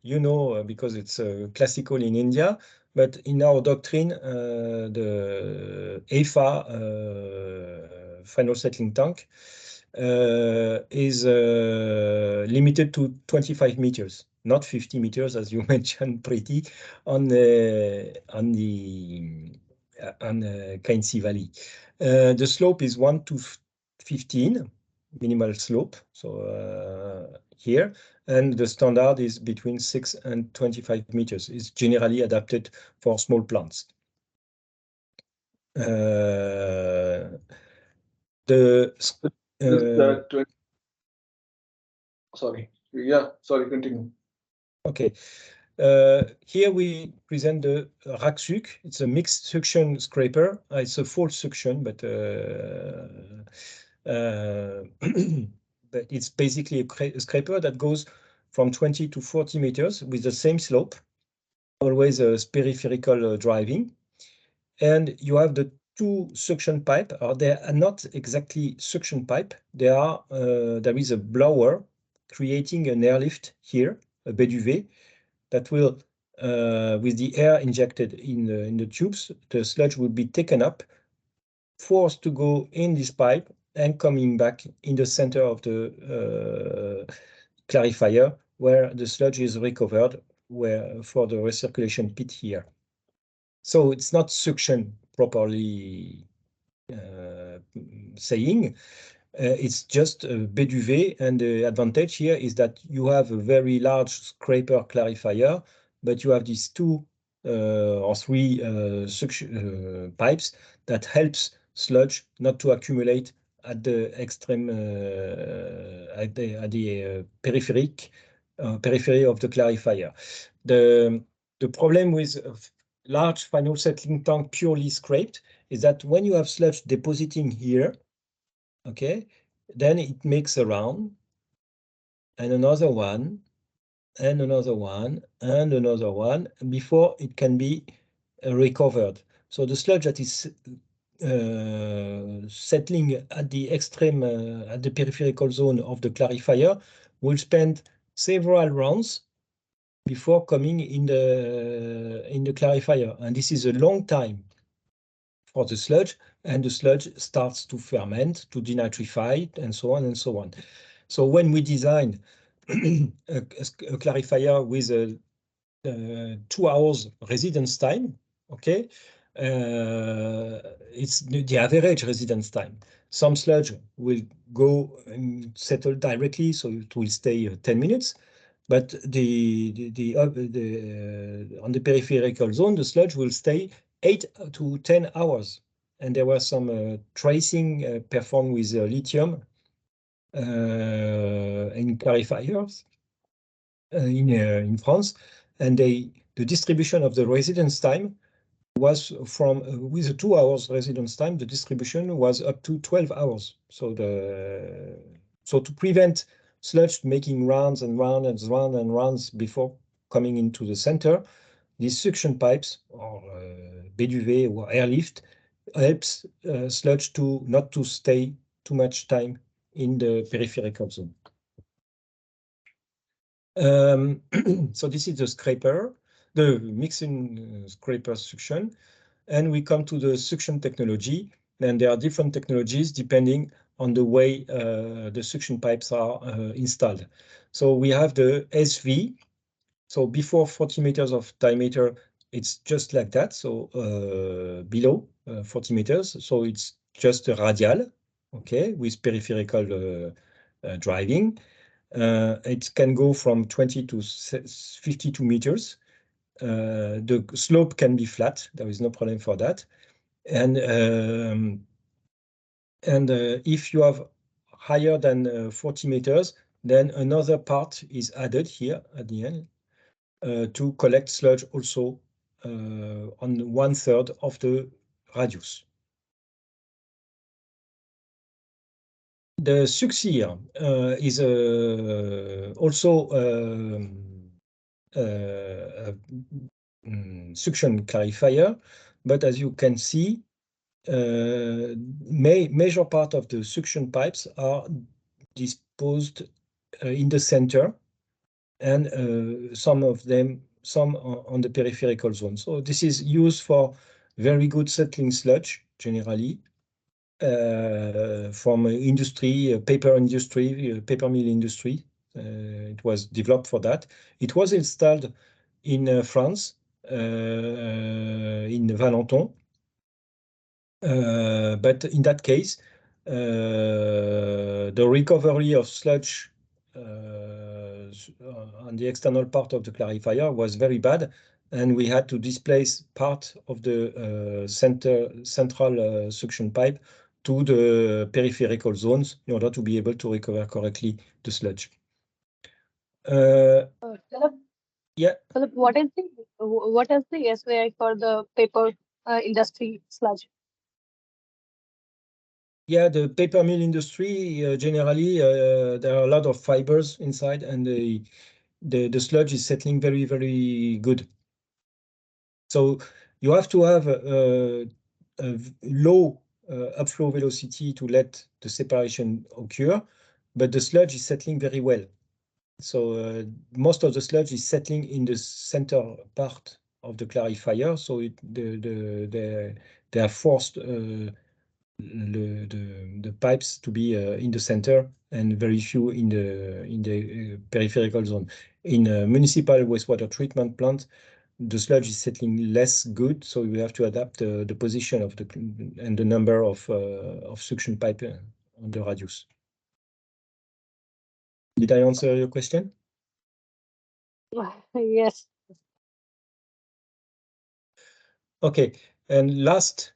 because it's classical in India, but in our doctrine, the EFA final settling tank is limited to 25 meters, not 50 meters, as you mentioned, Preeti, on Kainsi Valley. The slope is 1 to 15, minimal slope. So here, and the standard is between 6 and 25 meters. It's generally adapted for small plants. Sorry. Yeah, sorry, continue. Okay. Here we present the RACSUC. It's a mixed suction scraper. It's a full suction, but but it's basically a scraper that goes from 20 to 40 meters with the same slope, always a peripheral driving. And you have the two suction pipe, or they are not exactly suction pipe. They are, there is a blower creating an airlift here, a baie d'UV, that will, with the air injected in the tubes, the sludge will be taken up, forced to go in this pipe and coming back in the center of the clarifier, where the sludge is recovered for the recirculation pit here. So it's not suction properly saying. It's just a baie d'UV, and the advantage here is that you have a very large scraper clarifier, but you have these two or three suction pipes that helps sludge not to accumulate at the extreme at the periphery of the clarifier. The problem with large final settling tank purely scraped is that when you have sludge depositing here, okay, then it makes a round and another one and another one and another one before it can be recovered. So the sludge that is settling at the extreme, at the peripheral zone of the clarifier will spend several rounds before coming in the clarifier. And this is a long time for the sludge, and the sludge starts to ferment, to denitrify, and so on and so on. So when we design a clarifier with a 2 hours residence time, okay, it's the average residence time. Some sludge will go and settle directly, so it will stay 10 minutes. But on the peripheral zone, the sludge will stay 8 to 10 hours. And there was some tracing performed with lithium in clarifiers in France, and the distribution of the residence time was from with a 2 hours residence time, the distribution was up to 12 hours. So to prevent sludge making rounds and rounds and rounds and rounds before coming into the center, these suction pipes or baie d'UV or airlift helps sludge not to stay too much time in the peripheral zone. So this is the scraper, the mixing scraper suction, and we come to the suction technology. And there are different technologies depending on the way the suction pipes are installed. So we have the SV. So before 40 meters of diameter, it's just like that. So below 40 meters, so it's just a radial, okay, with peripheral driving. It can go from 20 to 52 meters. The slope can be flat. There is no problem for that. And if you have higher than 40 meters, then another part is added here at the end to collect sludge also on 1/3 of the radius. The Succeer is also a suction clarifier, but as you can see, major part of the suction pipes are disposed in the center, and some on the peripheral zone. So this is used for very good settling sludge generally from industry, paper industry, paper mill industry. It was developed for that. It was installed in France, in Valenton. But in that case, the recovery of sludge on the external part of the clarifier was very bad, and we had to displace part of the central suction pipe to the peripheral zones in order to be able to recover correctly the sludge. Yeah. Philip, what is the SVI for the paper industry sludge? Yeah, the paper mill industry, generally, there are a lot of fibers inside, and the sludge is settling very, very good. So you have to have a low upflow velocity to let the separation occur, but the sludge is settling very well. So most of the sludge is settling in the center part of the clarifier, so they are forced the pipes to be in the center and very few in the peripheral zone. In a municipal wastewater treatment plant, the sludge is settling less good, so we have to adapt the position of and the number of suction pipe on the radius. Did I answer your question? Yes. Okay, and last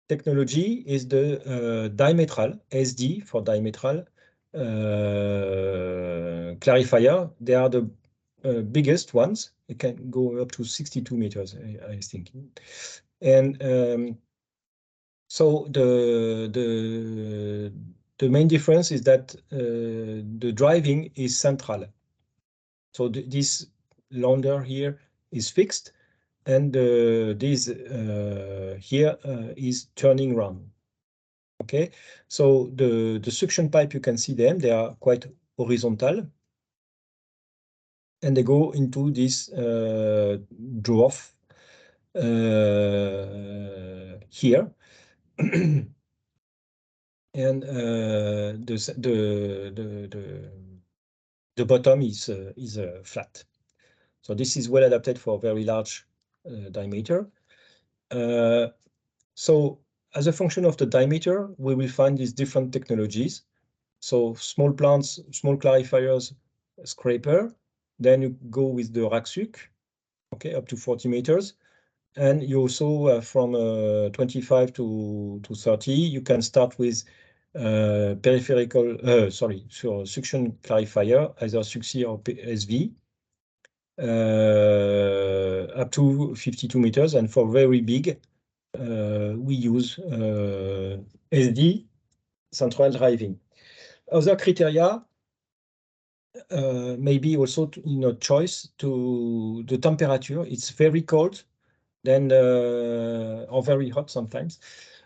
technology is the dimetral, SD for dimetral clarifier. They are the biggest ones. It can go up to 62 meters, I think. And so the main difference is that the driving is central. So this launder here is fixed, and this here is turning round. Okay, so the suction pipe, you can see them, they are quite horizontal, and they go into this dwarf here. And the bottom is flat. So this is well adapted for very large diameter. So as a function of the diameter, we will find these different technologies. So small plants, small clarifiers, scraper. Then you go with the RACSUC, okay, up to 40 meters. And you also, from 25 to 30, you can start with suction clarifier, either SUCSI or SV, up to 52 meters. And for very big, we use SD, central driving. Other criteria, maybe also choice to the temperature. It's very cold, then or very hot sometimes,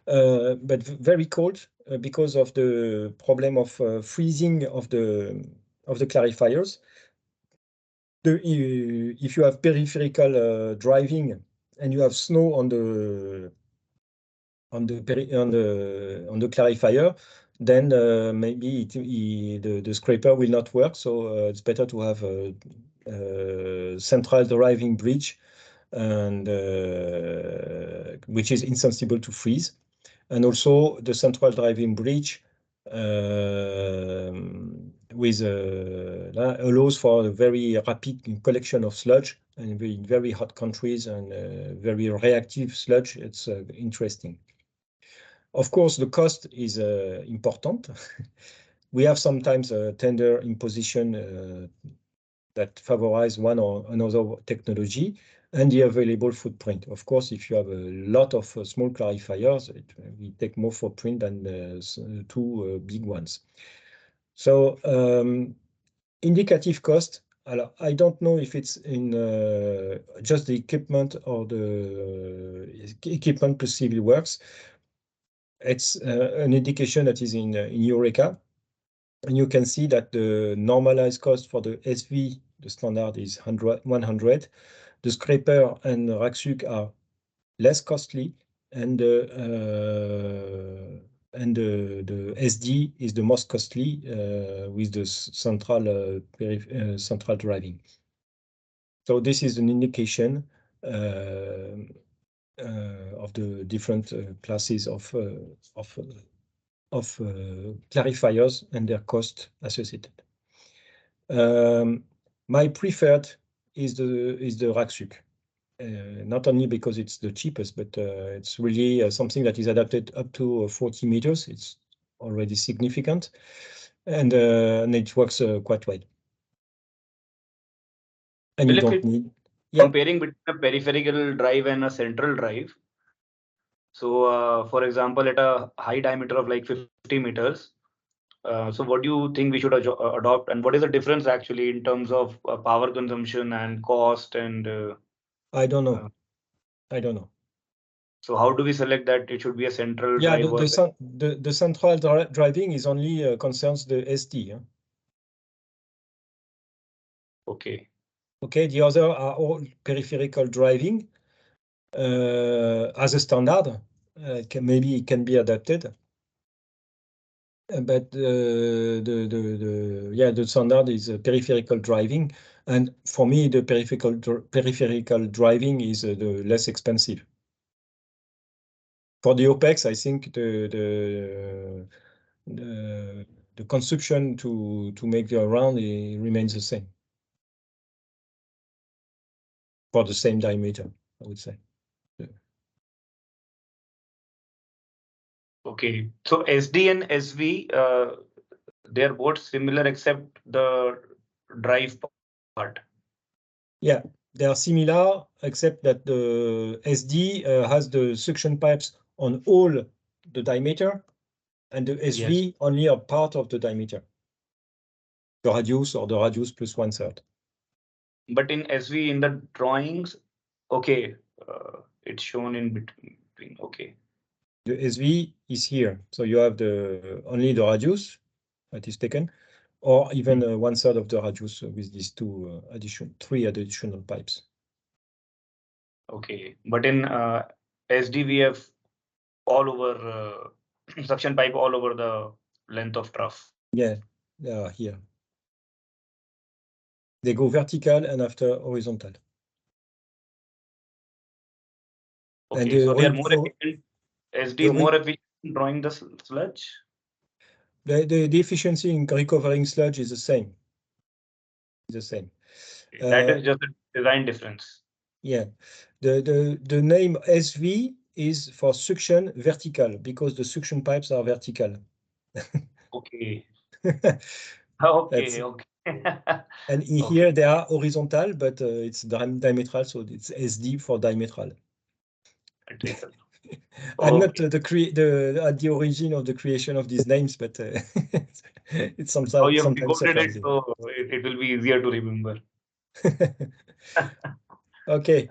but very cold because of the problem of freezing of the clarifiers. If you have peripheral driving and you have snow on the clarifier, then maybe the scraper will not work. So it's better to have a central driving bridge, and which is insensible to freeze, and also the central driving bridge allows for a very rapid collection of sludge, and in very hot countries and very reactive sludge. It's interesting. Of course, the cost is important. We have sometimes a tender imposition that favorize one or another technology, and the available footprint. Of course, if you have a lot of small clarifiers, it will take more footprint than two big ones. So indicative cost, I don't know if it's in just the equipment or the equipment plus civil works. It's an indication that is in Eureka. And you can see that the normalized cost for the SV, the standard, is 100. The scraper and RACSUC are less costly, and the SD is the most costly with the central driving. So this is an indication of the different classes of clarifiers and their cost associated. My preferred is the RACSUC, not only because it's the cheapest, but it's really something that is adapted up to 40 meters. It's already significant, and it works quite well. and you Well, if don't it- need. Yeah, Comparing between a peripheral drive and a central drive. So, for example, at a high diameter of like 50 meters, so what do you think we should adopt, and what is the difference actually in terms of power consumption and cost? And I don't know. I don't know. so how do we select that it should be a central Yeah, drive? the central driving is only concerns the SD. Huh? Okay. Okay, the other are all peripheral driving as a standard. Maybe it can be adapted. But the standard is peripheral driving, and for me the peripheral driving is the less expensive. For the OPEX, I think the consumption to make the round remains the same for the same diameter, I would say. Okay. So SD and SV, they are both similar except the drive part. Yeah, they are similar except that the SD has the suction pipes on all the diameter, and the SV only a part of the diameter, the radius or the radius plus 1/3. But in SV, in the drawings, okay, it's shown in between. Okay. The SV is here, so you have the only the radius that is taken, or even 1/3 of the radius with these three additional pipes. Okay, but in SD we have all over suction pipe all over the length of trough. Yeah, they are here. They go vertical and after horizontal. Okay, And so they are more efficient. SD is more efficient in drawing the sludge. The efficiency in recovering sludge is the same. That is just a design difference. Yeah, the name SV is for suction vertical because the suction pipes are vertical. Okay. Okay. And here they are horizontal, but it's diametral, so it's SD for diametral. I'm not at the origin of the creation of these names, but it's sometimes. Oh, you have decoded it, so it will be easier to remember. Okay,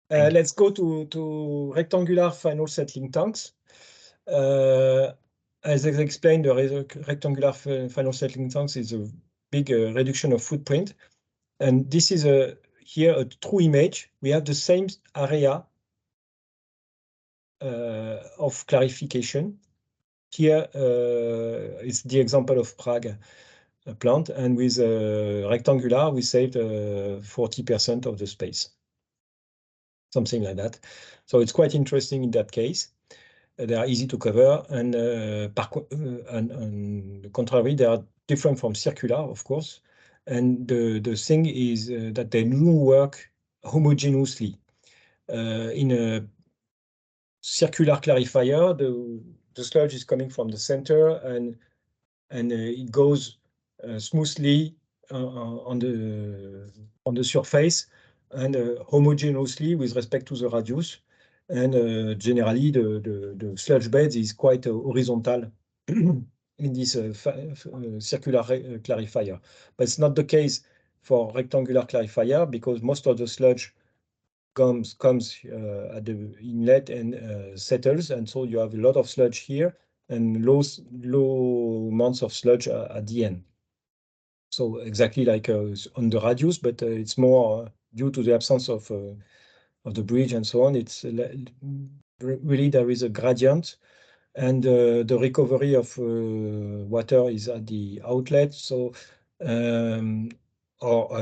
let's go to rectangular final settling tanks. As I explained, the rectangular final settling tanks is a big reduction of footprint, and this is here a true image. We have the same area of clarification. Here it's the example of Prague plant, and with rectangular, we saved 40% of the space, something like that. So it's quite interesting in that case. They are easy to cover, and on the contrary, they are different from circular, of course. And the thing is that they do work homogeneously. In a circular clarifier, the sludge is coming from the center, and it goes smoothly on the surface and homogeneously with respect to the radius. And generally, the sludge bed is quite horizontal in this circular clarifier. But it's not the case for rectangular clarifier because most of the sludge comes at the inlet and settles, and so you have a lot of sludge here and low amounts of sludge at the end. So exactly like on the radius, but it's more due to the absence of the bridge and so on. It's really there is a gradient, and the recovery of water is at the outlet, so or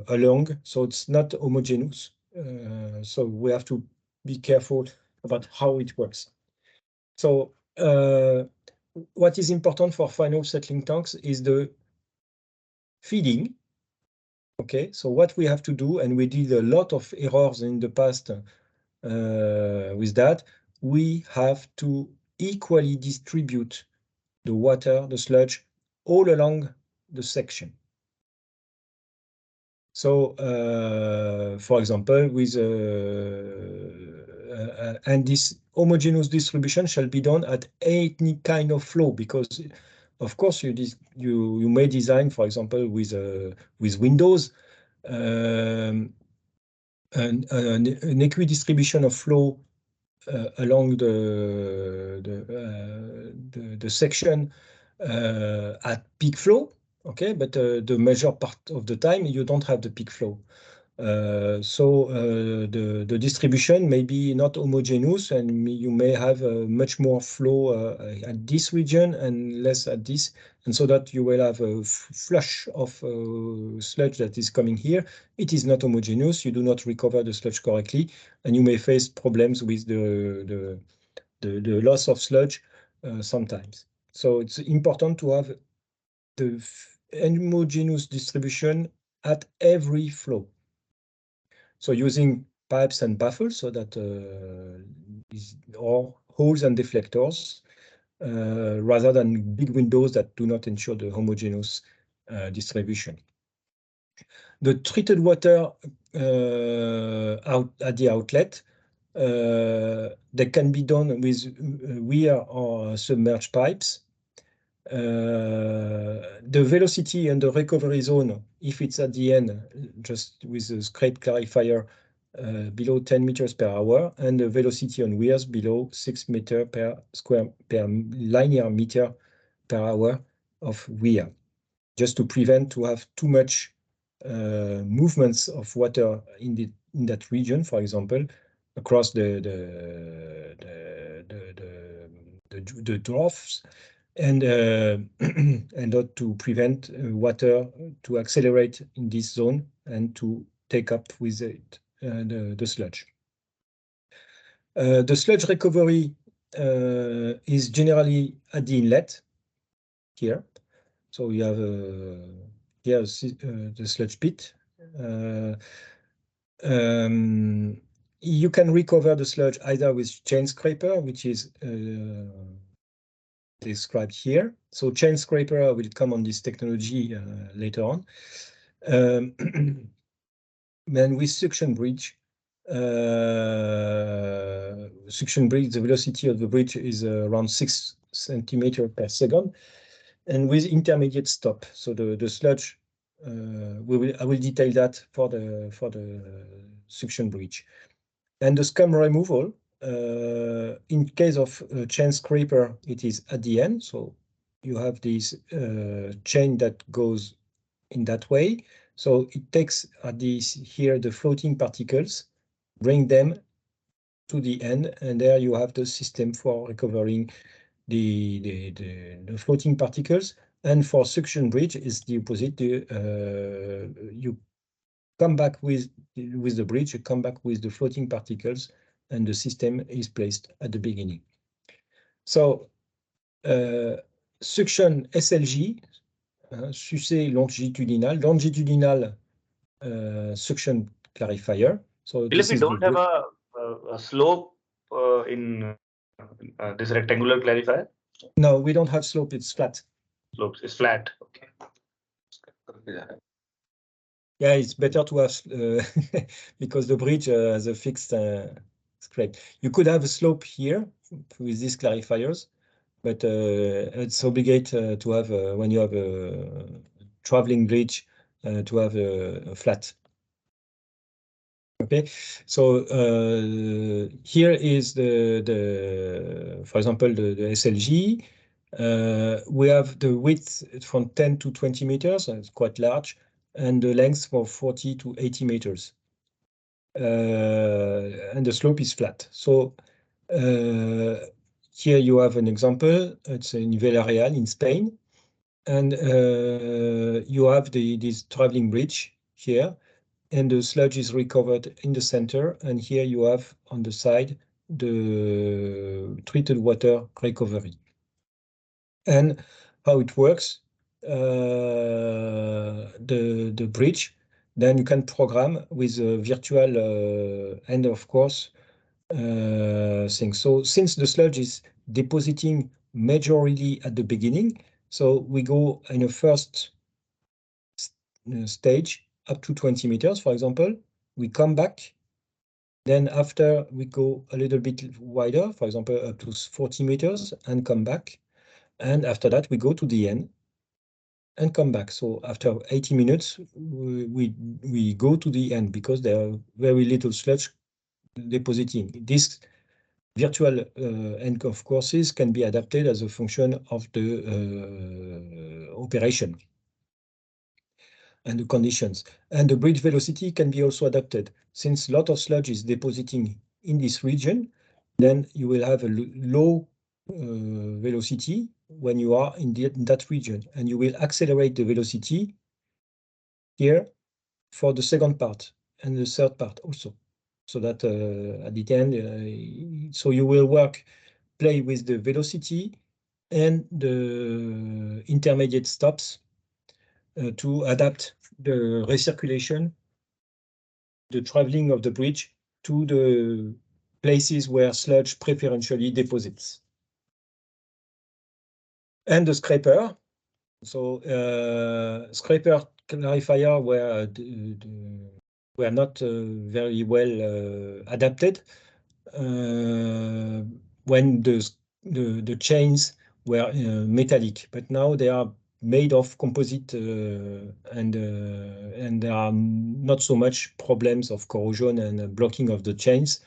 along, so it's not homogeneous. So we have to be careful about how it works. So what is important for final settling tanks is the feeding. Okay, so what we have to do, and we did a lot of errors in the past with that, we have to equally distribute the water, the sludge, all along the section. So, for example, with and this homogeneous distribution shall be done at any kind of flow, because of course you may design, for example, with Windows, an equidistribution of flow along the section at peak flow. Okay, but the major part of the time you don't have the peak flow. So the distribution may be not homogeneous, and you may have much more flow at this region and less at this, and so that you will have a flush of sludge that is coming here. It is not homogeneous. You do not recover the sludge correctly, and you may face problems with the loss of sludge sometimes. So it's important to have the homogeneous distribution at every flow. So using pipes and baffles, so that or holes and deflectors, rather than big windows that do not ensure the homogeneous distribution. The treated water out at the outlet, that can be done with weir or submerged pipes. The velocity and the recovery zone, if it's at the end, just with a scrape clarifier below 10 meters per hour, and the velocity on weirs below 6 meters per linear meter per hour of weir, just to prevent to have too much movements of water in that region, for example, across the troughs, and not to prevent water to accelerate in this zone and to take up with it the sludge. The sludge recovery is generally at the inlet here. So we have here the sludge pit. You can recover the sludge either with chain scraper, which is described here. So chain scraper will come on this technology later on. Then with suction bridge, the velocity of the bridge is around 6 centimeters per second, and with intermediate stop. So the sludge, I will detail that for the suction bridge. And the scum removal, in case of chain scraper, it is at the end. So you have this chain that goes in that way. So it takes at this here the floating particles, bring them to the end, and there you have the system for recovering the floating particles. And for suction bridge is the opposite. You come back with the bridge, you come back with the floating particles, and the system is placed at the beginning. So suction SLG, sucé longitudinal suction clarifier. So If we don't have a slope in this rectangular clarifier? No, we don't have slope, it's flat. Slopes, it's flat, okay. Yeah, it's better to have, because the bridge has a fixed scrape. You could have a slope here with these clarifiers, but it's obligate to have, when you have a traveling bridge, to have a flat. Okay, so here is for example, the SLG. We have the width from 10 to 20 meters, it's quite large, and the length for 40 to 80 meters. And the slope is flat. So here you have an example. It's in Villarreal in Spain. And you have this traveling bridge here, and the sludge is recovered in the center. And here you have on the side the treated water recovery. And how it works, the bridge, then you can program with a virtual end of course thing. So since the sludge is depositing majorly at the beginning, so we go in a first stage up to 20 meters, for example. We come back. Then after we go a little bit wider, for example, up to 40 meters and come back. And after that, we go to the end and come back. So after 80 minutes, we go to the end because there are very little sludge depositing. This virtual end of courses can be adapted as a function of the operation and the conditions. And the bridge velocity can be also adapted. Since a lot of sludge is depositing in this region, then you will have a low velocity when you are in that region, and you will accelerate the velocity here for the second part and the third part also. So that at the end, so you will play with the velocity and the intermediate stops to adapt the recirculation, the traveling of the bridge to the places where sludge preferentially deposits. And the scraper. So scraper clarifier were not very well adapted when the chains were metallic, but now they are made of composite and there are not so much problems of corrosion and blocking of the chains.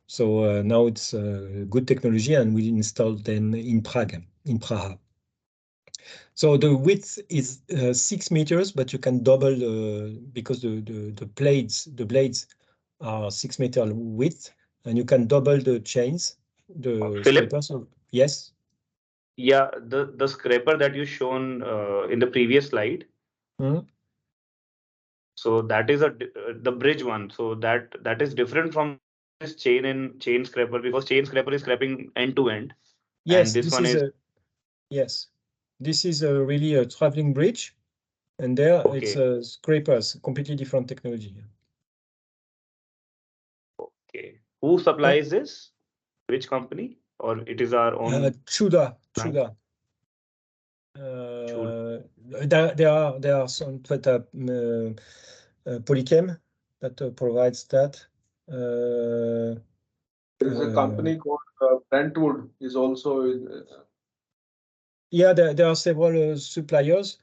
So now it's good technology, and we installed them in Prague, in Praha. So the width is 6 meters, but you can double because the blades are 6 meter width, and you can double the chains. The Philip? scrapers. Yes. Yeah, the scraper that you shown in the previous slide. Mm-hmm. So that is the bridge one. So that is different from this chain scraper, because chain scraper is scraping end to end. Yes, and this one is yes. This is really a traveling bridge, and there okay. it's scrapers, completely different technology. Okay. Who supplies this? Which company? Or it is our own? Chuda. There are some Polychem that provides that. There is a company called Brentwood is also in, yeah, there are several suppliers,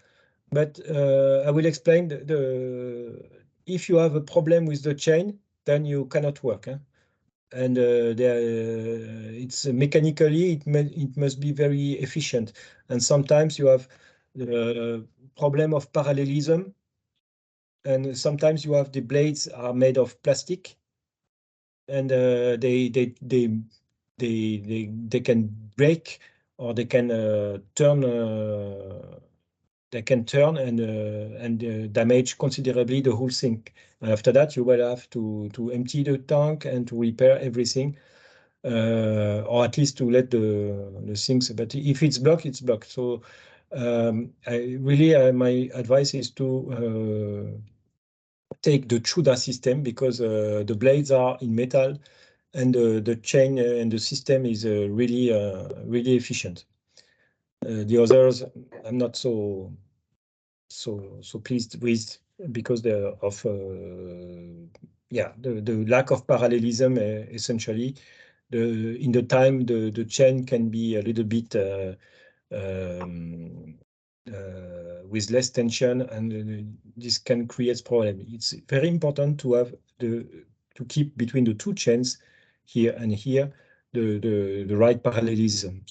but I will explain if you have a problem with the chain, then you cannot work. And it's mechanically it must be very efficient, and sometimes you have the problem of parallelism, and sometimes you have the blades are made of plastic, and they can break, or they can turn. They can turn and damage considerably the whole thing. And after that, you will have to empty the tank and to repair everything, or at least to let the things. But if it's blocked, it's blocked. So my advice is to take the Chuda system, because the blades are in metal, and the chain and the system is really efficient. The others, I'm not so pleased with, because they're of the lack of parallelism. Essentially, in the time the chain can be a little bit with less tension, and this can create problem. It's very important to have to keep between the two chains here and here the right parallelism.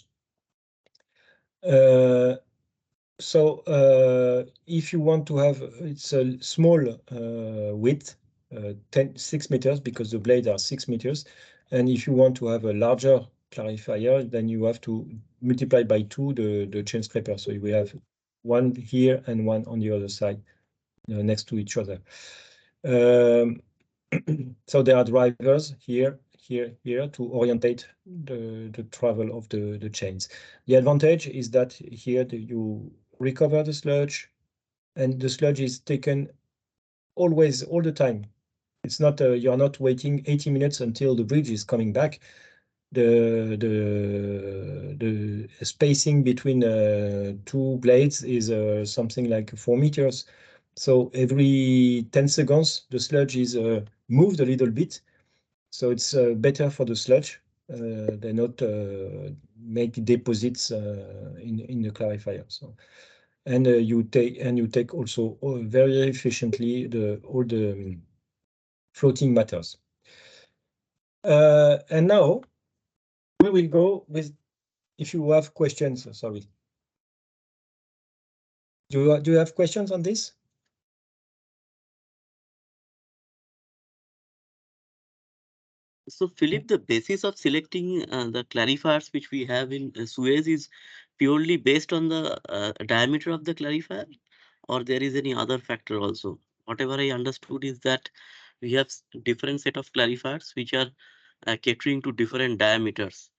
So if you want to have, it's a small width, 6 meters, because the blades are 6 meters. And if you want to have a larger clarifier, then you have to multiply by 2 the chain scraper. So we have one here and one on the other side, next to each other. So there are drivers here to orientate the travel of the chains. The advantage is that here you recover the sludge, and the sludge is taken always, all the time. It's not you're not waiting 80 minutes until the bridge is coming back. The spacing between two blades is something like 4 meters. So every 10 seconds, the sludge is moved a little bit. So it's better for the sludge. They not make deposits in the clarifier. So, and you take also very efficiently all the floating matters. And now we will go with, if you have questions, sorry. Do you have questions on this? So, Philip, the basis of selecting the clarifiers which we have in Suez is purely based on the diameter of the clarifier, or there is any other factor also? Whatever I understood is that we have different set of clarifiers which are catering to different diameters.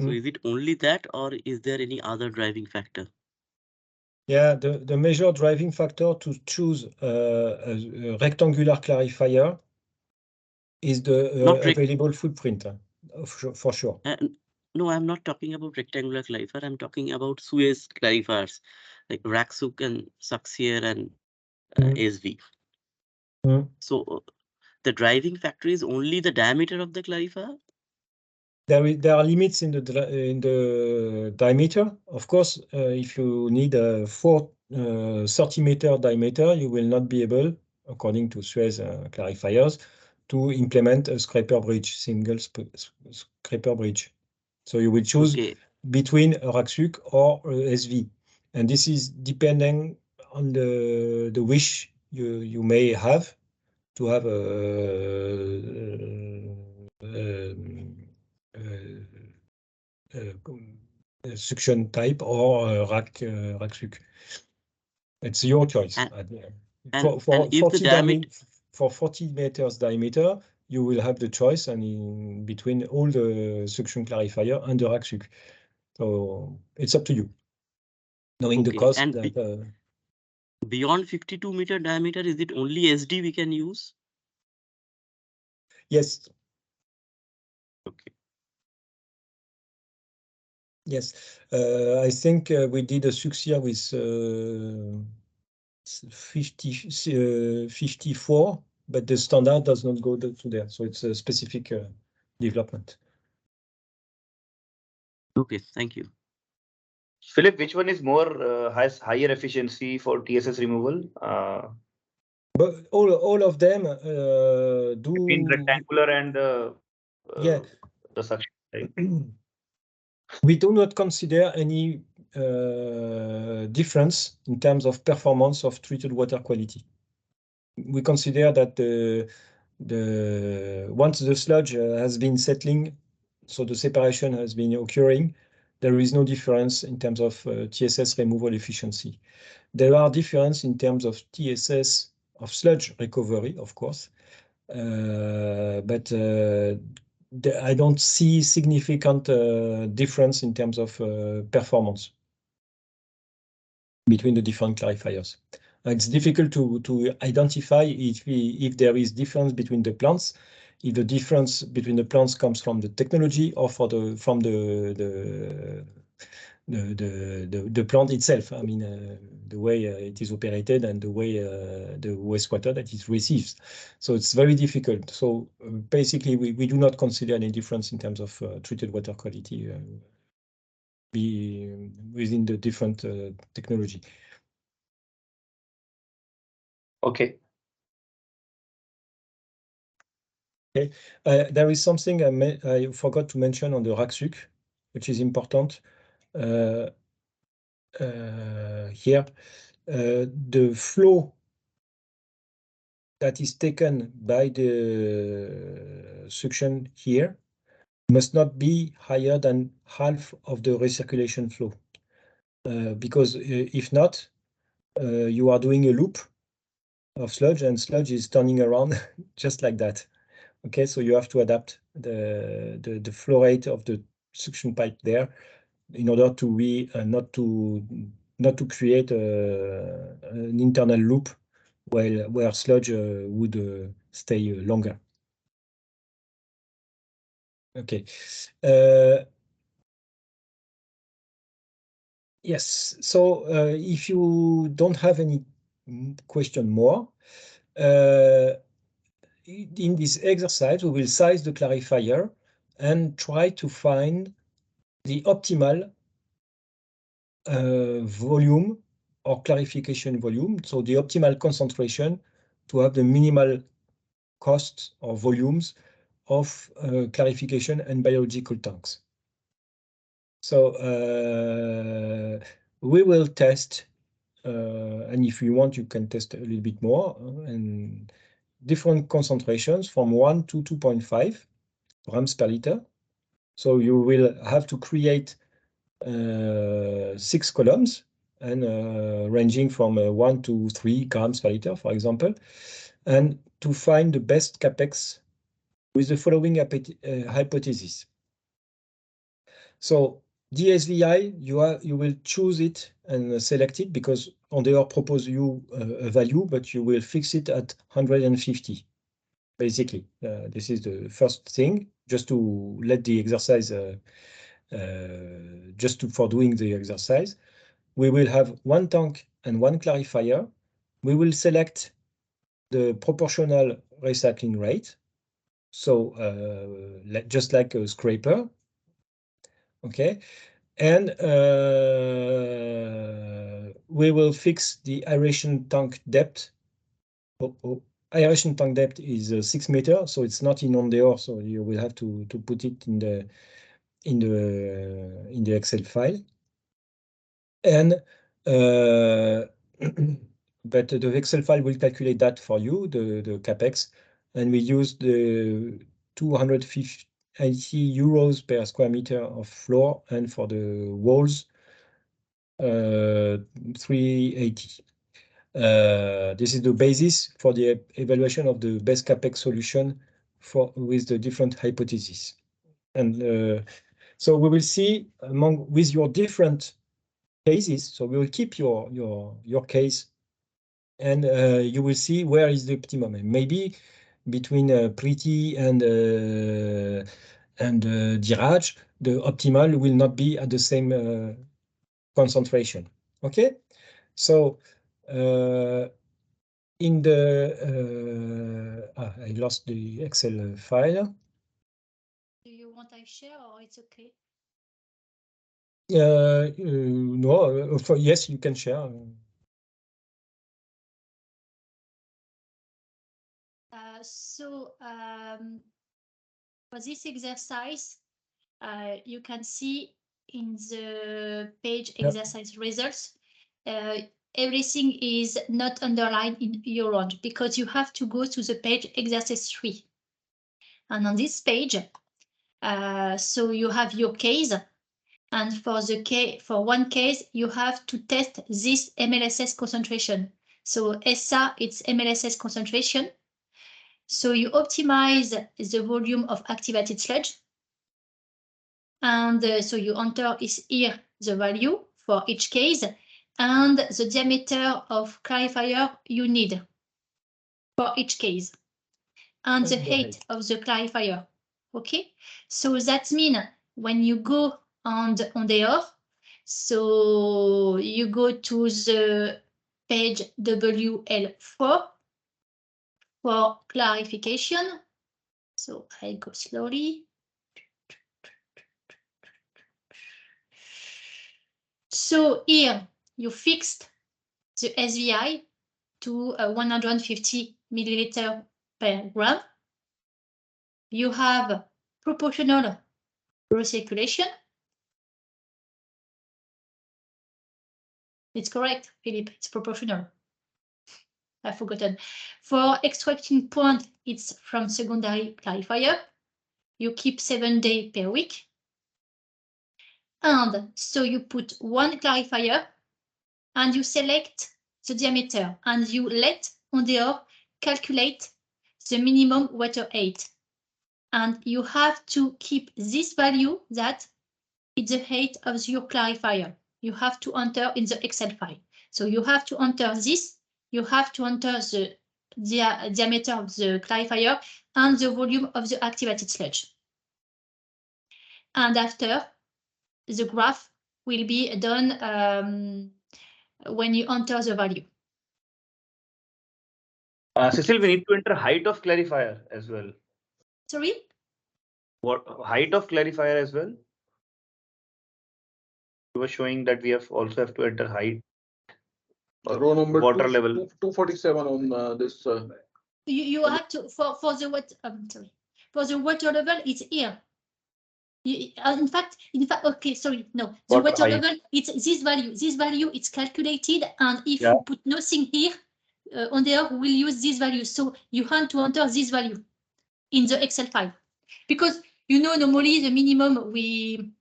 So is it only that, or is there any other driving factor? Yeah, the major driving factor to choose a rectangular clarifier is the available footprint, for sure. No, I'm not talking about rectangular clarifier. I'm talking about Suez clarifiers like Raksuk and Saxier and SV. So the driving factor is only the diameter of the clarifier? There are limits in the diameter. Of course, if you need a 30-meter diameter, you will not be able, according to Suez clarifiers, to implement a scraper bridge, single scraper bridge. So you will choose between a Raksuk or a SV. And this is depending on the wish you may have to have a suction type or Raksuk. It's your choice. For 40 meters diameter, you will have the choice, and in between all the suction clarifier and the Raksuk. So it's up to you. Knowing the cost. And beyond 52-meter diameter, is it only SD we can use? Yes. Okay. Yes, I think we did a Suxia with 54, but the standard does not go to there. So it's a specific development. Okay, thank you. Philip, which one is more has higher efficiency for TSS removal? But all of them do between rectangular and the suction type. We do not consider any difference in terms of performance of treated water quality. We consider that once the sludge has been settling, so the separation has been occurring, there is no difference in terms of TSS removal efficiency. There are differences in terms of TSS of sludge recovery, of course, but I don't see significant difference in terms of performance between the different clarifiers. It's difficult to identify if there is difference between the plants, if the difference between the plants comes from the technology or from the plant itself. I mean, the way it is operated and the way the wastewater that it receives. So it's very difficult. So basically, we do not consider any difference in terms of treated water quality within the different technology. Okay. Okay. There is something I forgot to mention on the Raksuk, which is important. Here, the flow that is taken by the suction here must not be higher than half of the recirculation flow. Because if not, you are doing a loop of sludge, and sludge is turning around just like that. Okay, so you have to adapt the flow rate of the suction pipe there in order to not to create an internal loop where sludge would stay longer. Okay. Yes. So if you don't have any question more. In this exercise, we will size the clarifier and try to find the optimal volume or clarification volume, so the optimal concentration to have the minimal costs or volumes of clarification and biological tanks. So we will test, and if you want, you can test a little bit more, and different concentrations from 1 to 2.5 grams per liter. So you will have to create 6 columns and ranging from 1 to 3 grams per liter, for example, and to find the best CAPEX with the following hypothesis. So DSVI, you will choose it and select it because Ondeor propose you a value, but you will fix it at 150. Basically, this is the first thing, just to let the exercise, for doing the exercise. We will have 1 tank and 1 clarifier. We will select the proportional recycling rate. So just like a scraper, okay? And we will fix the aeration tank depth. Aeration tank depth is 6 meters, so it's not in Ondeor, so you will have to put it in the Excel file. And but the Excel file will calculate that for you, the CAPEX, and we use the 280 euros per square meter of floor, and for the walls, 380. This is the basis for the evaluation of the best CAPEX solution with the different hypotheses. And so we will see with your different cases. So we will keep your case, and you will see where is the optimum. And maybe between Pretty and Diraj, the optimal will not be at the same concentration. Okay, so in the I lost the Excel file. Do you want I share or it's okay? No, yes, you can share. For this exercise, you can see in the page exercise results, everything is not underlined in Eurond because you have to go to the page exercise 3. And on this page, so you have your case, and for one case, you have to test this MLSS concentration. So ESSA, it's MLSS concentration. So you optimize the volume of activated sludge. And so you enter here the value for each case and the diameter of clarifier you need for each case and the height of the clarifier. Okay, so that means when you go on Ondeor, so you go to the page WL4 for clarification. So I go slowly. So here you fixed the SVI to 150 milliliter per gram. You have proportional recirculation. It's correct, Philippe, it's proportional. I've forgotten. For extraction point, it's from secondary clarifier. You keep 7 days per week. And so you put 1 clarifier and you select the diameter and you let Ondeor calculate the minimum water height. And you have to keep this value that is the height of your clarifier. You have to enter in the Excel file. So you have to enter this. You have to enter the diameter of the clarifier and the volume of the activated sludge. And after, the graph will be done when you enter the value. Cecil, we need to enter height of clarifier as well. Sorry? What height of clarifier as well? You were showing that we have also have to enter height. Row number water level. 247 on this. You have to for the water. Sorry, for the water level, it's here. In fact, okay, sorry, no, the water height. level, it's this value. This value, it's calculated, and if Yeah. you put nothing here, on there, we'll use this value. So you have to enter this value in the Excel file, because normally the minimum we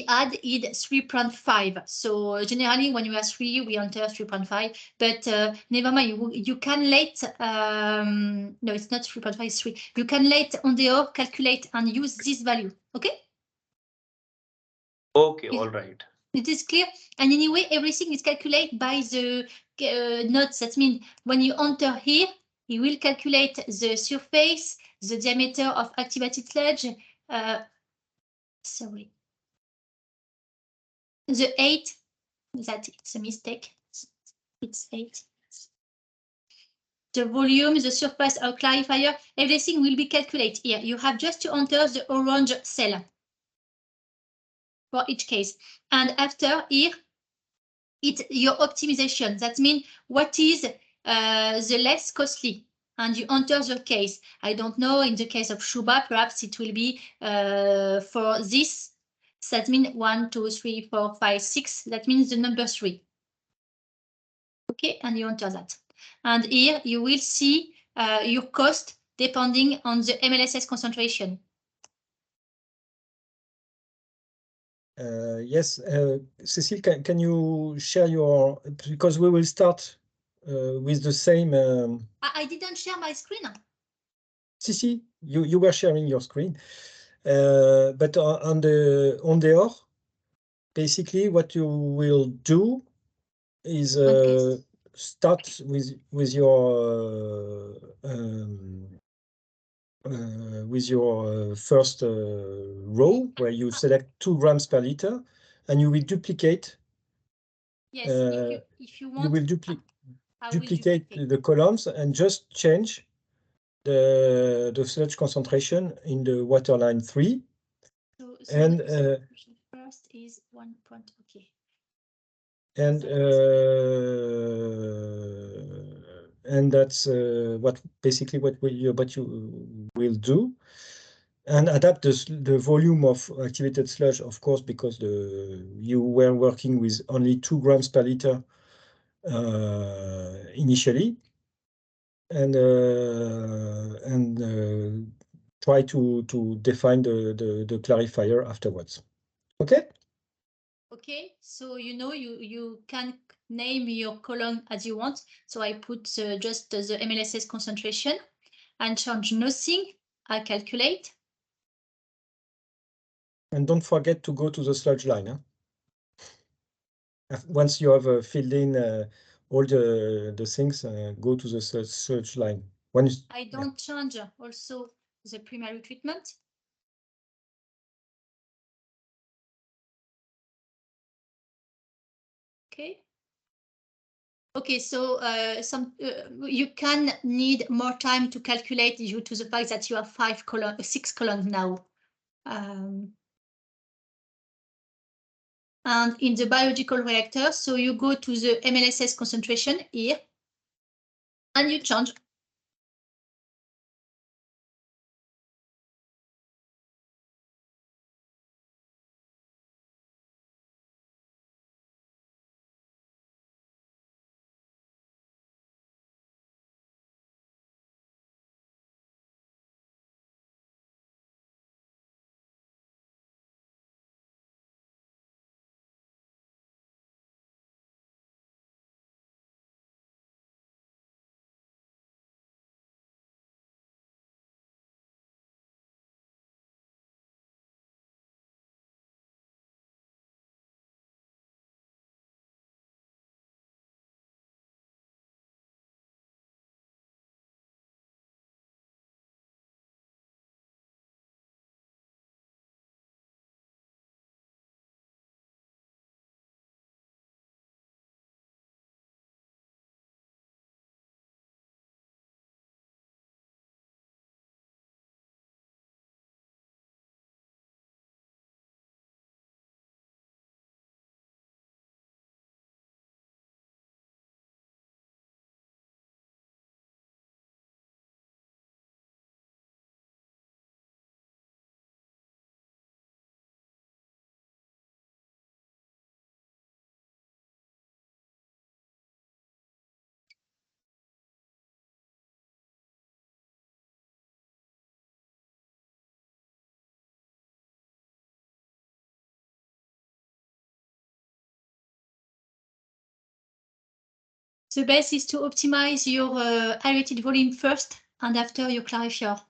add is 3.5. So generally, when you have 3, we enter 3.5. But never mind, you can let, no, it's not 3.5, it's 3. You can let on the calculate and use this value, okay? Okay, all right. It is clear. And anyway, everything is calculated by the notes. That means when you enter here, it will calculate the surface, the diameter of activated sludge. Sorry. The 8, that it's a mistake. It's 8. The volume, the surface of clarifier, everything will be calculated here. You have just to enter the orange cell for each case. And after here, it's your optimization. That means what is the less costly. And you enter the case. I don't know, in the case of Shuba, perhaps it will be for this. So that means 1, 2, 3, 4, 5, 6. That means the number 3. Okay, and you enter that. And here you will see your cost depending on the MLSS concentration. Yes, Cecile, can you share your, because we will start with the same. I didn't share my screen. Si, you were sharing your screen, but on the OR, basically what you will do is start with your first row where you select 2 grams per liter, and you will duplicate. Yes, if you want, you will duplicate the columns and just change the sludge concentration in the water line 3. So and first is 1 point. Okay. And that's what you will do, and adapt the volume of activated sludge, of course, because you were working with only 2 grams per liter initially, and try to define the clarifier afterwards. Okay. Okay, so you can name your column as you want. So I put just the MLSS concentration and change nothing. I calculate. And don't forget to go to the sludge line. Huh? Once you have filled in all the things, go to the sludge line. I don't change also the primary treatment. Okay. Okay, so you can need more time to calculate due to the fact that you have 6 columns now. And in the biological reactor, so you go to the MLSS concentration here, and you change. the best is to optimize your aerated volume first and after your clarifier.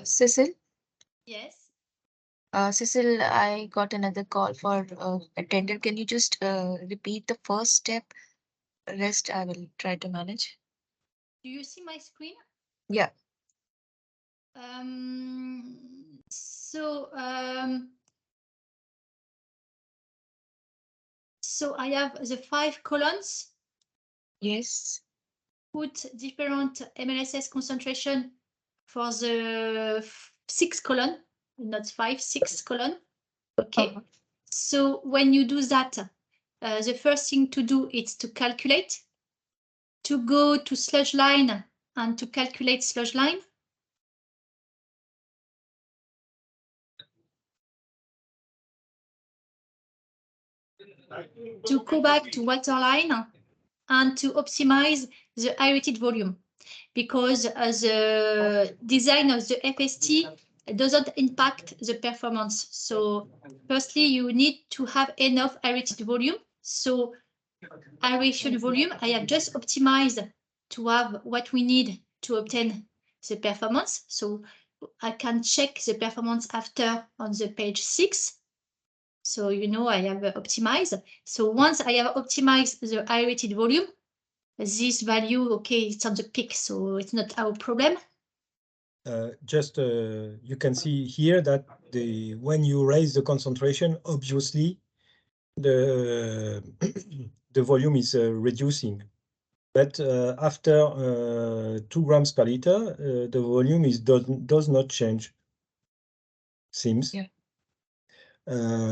Cecil? Yes. Cecil, I got another call for attendant. Can you just repeat the first step? Rest I will try to manage. Do you see my screen? Yeah. So I have the 5 columns. Yes. Put different MLSS concentration for the 6 column, not 5, 6 column. Okay. So when you do that, the first thing to do is to calculate, to go to sludge line and to calculate sludge line. To go back to waterline and to optimize the aerated volume, because the design of the FST doesn't impact the performance. So firstly, you need to have enough aerated volume. So aeration volume, I have just optimized to have what we need to obtain the performance. So I can check the performance after on the page 6. So, you know, I have optimized. So once I have optimized the aerated volume, this value, okay, it's on the peak, so it's not our problem. You can see here that when you raise the concentration, obviously the the volume is reducing. But after 2 grams per liter, the volume does not change. Seems. Yeah.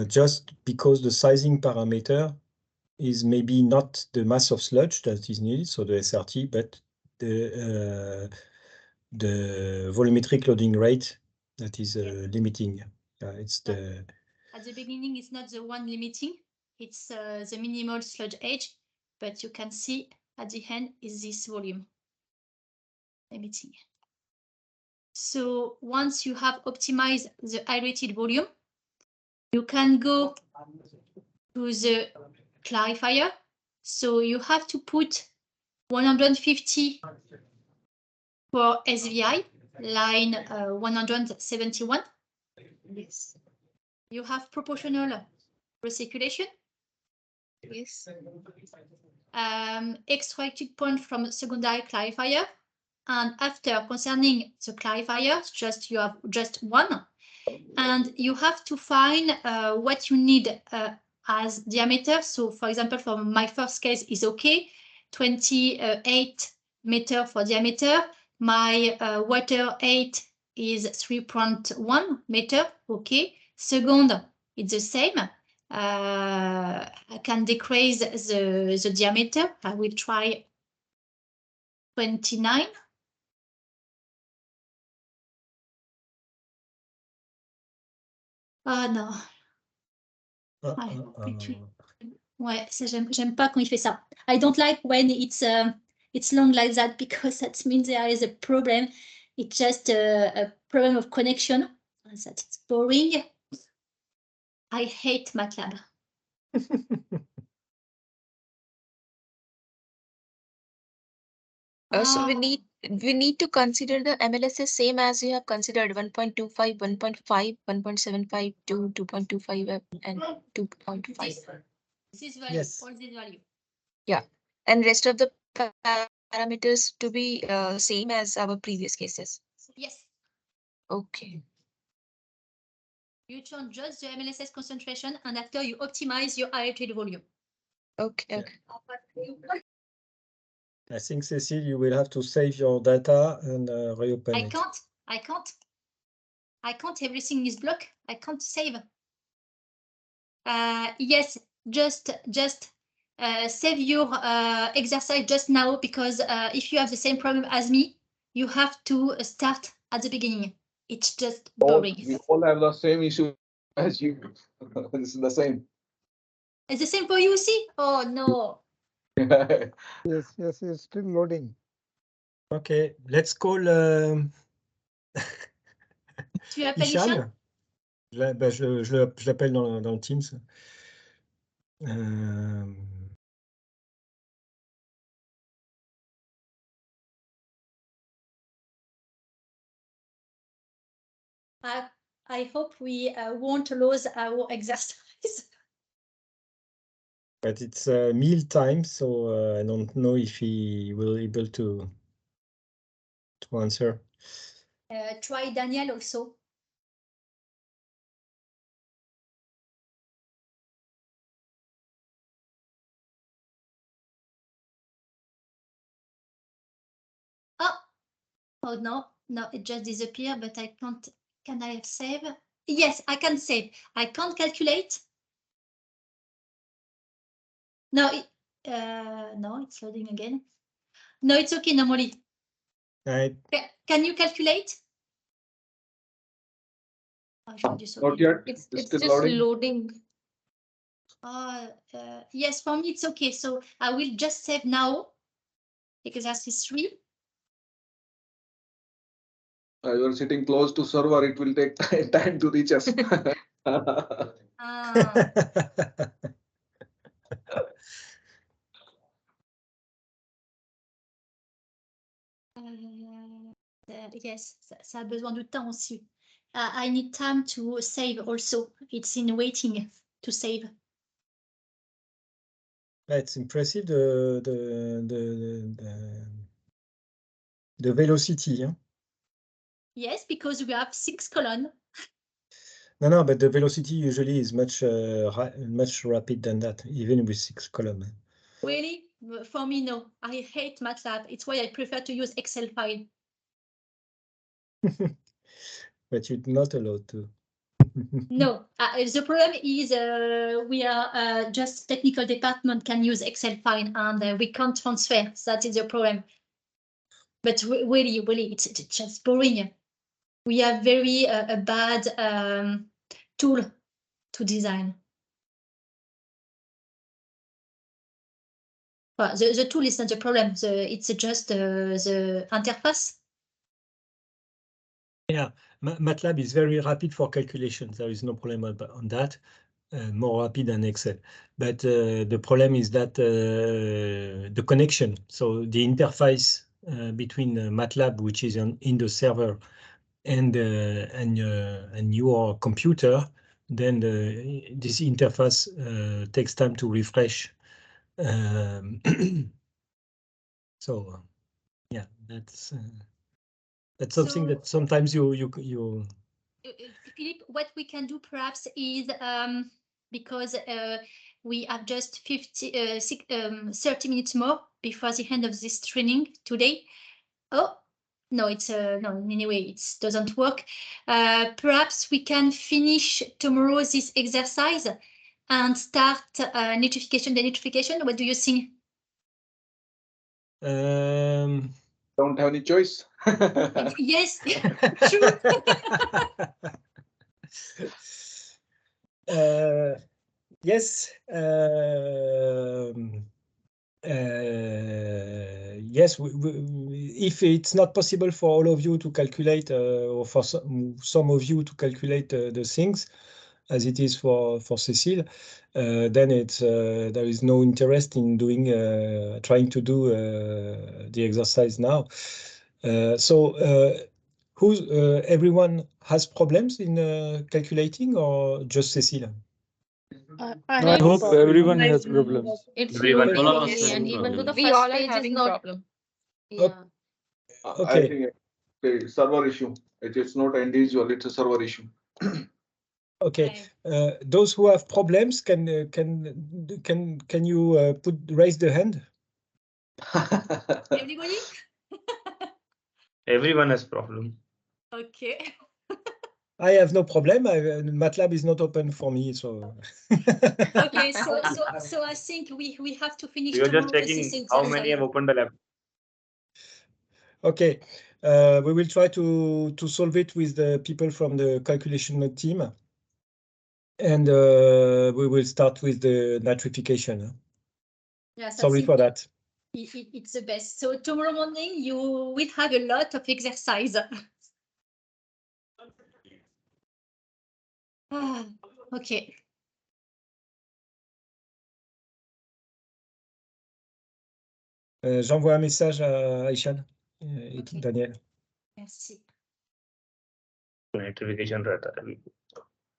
Just because the sizing parameter is maybe not the mass of sludge that is needed, so the SRT, but the volumetric loading rate that is limiting. It's the. At the beginning, it's not the one limiting, it's the minimal sludge age, but you can see at the end is this volume limiting. So once you have optimized the aerated volume, you can go to the clarifier. So you have to put 150 for SVI, line 171. Yes. You have proportional recirculation. Yes. Extracted point from secondary clarifier. And after concerning the clarifiers, you have just one. And you have to find what you need as diameter. So for example, for my first case is okay, 28 meter for diameter. My water 8 is 3.1 meter, okay. Second, it's the same. I can decrease the diameter. I will try 29. Ah non. Ouais, ça j'aime pas quand il fait ça. I don't like when it's long like that because that means there is a problem. It's just a problem of connection. That it's boring. I hate MATLAB. So we need to consider the MLSS same as you have considered 1.25, 1.5, 1.75 to 2.25 and 2.5. This value, Yes. all this value. Yeah, and rest of the parameters to be same as our previous cases. Yes. Okay. You change just the MLSS concentration and after you optimize your arrayed volume. Okay. I think, Cécile, you will have to save your data and reopen it. I can't. Everything is blocked. I can't save. Yes, just save your exercise just now because if you have the same problem as me, you have to start at the beginning. It's just boring. We all have the same issue as you. This is the same. It's the same for you, see? Oh no. Yes, it's still loading. Okay, let's call Tu appelles Ishan. Ishan? Je l'appelle dans le Teams. I hope we won't lose our exercise. But it's meal time, so I don't know if he will be able to answer. Try Daniel also. Oh no, it just disappeared, but I can't. Can I save? Yes, I can save. I can't calculate. No, it's loading again. No, it's okay normally. Can you calculate? Not yet. It's still just loading. Yes, for me it's okay. So I will just save now. Exercise 3. You're sitting close to server. It will take time to reach us. Yes, ça a besoin de temps aussi. I need time to save also. It's in waiting to save. It's impressive the velocity. Hein? Yes, because we have 6 columns. No, but the velocity usually is much rapid than that, even with 6 columns. Really? For me, no. I hate MATLAB. It's why I prefer to use Excel file. But you're not allowed to. No, the problem is we are just technical department can use Excel file and we can't transfer. That is the problem. But really, it's just boring. We have very a bad tool to design. Well, the tool is not the problem. It's just the interface. Yeah, MATLAB is very rapid for calculations. There is no problem on that. more rapid than Excel. But the problem is that the connection, so the interface between MATLAB, which is in the server, and your computer, then this interface takes time to refresh. So yeah, that's something that sometimes you Philippe, what we can do perhaps is because we have just 30 minutes more before the end of this training today. Oh, no, it's no, anyway, it doesn't work. Perhaps we can finish tomorrow this exercise and start denitrification. What do you think? Don't have any choice. Yes, true. Yes. Yes, if it's not possible for all of you to calculate, or for some of you to calculate the things, as it is for Cécile, then it's there is no interest in doing trying to do the exercise now. So everyone has problems in calculating, or just Cécile? I hope everyone has problems. It's Everyone. loading All of us only, have and even though the problems. We first all are page is having not. problem. Yeah. Okay. I think the server issue. It's not individual, it's a server issue. Okay, those who have problems, can you raise the hand? Everybody? Everyone has problem. Okay. I have no problem. MATLAB is not open for me, so. Okay, so I think we have to finish You're just tomorrow. checking how many have opened the laptop. Okay, we will try to solve it with the people from the calculation node team, and we will start with the nitrification. Yes, Sorry for that. It's the best. So tomorrow morning you will have a lot of exercise. Okay. J'envoie un message à Aishan et Okay. Daniel. Merci. Nitrification रहता है अभी.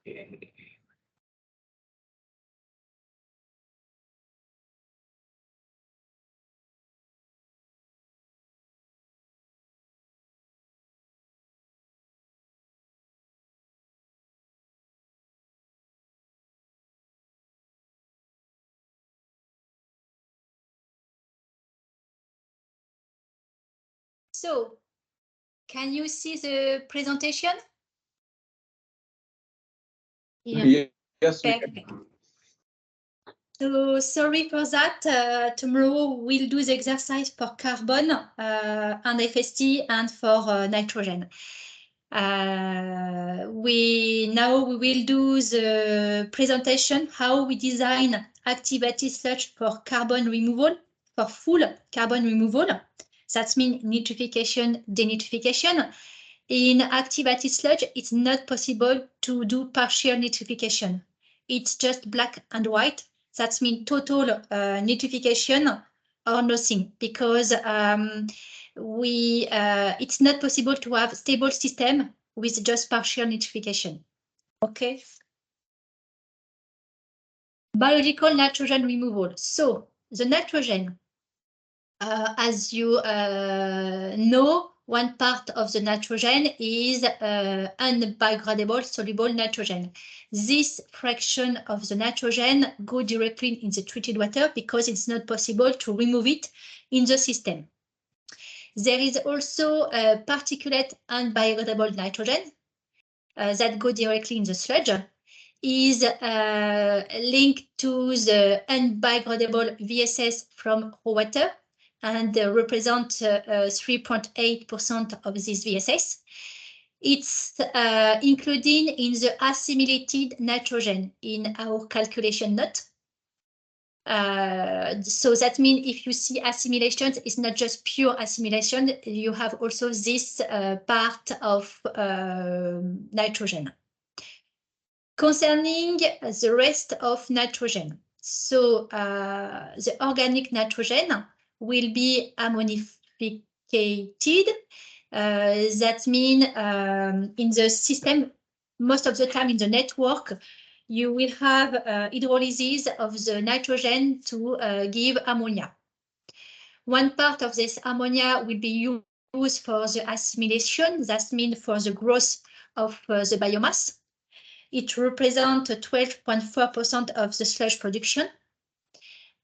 Okay. So, can you see the presentation? Yeah. Yes, we Perfect. can. So sorry for that. Tomorrow we'll do the exercise for carbon and FST and for nitrogen. We will do the presentation how we design activated sludge for carbon removal, for full carbon removal. That means nitrification, denitrification. In activated sludge, it's not possible to do partial nitrification. It's just black and white. That means total nitrification or nothing, because it's not possible to have stable system with just partial nitrification. Okay. Biological nitrogen removal. So the nitrogen, as you know, one part of the nitrogen is unbiodegradable soluble nitrogen. This fraction of the nitrogen go directly in the treated water because it's not possible to remove it in the system. There is also a particulate unbiodegradable nitrogen that go directly in the sludge, is linked to the unbiodegradable VSS from raw water, and represent 3.8% of this VSS. It's included in the assimilated nitrogen in our calculation note. So that means if you see assimilations, it's not just pure assimilation, you have also this part of nitrogen. Concerning the rest of nitrogen, so the organic nitrogen will be ammonificated. That means in the system, most of the time in the network, you will have hydrolysis of the nitrogen to give ammonia. One part of this ammonia will be used for the assimilation, that means for the growth of the biomass. It represents 12.4% of the sludge production.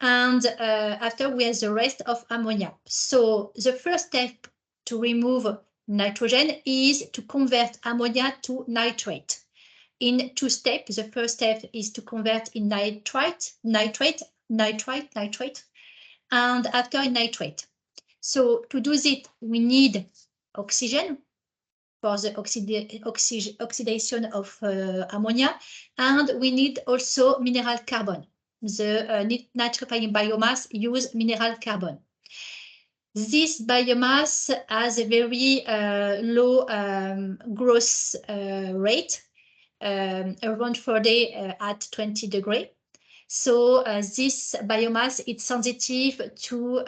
And after we have the rest of ammonia. So the first step to remove nitrogen is to convert ammonia to nitrate. In 2 steps, the first step is to convert in nitrate, and after nitrate. So to do this, we need oxygen for the oxidation of ammonia, and we need also mineral carbon. The nitrifying biomass use mineral carbon. This biomass has a very low growth rate, around 4 days at 20 degrees. So this biomass is sensitive to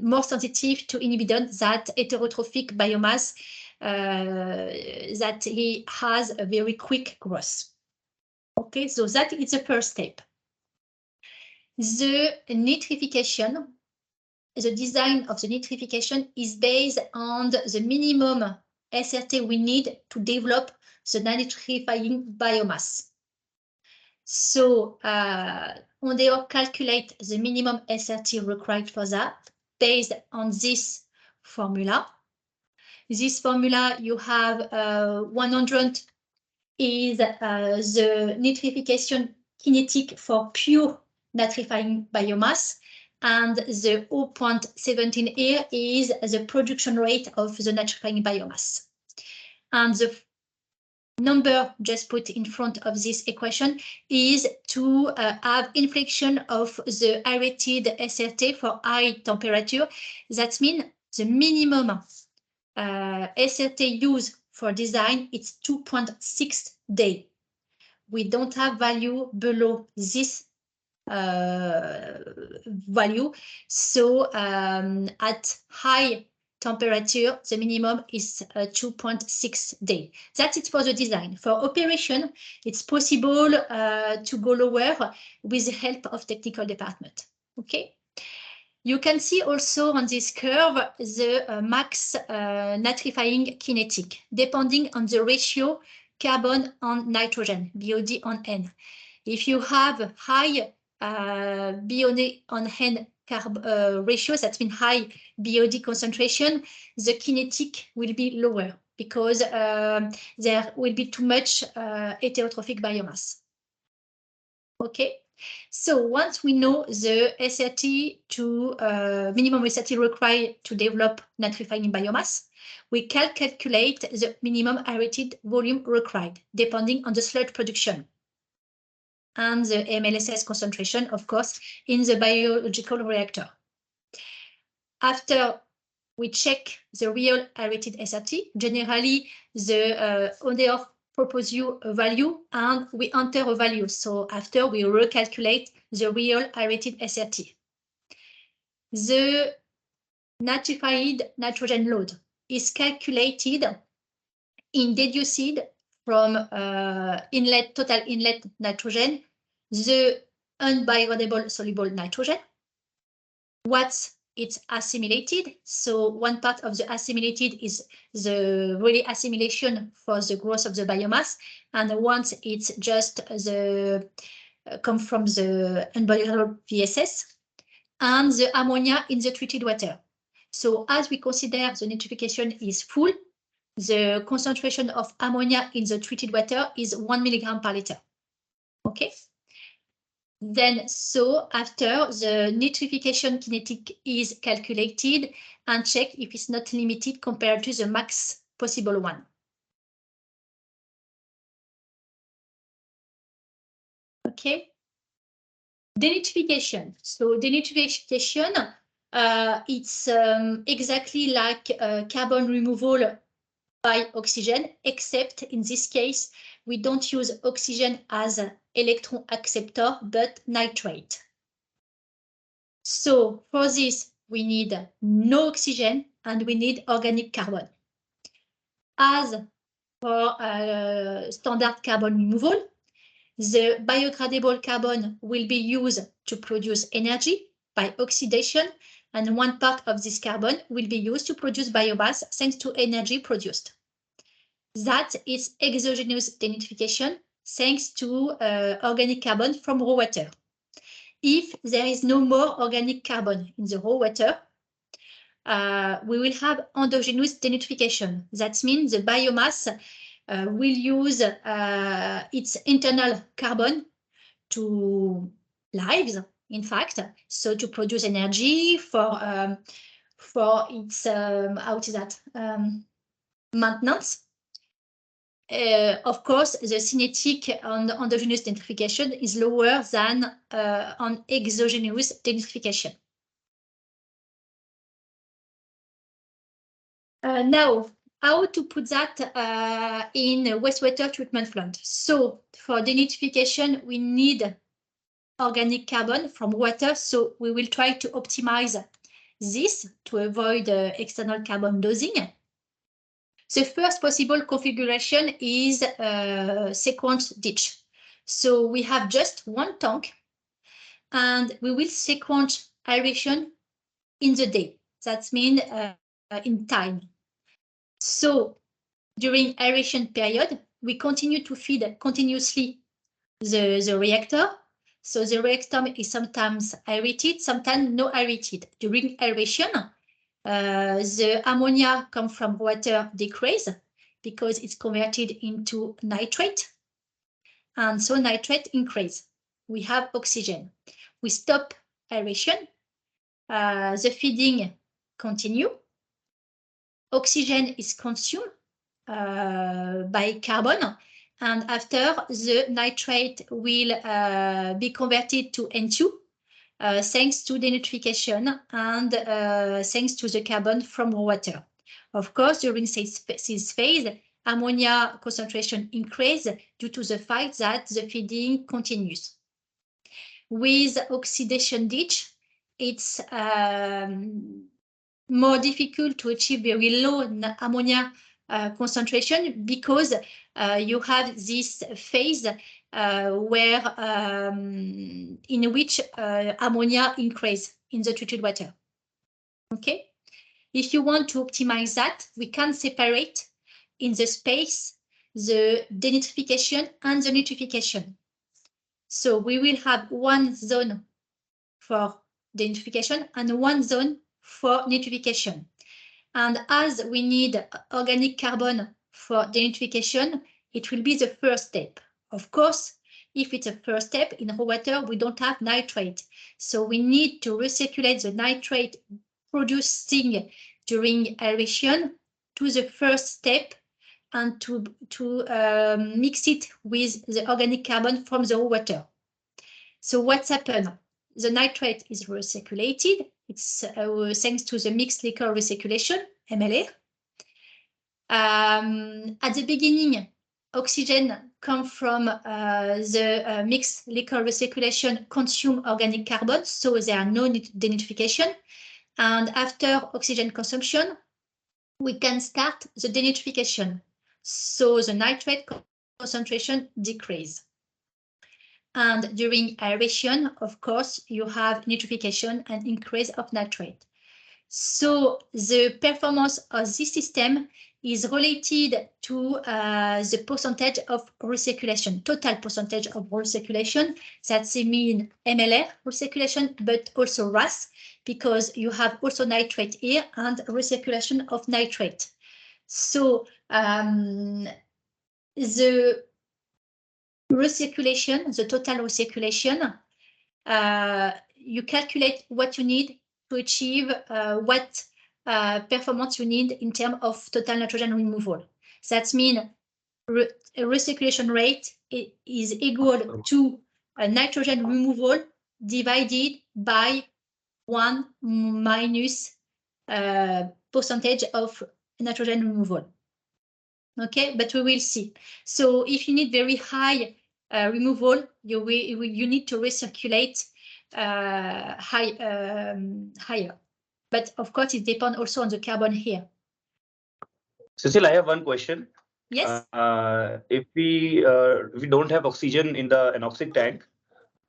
more sensitive to inhibidon than heterotrophic biomass that he has a very quick growth. Okay, so that is the first step. The nitrification, the design of the nitrification is based on the minimum SRT we need to develop the nitrifying biomass. So ONDEOR calculate the minimum SRT required for that based on this formula. This formula you have 100 is the nitrification kinetic for pure nitrifying biomass, and the 0.17 here is the production rate of the nitrifying biomass. And the number just put in front of this equation is to have inflection of the aerated SRT for high temperature. That means the minimum SRT used for design is 2.6 days. We don't have value below this value. So at high temperature, the minimum is 2.6 days. That's it for the design. For operation, it's possible to go lower with the help of technical department. Okay. You can see also on this curve the max nitrifying kinetic, depending on the ratio carbon on nitrogen, BOD on N. If you have high BOD on N ratio, that means high BOD concentration, the kinetic will be lower because there will be too much heterotrophic biomass. Okay. So once we know the SRT to minimum SRT required to develop nitrifying biomass, we can calculate the minimum aerated volume required, depending on the sludge production and the MLSS concentration, of course, in the biological reactor. After we check the real aerated SRT, generally the ONDEOR propose you a value and we enter a value. So after we recalculate the real aerated SRT. The nitrified nitrogen load is calculated in deduced from total inlet nitrogen, the unbiodegradable soluble nitrogen, what's it's assimilated. So one part of the assimilated is the really assimilation for the growth of the biomass, and once it's just the come from the unbiodegradable VSS, and the ammonia in the treated water. So as we consider the nitrification is full, the concentration of ammonia in the treated water is 1 milligram per liter. Okay. Then, so after the nitrification kinetic is calculated and check if it's not limited compared to the max possible one. Okay. Denitrification. So denitrification, it's exactly like carbon removal by oxygen, except in this case, we don't use oxygen as an electron acceptor, but nitrate. So for this, we need no oxygen and we need organic carbon. As for standard carbon removal, the biodegradable carbon will be used to produce energy by oxidation, and one part of this carbon will be used to produce biomass thanks to energy produced. That is exogenous denitrification thanks to organic carbon from raw water. If there is no more organic carbon in the raw water, we will have endogenous denitrification. That means the biomass will use its internal carbon to lives, in fact, so to produce energy for its maintenance. Of course, the cinetic on endogenous denitrification is lower than on exogenous denitrification. Now, how to put that in a wastewater treatment plant? So for denitrification, we need organic carbon from water. So we will try to optimize this to avoid external carbon dosing. The first possible configuration is sequence ditch. So we have just one tank and we will sequence aeration in the day. That means in time. So during aeration period, we continue to feed continuously the reactor. So the reactor is sometimes aerated, sometimes no aerated. During aeration, the ammonia comes from water decrease because it's converted into nitrate. And so nitrate increase. We have oxygen. We stop aeration. The feeding continue. Oxygen is consumed by carbon. And after, the nitrate will be converted to N2 thanks to denitrification and thanks to the carbon from water. Of course, during this phase, ammonia concentration increases due to the fact that the feeding continues. With oxidation ditch, it's more difficult to achieve very low ammonia concentration because you have this phase where in which ammonia increase in the treated water. Okay, if you want to optimize that, we can separate in the space the denitrification and the nitrification. So we will have one zone for denitrification and one zone for nitrification. And as we need organic carbon for denitrification, it will be the first step. Of course, if it's a first step in raw water, we don't have nitrate. So we need to recirculate the nitrate producing during aeration to the first step and to mix it with the organic carbon from the raw water. So what's happened? The nitrate is recirculated. It's thanks to the mixed liquor recirculation, MLR. At the beginning, oxygen comes from the mixed liquor recirculation, consume organic carbon, so there are no denitrification. And after oxygen consumption, we can start the denitrification. So the nitrate concentration decreases. And during aeration, of course, you have nitrification and increase of nitrate. So the performance of this system is related to the percentage of recirculation, total percentage of recirculation. That's mean MLR recirculation, but also RAS, because you have also nitrate here and recirculation of nitrate. So the recirculation, the total recirculation, you calculate what you need to achieve what performance you need in terms of total nitrogen removal. That means recirculation rate is equal to nitrogen removal divided by 1 minus percentage of nitrogen removal. Okay, but we will see. So if you need very high removal, you need to recirculate higher. But of course, it depends also on the carbon here. Cecile, I have one question. Yes. If we don't have oxygen in the anoxic tank,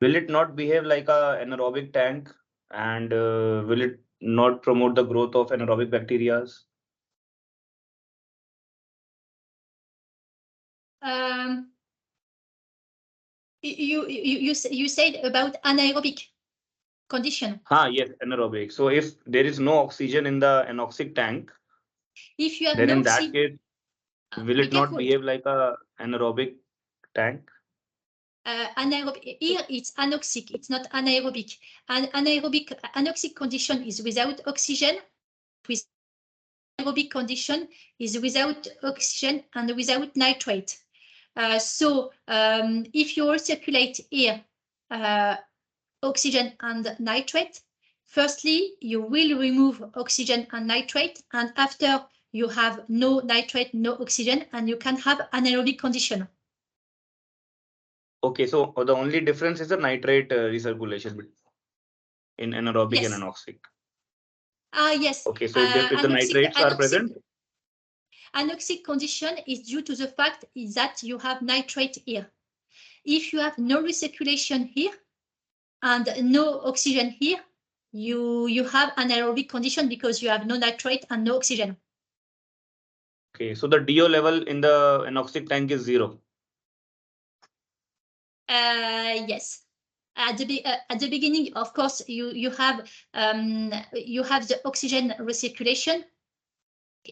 will it not behave like a anaerobic tank, and will it not promote the growth of anaerobic bacteria? You said about anaerobic condition. Yes, anaerobic. So if there is no oxygen in the anoxic tank, if you have then no in that case, will it not behave like a anaerobic tank? Anaerobic here it's anoxic, it's not anaerobic. An anoxic condition is without oxygen. With anaerobic condition is without oxygen and without nitrate. So if you recirculate here oxygen and nitrate, firstly you will remove oxygen and nitrate, and after you have no nitrate, no oxygen, and you can have anaerobic condition. Okay, so the only difference is the nitrate recirculation in anaerobic Yes. and anoxic. Yes. Okay, so if the nitrates are present, anoxic condition is due to the fact that you have nitrate here. If you have no recirculation here and no oxygen here, you have anaerobic condition because you have no nitrate and no oxygen. Okay, so the DO level in the anoxic tank is 0. Yes. At the beginning, of course, you have the oxygen recirculation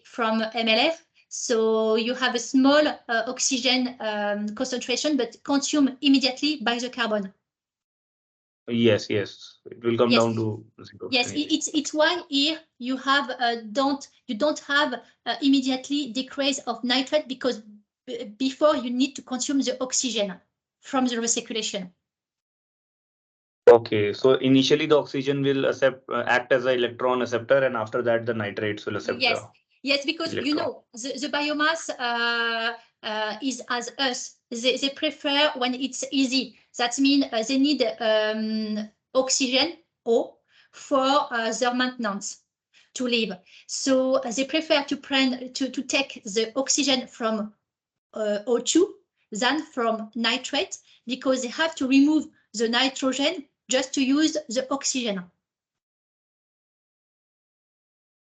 from MLF. So you have a small oxygen concentration, but consumed immediately by the carbon. Yes, it will come down to 0. Yes, it's why here you have don't have immediately decrease of nitrate, because before you need to consume the oxygen from the recirculation. Okay, so initially the oxygen will act as an electron acceptor, and after that the nitrates will accept. Yes, because electron. you know the biomass is as us. They prefer when it's easy. That means they need oxygen for their maintenance to live. So they prefer to take the oxygen from O2 than from nitrate, because they have to remove the nitrogen just to use the oxygen.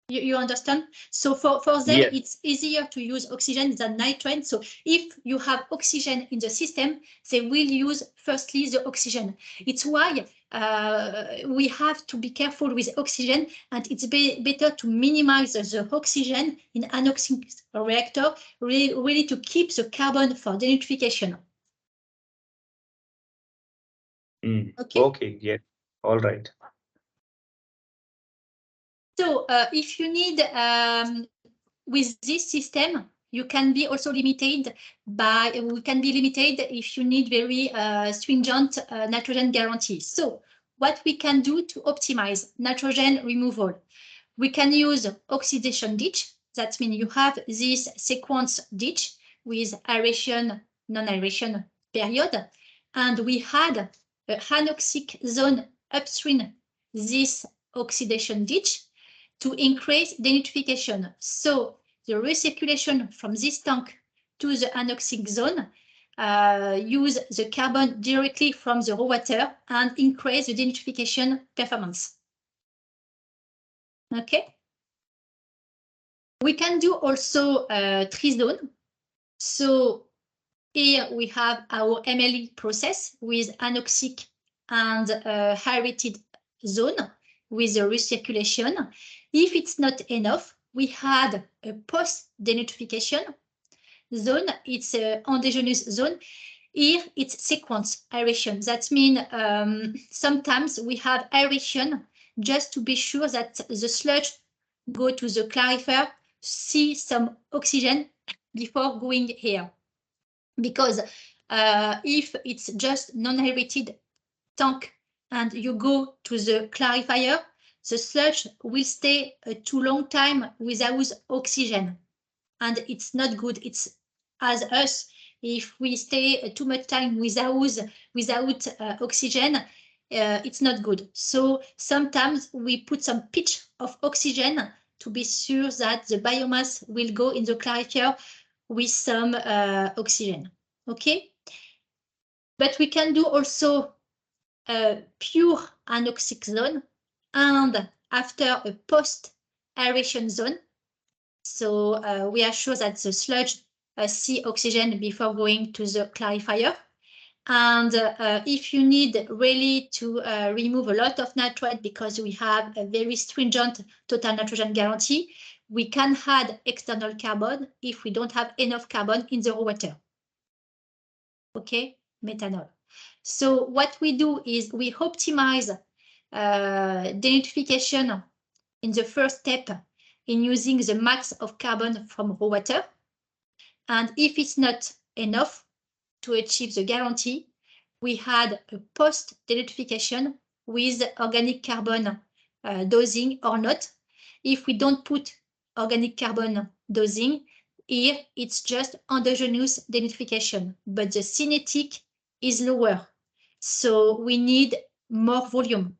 You understand? So for them, yes, it's easier to use oxygen than nitrate. So if you have oxygen in the system, they will use firstly the oxygen. It's why we have to be careful with oxygen, and it's better to minimize the oxygen in anoxic reactor, really to keep the carbon for denitrification. Okay, yeah, all right. So if you need, with this system, you can be also limited we can be limited if you need very stringent nitrogen guarantees. So what we can do to optimize nitrogen removal, we can use oxidation ditch. That means you have this sequence ditch with aeration, non-aeration period, and we had a anoxic zone upstream this oxidation ditch to increase denitrification. So the recirculation from this tank to the anoxic zone use the carbon directly from the raw water and increase the denitrification performance. Okay. We can do also tri-zone. So here we have our MLE process with anoxic and aerated zone with the recirculation. If it's not enough, we had a post-denitrification zone. It's an endogenous zone. Here it's sequence aeration. That means sometimes we have aeration just to be sure that the sludge go to the clarifier, see some oxygen before going here. Because if it's just non-aerated tank and you go to the clarifier, the sludge will stay a too long time without oxygen. and it's not good. It's as us, if we stay too much time without oxygen, it's not good. So sometimes we put some pitch of oxygen to be sure that the biomass will go in the clarifier with some oxygen. Okay, but we can do also a pure anoxic zone and after a post aeration zone. So we are sure that the sludge see oxygen before going to the clarifier. And if you need really to remove a lot of nitrate because we have a very stringent total nitrogen guarantee, we can add external carbon if we don't have enough carbon in the raw water. Okay, methanol. So what we do is we optimize denitrification in the first step in using the max of carbon from raw water. And if it's not enough to achieve the guarantee, we had a post-denitrification with organic carbon dosing or not. If we don't put organic carbon dosing, here it's just endogenous denitrification, but the cinetic is lower. So we need more volume.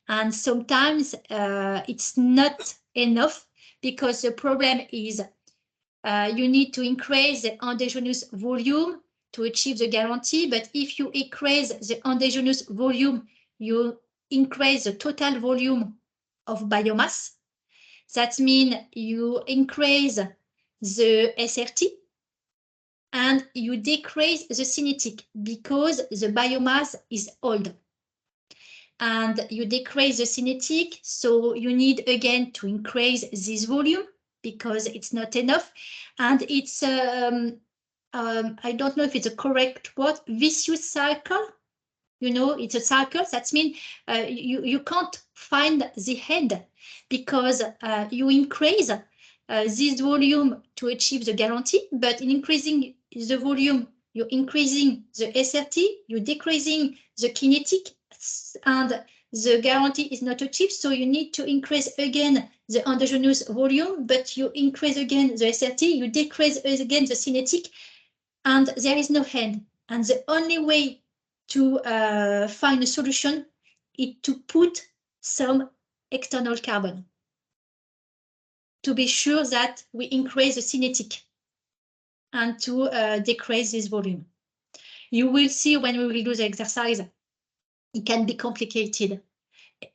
And sometimes it's not enough because the problem is you need to increase the endogenous volume to achieve the guarantee. But if you increase the endogenous volume, you increase the total volume of biomass. That means you increase the SRT and you decrease the cinetic because the biomass is old. And you decrease the cinetic, so you need again to increase this volume because it's not enough. And it's, I don't know if it's a correct word, vicious cycle. You know, it's a cycle. That means you can't find the end because you increase this volume to achieve the guarantee, but in increasing the volume, you're increasing the SRT, you're decreasing the kinetic, and the guarantee is not achieved. So you need to increase again the endogenous volume, but you increase again the SRT, you decrease again the cinetic, and there is no end. And the only way to find a solution is to put some external carbon to be sure that we increase the cinetic and to decrease this volume. You will see when we will do the exercise, it can be complicated,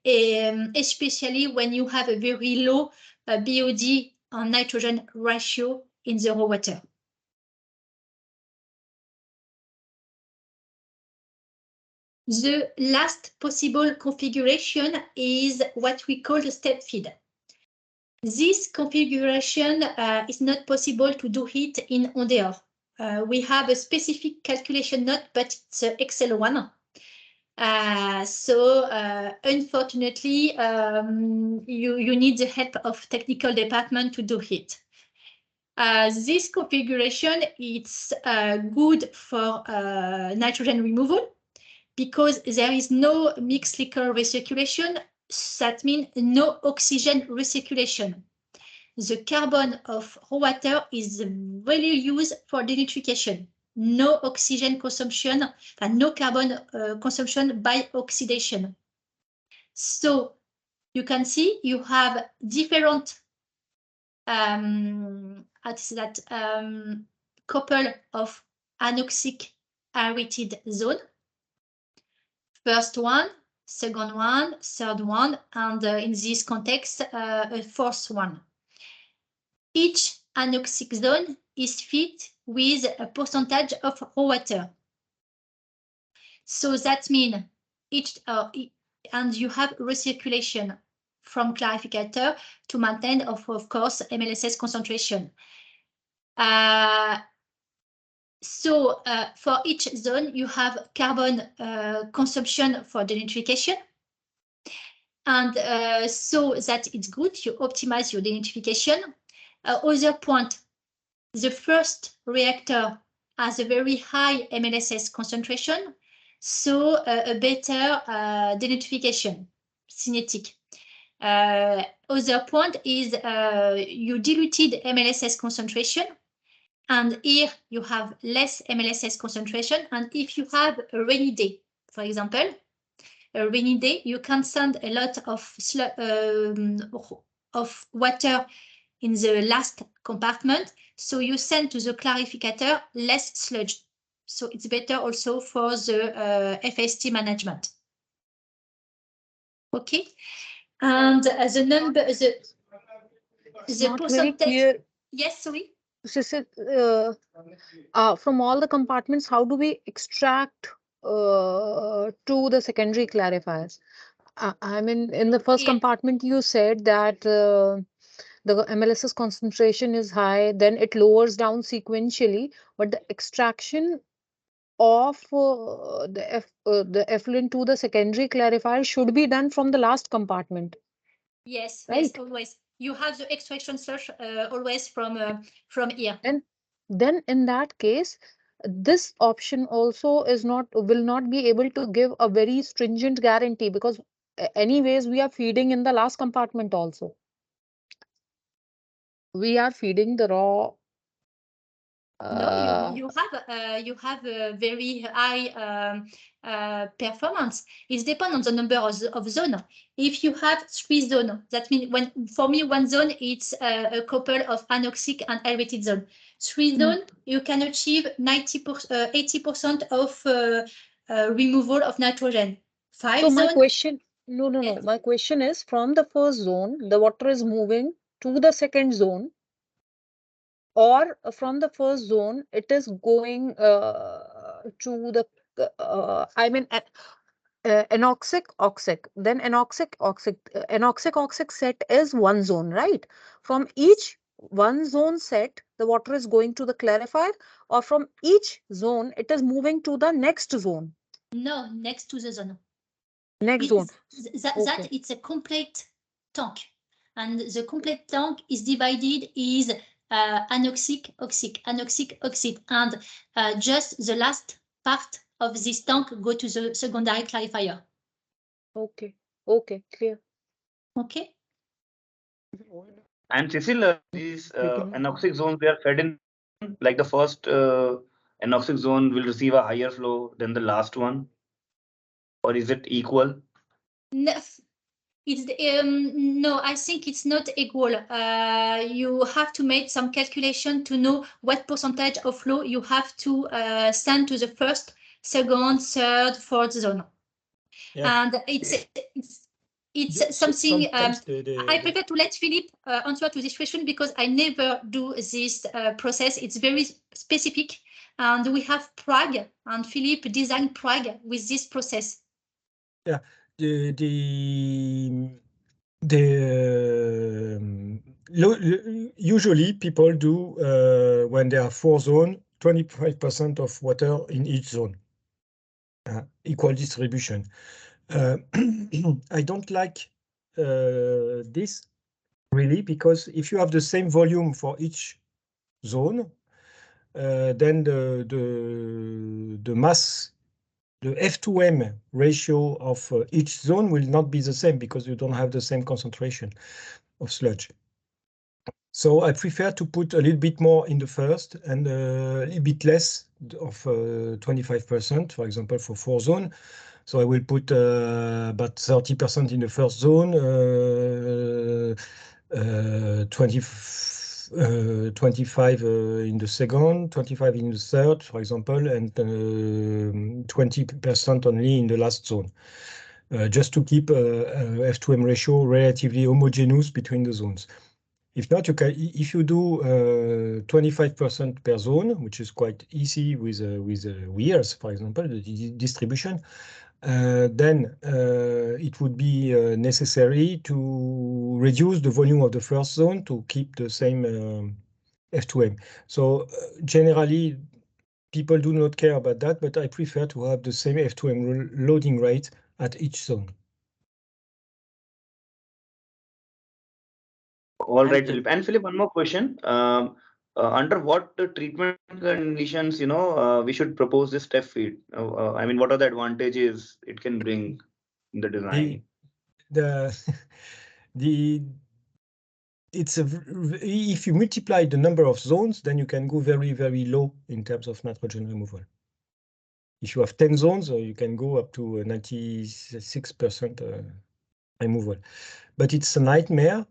especially when you have a very low BOD on nitrogen ratio in the raw water. The last possible configuration is what we call the step feed. This configuration is not possible to do it in ONDEOR. We have a specific calculation note, but it's an Excel one. So unfortunately, you need the help of technical department to do it. This configuration is good for nitrogen removal because there is no mixed liquor recirculation. That means no oxygen recirculation. The carbon of raw water is really used for denitrification. No oxygen consumption and no carbon consumption by oxidation. So you can see you have different couple of anoxic aerated zone. First one, second one, third one, and in this context, a fourth one. Each anoxic zone is filled with a percentage of raw water. So that means each, and you have recirculation from clarificator to maintain, of course, MLSS concentration. So for each zone, you have carbon consumption for denitrification. And so that it's good, you optimize your denitrification. Other point, the first reactor has a very high MLSS concentration, so a better denitrification, cinetic. Other point is you diluted MLSS concentration, and here you have less MLSS concentration. And if you have a rainy day, for example, a rainy day, you can send a lot of water in the last compartment, so you send to the clarificator less sludge. So it's better also for the FST management. Okay, and the number, the Not very percentage. clear. Yes, sorry. From all the compartments, how do we extract to the secondary clarifiers? I mean, in the first Yeah. compartment, you said that the MLSS concentration is high, then it lowers down sequentially, but the extraction of the effluent to the secondary clarifier should be done from the last compartment. Yes, right? yes, always. You have the extraction search always from here. And then in that case, this option also will not be able to give a very stringent guarantee, because anyways we are feeding in the last compartment also. We are feeding the raw. No, you have a very high performance. It depends on the number of zone. If you have 3 zones, that means for me one zone it's a couple of anoxic and elevated zone. 3 zones, you can achieve 80% of removal of nitrogen. 5 So my zones. question, no. My question is, from the first zone, the water is moving to the second zone, or from the first zone, it is going to the, I mean, anoxic, oxic, then anoxic, oxic. Anoxic, oxic set is one zone, right? From each one zone set, the water is going to the clarifier, or from each zone, it is moving to the next zone? No, next to the zone. Next zone. That it's a complete tank, and the complete tank is divided is anoxic, oxic, anoxic, oxic, and just the last part of this tank go to the secondary clarifier. Okay, clear. Okay. And Cecil, these anoxic zones, they are fed in, like the first anoxic zone will receive a higher flow than the last one, or is it equal? No, no, I think it's not equal. You have to make some calculation to know what percentage of flow you have to send to the first, second, third, fourth zone. Yeah. And it's something I prefer to let Philippe answer to this question, because I never do this process. It's very specific, and we have Prague, and Philippe designed Prague with this process. Yeah, usually people do when there are 4 zones, 25% of water in each zone, equal distribution. I don't like this really, because if you have the same volume for each zone, then the mass, the F2M ratio of each zone will not be the same, because you don't have the same concentration of sludge. So I prefer to put a little bit more in the first and a little bit less of 25%, for example, for 4 zones. So I will put about 30% in the first zone, 25 in the second, 25 in the third, for example, and 20% only in the last zone, just to keep F2M ratio relatively homogeneous between the zones. If not, you can, if you do 25% per zone, which is quite easy with weirs, for example, the distribution, then it would be necessary to reduce the volume of the first zone to keep the same F2M. So generally, people do not care about that, but I prefer to have the same F2M loading rate at each zone. All right, Philippe. And Philippe, one more question. Under what treatment conditions, we should propose this step feed? I mean, what are the advantages it can bring in the design? if you multiply the number of zones, then you can go very, very low in terms of nitrogen removal. If you have 10 zones, you can go up to 96% removal. But it's a nightmare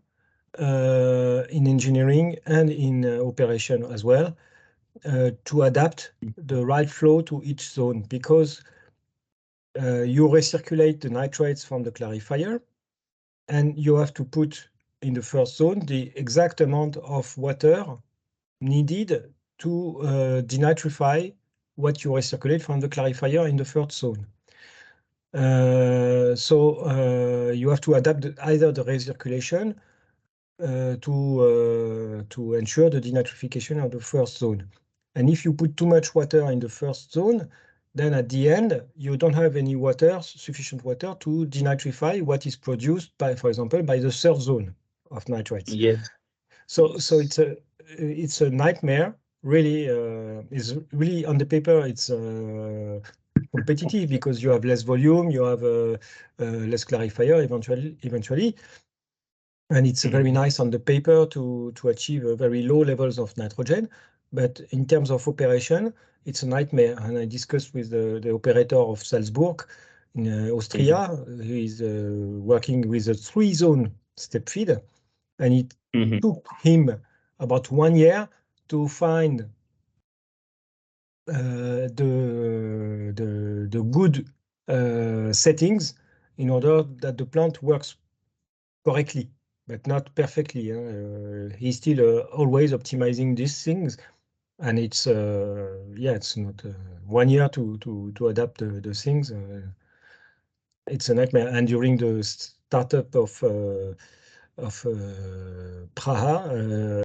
in engineering and in operation as well to adapt the right flow to each zone, because you recirculate the nitrates from the clarifier, and you have to put in the first zone the exact amount of water needed to denitrify what you recirculate from the clarifier in the first zone. So you have to adapt either the recirculation to ensure the denitrification of the first zone. And if you put too much water in the first zone, then at the end, you don't have any water, sufficient water to denitrify what is produced by, for example, by the third zone of nitrates. Yes. So it's a nightmare. Really, is really on the paper. It's competitive because you have less volume, you have less clarifier eventually. And it's very nice on the paper to achieve very low levels of nitrogen. But in terms of operation, it's a nightmare. And I discussed with the operator of Salzburg in Austria, who is working with a 3-zone step feed. And it took him about 1 year to find the good settings in order that the plant works correctly, but not perfectly. He's still always optimizing these things, and it's it's not 1 year to adapt the things. It's a nightmare. And during the startup of Praha,